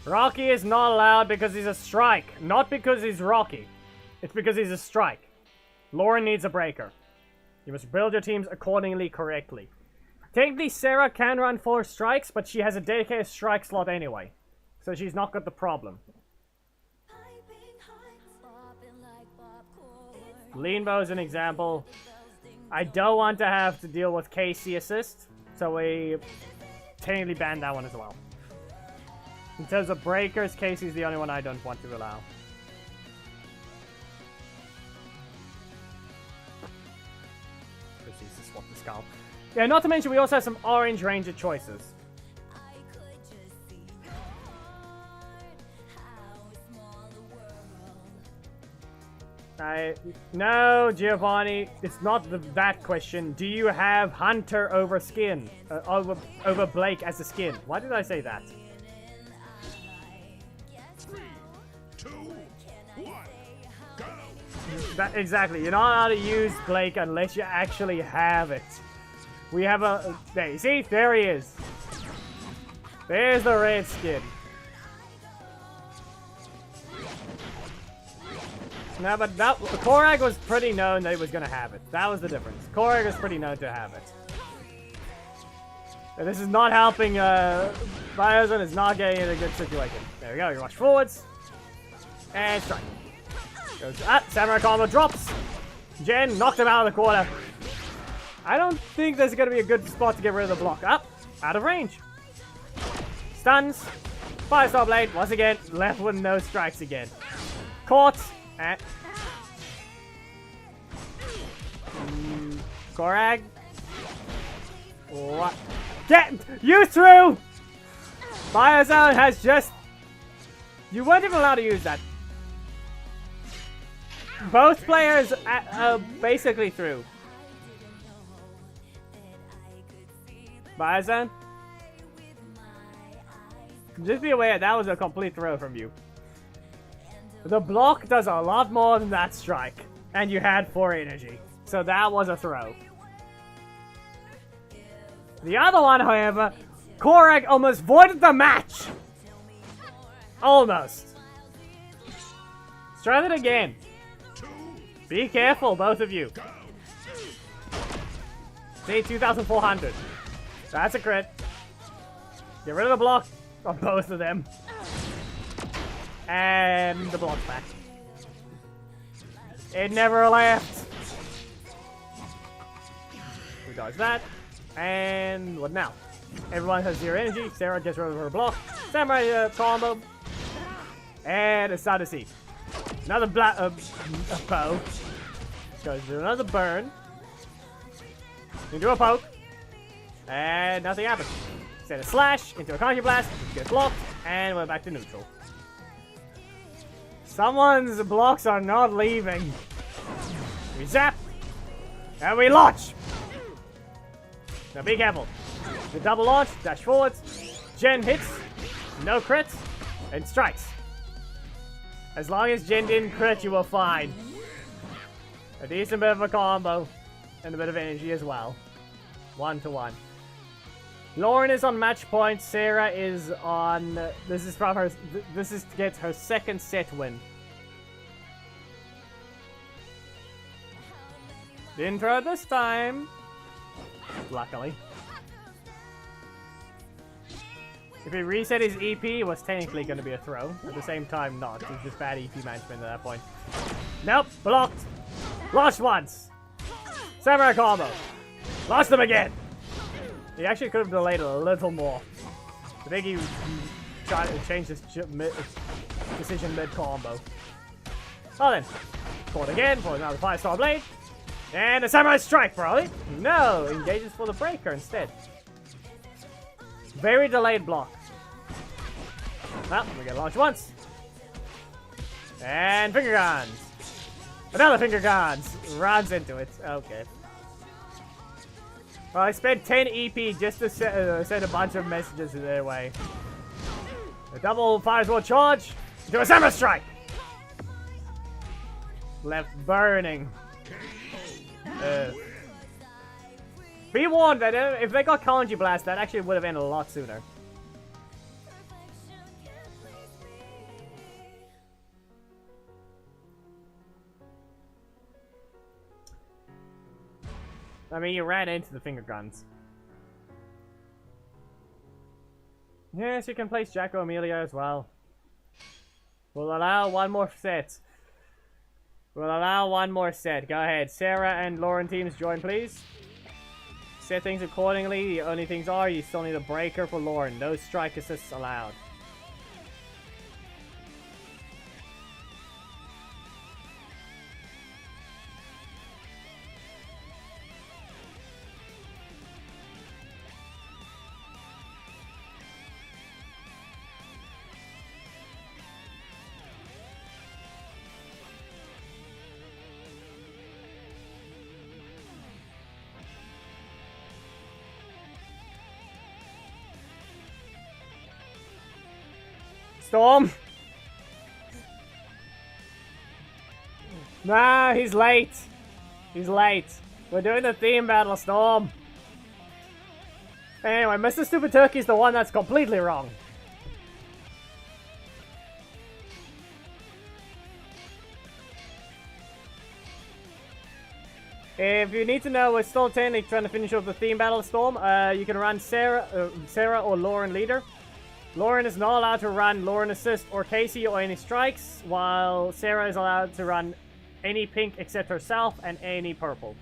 Rocky is not allowed because he's a strike. Not because he's Rocky. It's because he's a strike. Lauren needs a breaker. You must build your teams accordingly correctly. Technically, Sarah can run 4 strikes, but she has a dedicated strike slot anyway. So she's not got the problem. Leanbow is an example. I don't want to have to deal with KC assist, so we technically ban that one as well. In terms of breakers, Casey's the only one I don't want to allow. Proceeds to swap the skull. Yeah, not to mention we also have some orange ranger choices. No, Giovanni, it's not that question. Do you have Hunter over skin? Over Blake as a skin? Why did I say that? 3, 2, 1, go! Exactly, you're not allowed to use Blake unless you actually have it. We have a... There, you see? There he is. There's the red skin. No, but that Korag was pretty known that he was going to have it. That was the difference. Korag was pretty known to have it. And this is not helping, Biozone is not getting in a good situation. There we go, you rush forwards. And strike. Goes, Samurai combo drops. Jen knocked him out of the corner. I don't think there's going to be a good spot to get rid of the block. Up, out of range. Stuns. Fire StarBlade, once again, left with no strikes again. Caught. Korag. What? Get you through! Biozone has just... You weren't even allowed to use that. Both players basically through. Biozone? Just be aware, that was a complete throw from you. The block does a lot more than that strike. And you had 4 energy. So that was a throw. The other one, however, Korag almost voided the match! Almost. Let's try that again. Be careful, both of you. See, 2,400. That's a crit. Get rid of the block on both of them. And the block's back. It never left. We dodge that. And what now? Everyone has 0 energy. Sarah gets rid of her block. Samurai combo. And it's time to see. Another bow. Goes to another burn. You do a poke. And nothing happens. Set a slash into a Conjure Blast. Get blocked. And we're back to neutral. Someone's blocks are not leaving. We zap. And we launch. Now be careful. The double launch, dash forwards. Jen hits. No crits. And strikes. As long as Jen didn't crit, you were fine. A decent bit of a combo. And a bit of energy as well. 1-to-1. Lauren is on match point. Sarah is on... This is from her... This is to get her second set win. Didn't throw it this time. Luckily. If he reset his EP, it was technically going to be a throw. At the same time, not. It was just bad EP management at that point. Nope. Blocked. Launched once. Samurai combo. Launched them again. He actually could have delayed a little more. I think he tried to change his decision mid-combo. Well then. Caught again for another 5-star blade. And a Samurai Strike, probably. No, engages for the breaker instead. Very delayed block. Well, we get launched once. And finger guns. Another finger guns. Runs into it. Okay. Well, I spent 10 EP just to send a bunch of messages their way. A double Firesword charge into a Samurai Strike. Left burning. Be warned that if they got Conjure Blast, that actually would have ended a lot sooner. I mean, you ran into the finger guns. Yes, you can place Jacko Amelia as well. We'll allow one more set. We'll allow one more set. Go ahead. Sarah and Lauren teams join, please. Set things accordingly. The only things are you still need a breaker for Lauren. No strike assists allowed. Storm! Nah, he's late. He's late. We're doing the theme battle, Storm. Anyway, Mr. Stupid Turkey's the one that's completely wrong. If you need to know, we're still technically trying to finish up the theme battle, Storm. You can run Sarah or Lauren leader. Lauren is not allowed to run Lauren assist or Casey or any strikes, while Sarah is allowed to run any pink except herself and any purple.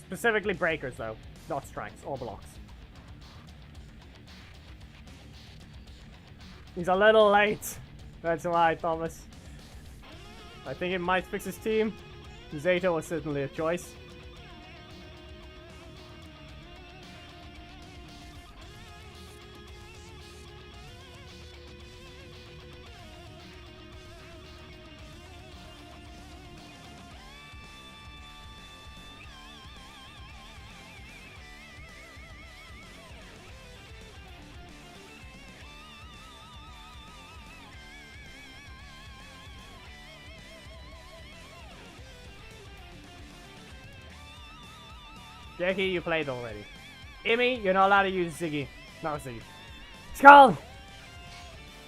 Specifically breakers though, not strikes or blocks. He's a little late. That's why, Thomas. I think it might fix his team. Zato was certainly a choice. Jackie, you played already. Emmy, you're not allowed to use Ziggy. Not Ziggy. Skull!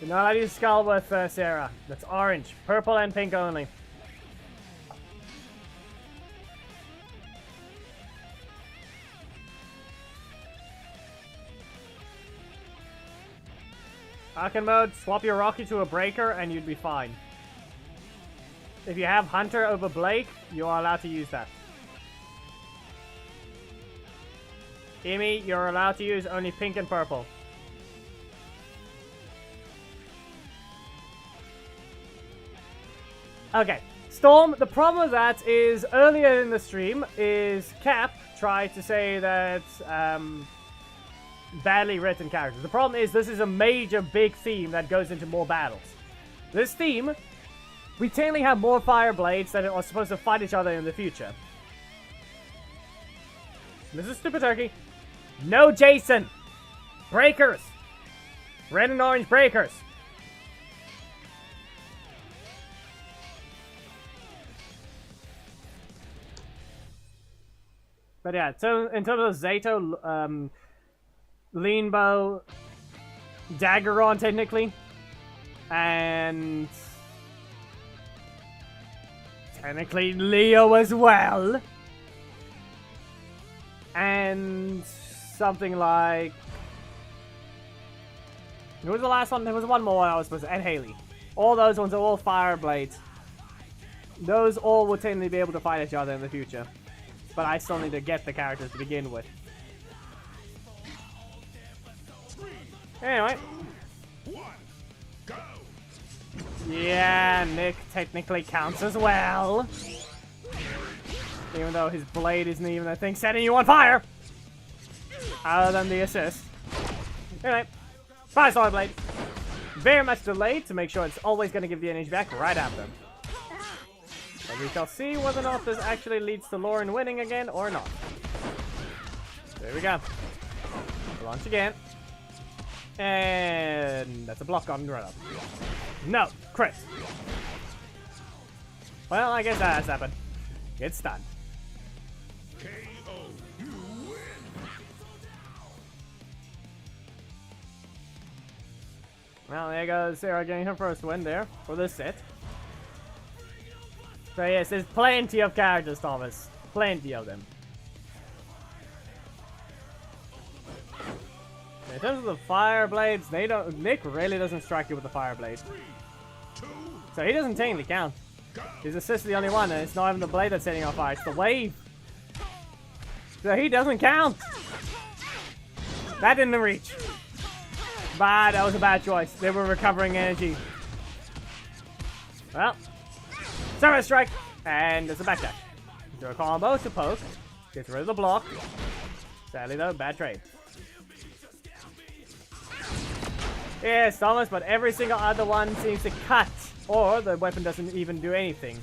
You're not allowed to use Skull with Sarah. That's orange. Purple and pink only. Falcon mode, swap your Rocky to a Breaker and you'd be fine. If you have Hunter over Blake, you are allowed to use that. Amy, you're allowed to use only pink and purple. Okay, Storm, the problem with that is earlier in the stream is Cap tried to say that badly written characters. The problem is this is a major big theme that goes into more battles. This theme, we technically have more fire blades that are supposed to fight each other in the future. This is Stupid Turkey. No Jason! Breakers! Red and orange breakers! But yeah, so in terms of Zato, Lean Bow, Daggeron technically, and technically Leo as well, and something like, who was the last one? There was one more I was supposed to, and Haley. All those ones are all fire blades. Those all will technically be able to fight each other in the future. But I still need to get the characters to begin with. Anyway. Yeah, Nick technically counts as well. Even though his blade isn't even a thing setting you on fire. Other than the assist. Anyway. Fire Solid Blade. Very much delayed to make sure it's always going to give the energy back right after. And we shall see whether or not this actually leads to Lauren winning again or not. There we go. Launch again. And that's a block on the run up. No, crit. Well, I guess that has happened. Get stunned. Well, there goes Sarah getting her first win there for this set. So yes, there's plenty of characters, Thomas. Plenty of them. In terms of the fire blades, they don't. Nick really doesn't strike you with the fire blade. So he doesn't technically count. His assist is the only one, and it's not even the blade that's setting on fire, it's the wave. So he doesn't count. That didn't reach. But that was a bad choice. They were recovering energy. Well. Sarah strike, and there's a backdash. Do a combo to poke, gets rid of the block. Sadly though, bad trade. Yes, Thomas, but every single other one seems to cut, or the weapon doesn't even do anything.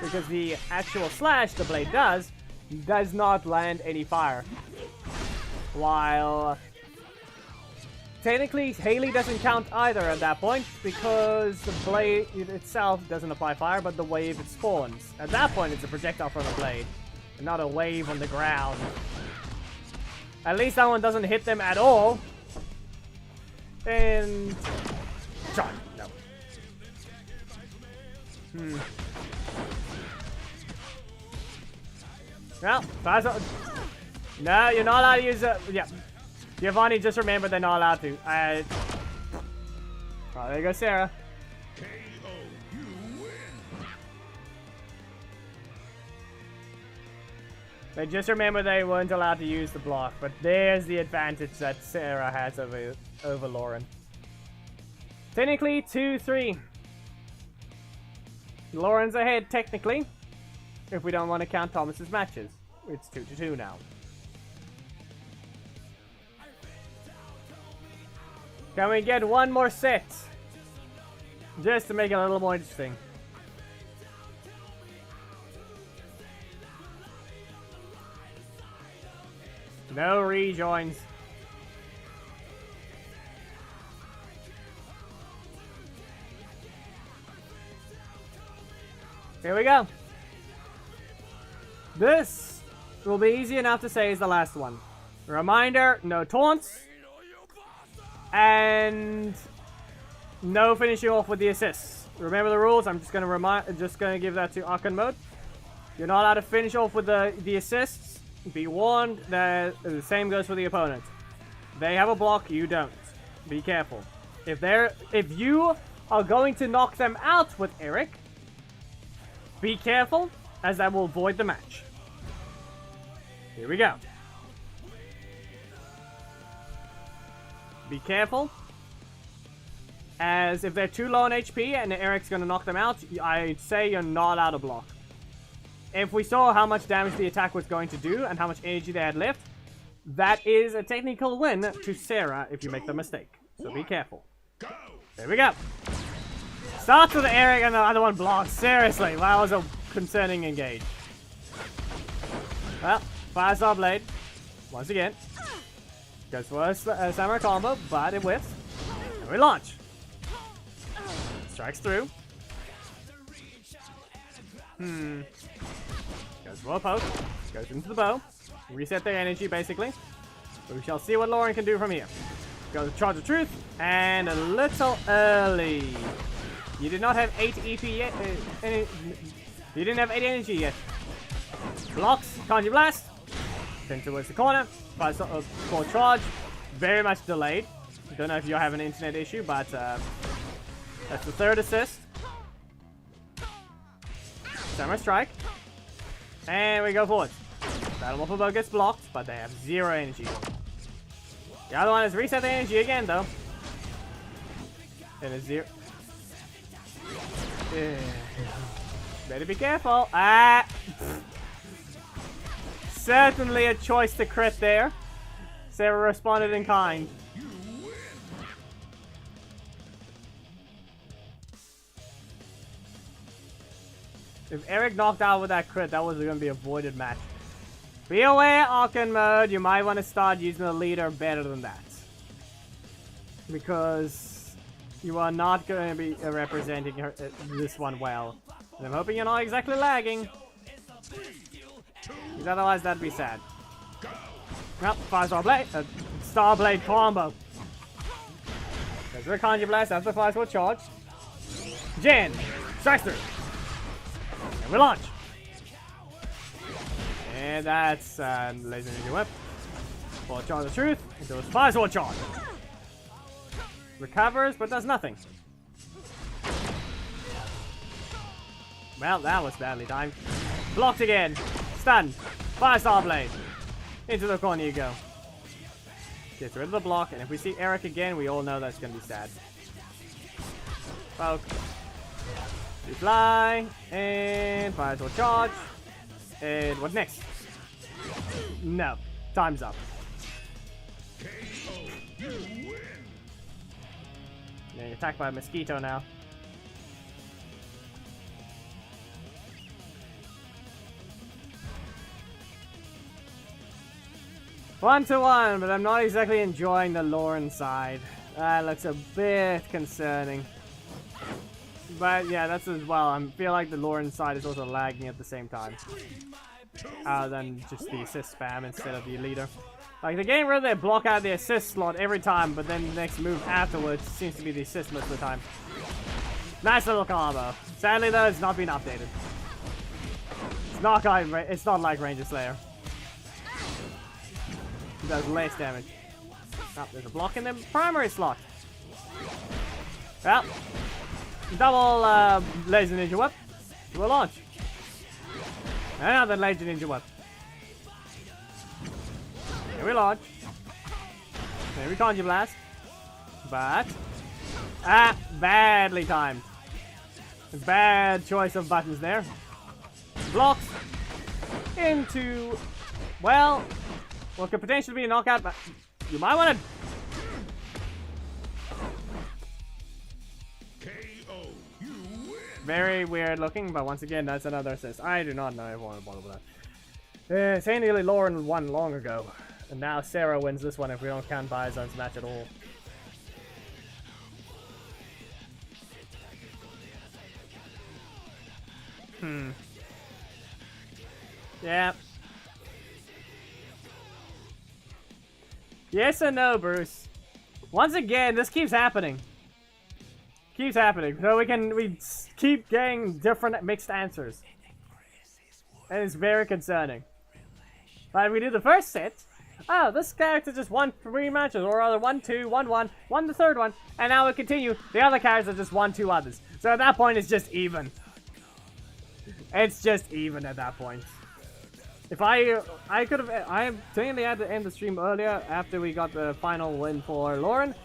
Because the actual slash the blade does not land any fire. While technically, Haley doesn't count either at that point because the blade itself doesn't apply fire, but the wave it spawns. At that point, it's a projectile from the blade, and not a wave on the ground. At least that one doesn't hit them at all. And John, no. Well, no, you're not allowed to use it. Yeah. Giovanni, just remember they're not allowed to. Oh, there you go, Sarah. But just remember they weren't allowed to use the block. But there's the advantage that Sarah has over Lauren. Technically, 2-3. Lauren's ahead, technically. If we don't want to count Thomas's matches. It's 2-2 now. Can we get one more set? Just to make it a little more interesting. No rejoins. Here we go. This will be easy enough to say is the last one. Reminder, no taunts. And no finishing off with the assists. Remember the rules. I'm just gonna give that to Archon mode. You're not allowed to finish off with the assists. Be warned that the same goes for the opponent. They have a block, you don't. Be careful. If you are going to knock them out with Eric, be careful, as that will void the match. Here we go. Be careful, as if they're too low on HP and Eric's gonna knock them out, I'd say you're not allowed to block. If we saw how much damage the attack was going to do and how much energy they had left, that is a technical win to Sarah if you make the mistake. So be careful. There we go. Starts with Eric and the other one blocks. Seriously, that was a concerning engage. Well, fire StarBlade. Once again. Goes for a samurai combo, but it whiffs. And we launch. Strikes through. Goes for a poke. Goes into the bow. Reset their energy, basically. But we shall see what Lauren can do from here. Goes to Charge of Truth. And a little early. You did not have 8 EP yet. You didn't have 8 energy yet. Blocks. Kanji Blast. Then towards the corner. For charge. Very much delayed. Don't know if you have an internet issue, but that's the third assist. Samurai Strike. And we go forward. Battle Morphle Bow gets blocked, but they have 0 energy. The other one has reset the energy again, though. And it's 0. Better be careful. Certainly a choice to crit there. Sarah responded in kind. If Eric knocked out with that crit, that was going to be a voided match. Be aware, Archon mode, you might want to start using the leader better than that. Because you are not going to be representing this one well. And I'm hoping you're not exactly lagging. Because otherwise that'd be sad. Well, fire StarBlade. StarBlade combo. There's the Kanji Blast, that's the Spinsword charge. Jen, strikes through. And we launch. And that's Laser Ninja Whip. For Charge of Truth, into a Spinsword charge. Recovers, but does nothing. Well, that was badly timed. Blocked again. Stunned. Fire StarBlade. Into the corner you go. Gets rid of the block, and if we see Eric again, we all know that's going to be sad. Poke. We fly. And fire sword charge. And what next? No. Time's up. Getting attacked by a mosquito now. One to one, but I'm not exactly enjoying the Lauren side. That looks a bit concerning. But yeah, that's as well. I feel like the Lauren side is also lagging at the same time. Than just the assist spam instead of the leader. Like, the game where they block out the assist slot every time, but then the next move afterwards seems to be the assist most of the time. Nice little combo. Sadly though, it's not been updated. It's not like Ranger Slayer. It does less damage. Oh, there's a block in the primary slot. Well, double Laser Ninja Whip. We'll launch. Another Laser Ninja Whip. Here we launch. Here we Kanji Blast. But badly timed. Bad choice of buttons there. Blocks into, well, what could potentially be a knockout, but you might want to. Very weird looking, but once again, that's another assist. I do not know if I want to bother with that. Technically, Lauren won long ago, and now Sarah wins this one if we don't count Biozone's match at all. Yeah. Yes or no, Bruce? Once again, this keeps happening. Keeps happening. So we keep getting different mixed answers. And it's very concerning. Like, we did the first set. Oh, this character just won 3 matches, or rather 1, 2, 1, 1, won the third one, and now we continue. The other characters just won 2 others. So at that point, it's just even. It's just even at that point. If I could have, I technically had to end the stream earlier after we got the final win for Lauren.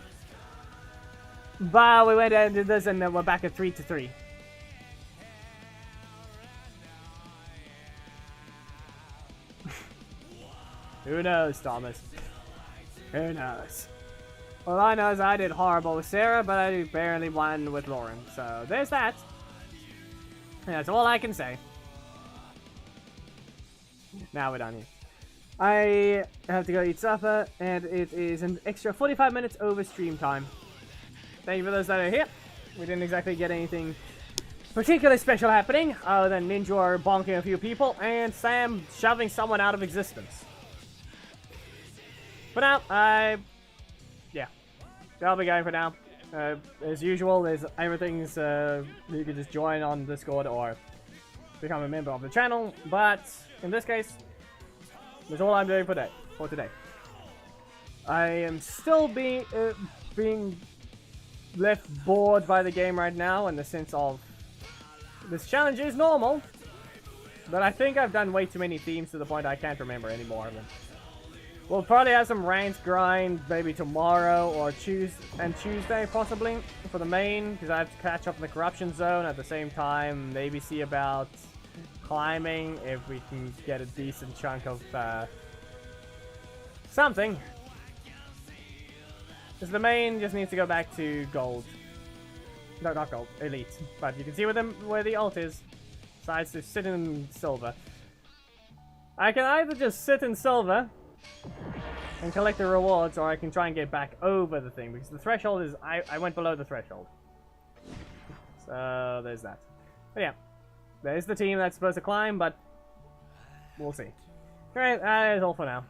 But we went and did this, and then we're back at 3-3. Who knows, Thomas? Who knows? All I know is I did horrible with Sarah, but I barely won with Lauren. So there's that. That's all I can say. Now we're done here. I have to go eat supper, and it is an extra 45 minutes over stream time. Thank you for those that are here. We didn't exactly get anything particularly special happening, other than Ninja bonking a few people, and Sam shoving someone out of existence. For now, yeah, that'll be going for now. As usual, there's everything's, you can just join on Discord or become a member of the channel, but in this case, that's all I'm doing for today. I am still being left bored by the game right now, in the sense of this challenge is normal, but I think I've done way too many themes to the point I can't remember any more of them. We'll probably have some ranked grind maybe tomorrow or Tuesday possibly for the main, because I have to catch up in the corruption zone at the same time. Maybe see about climbing if we can get a decent chunk of something. Because the main just needs to go back to gold. No, not gold, elite. But you can see where the ult is. Besides to sit in silver. I can either just sit in silver and collect the rewards, or I can try and get back over the thing, because the threshold is, I went below the threshold. So there's that. But yeah, there's the team that's supposed to climb, but we'll see. Alright, that is all for now.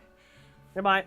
Goodbye.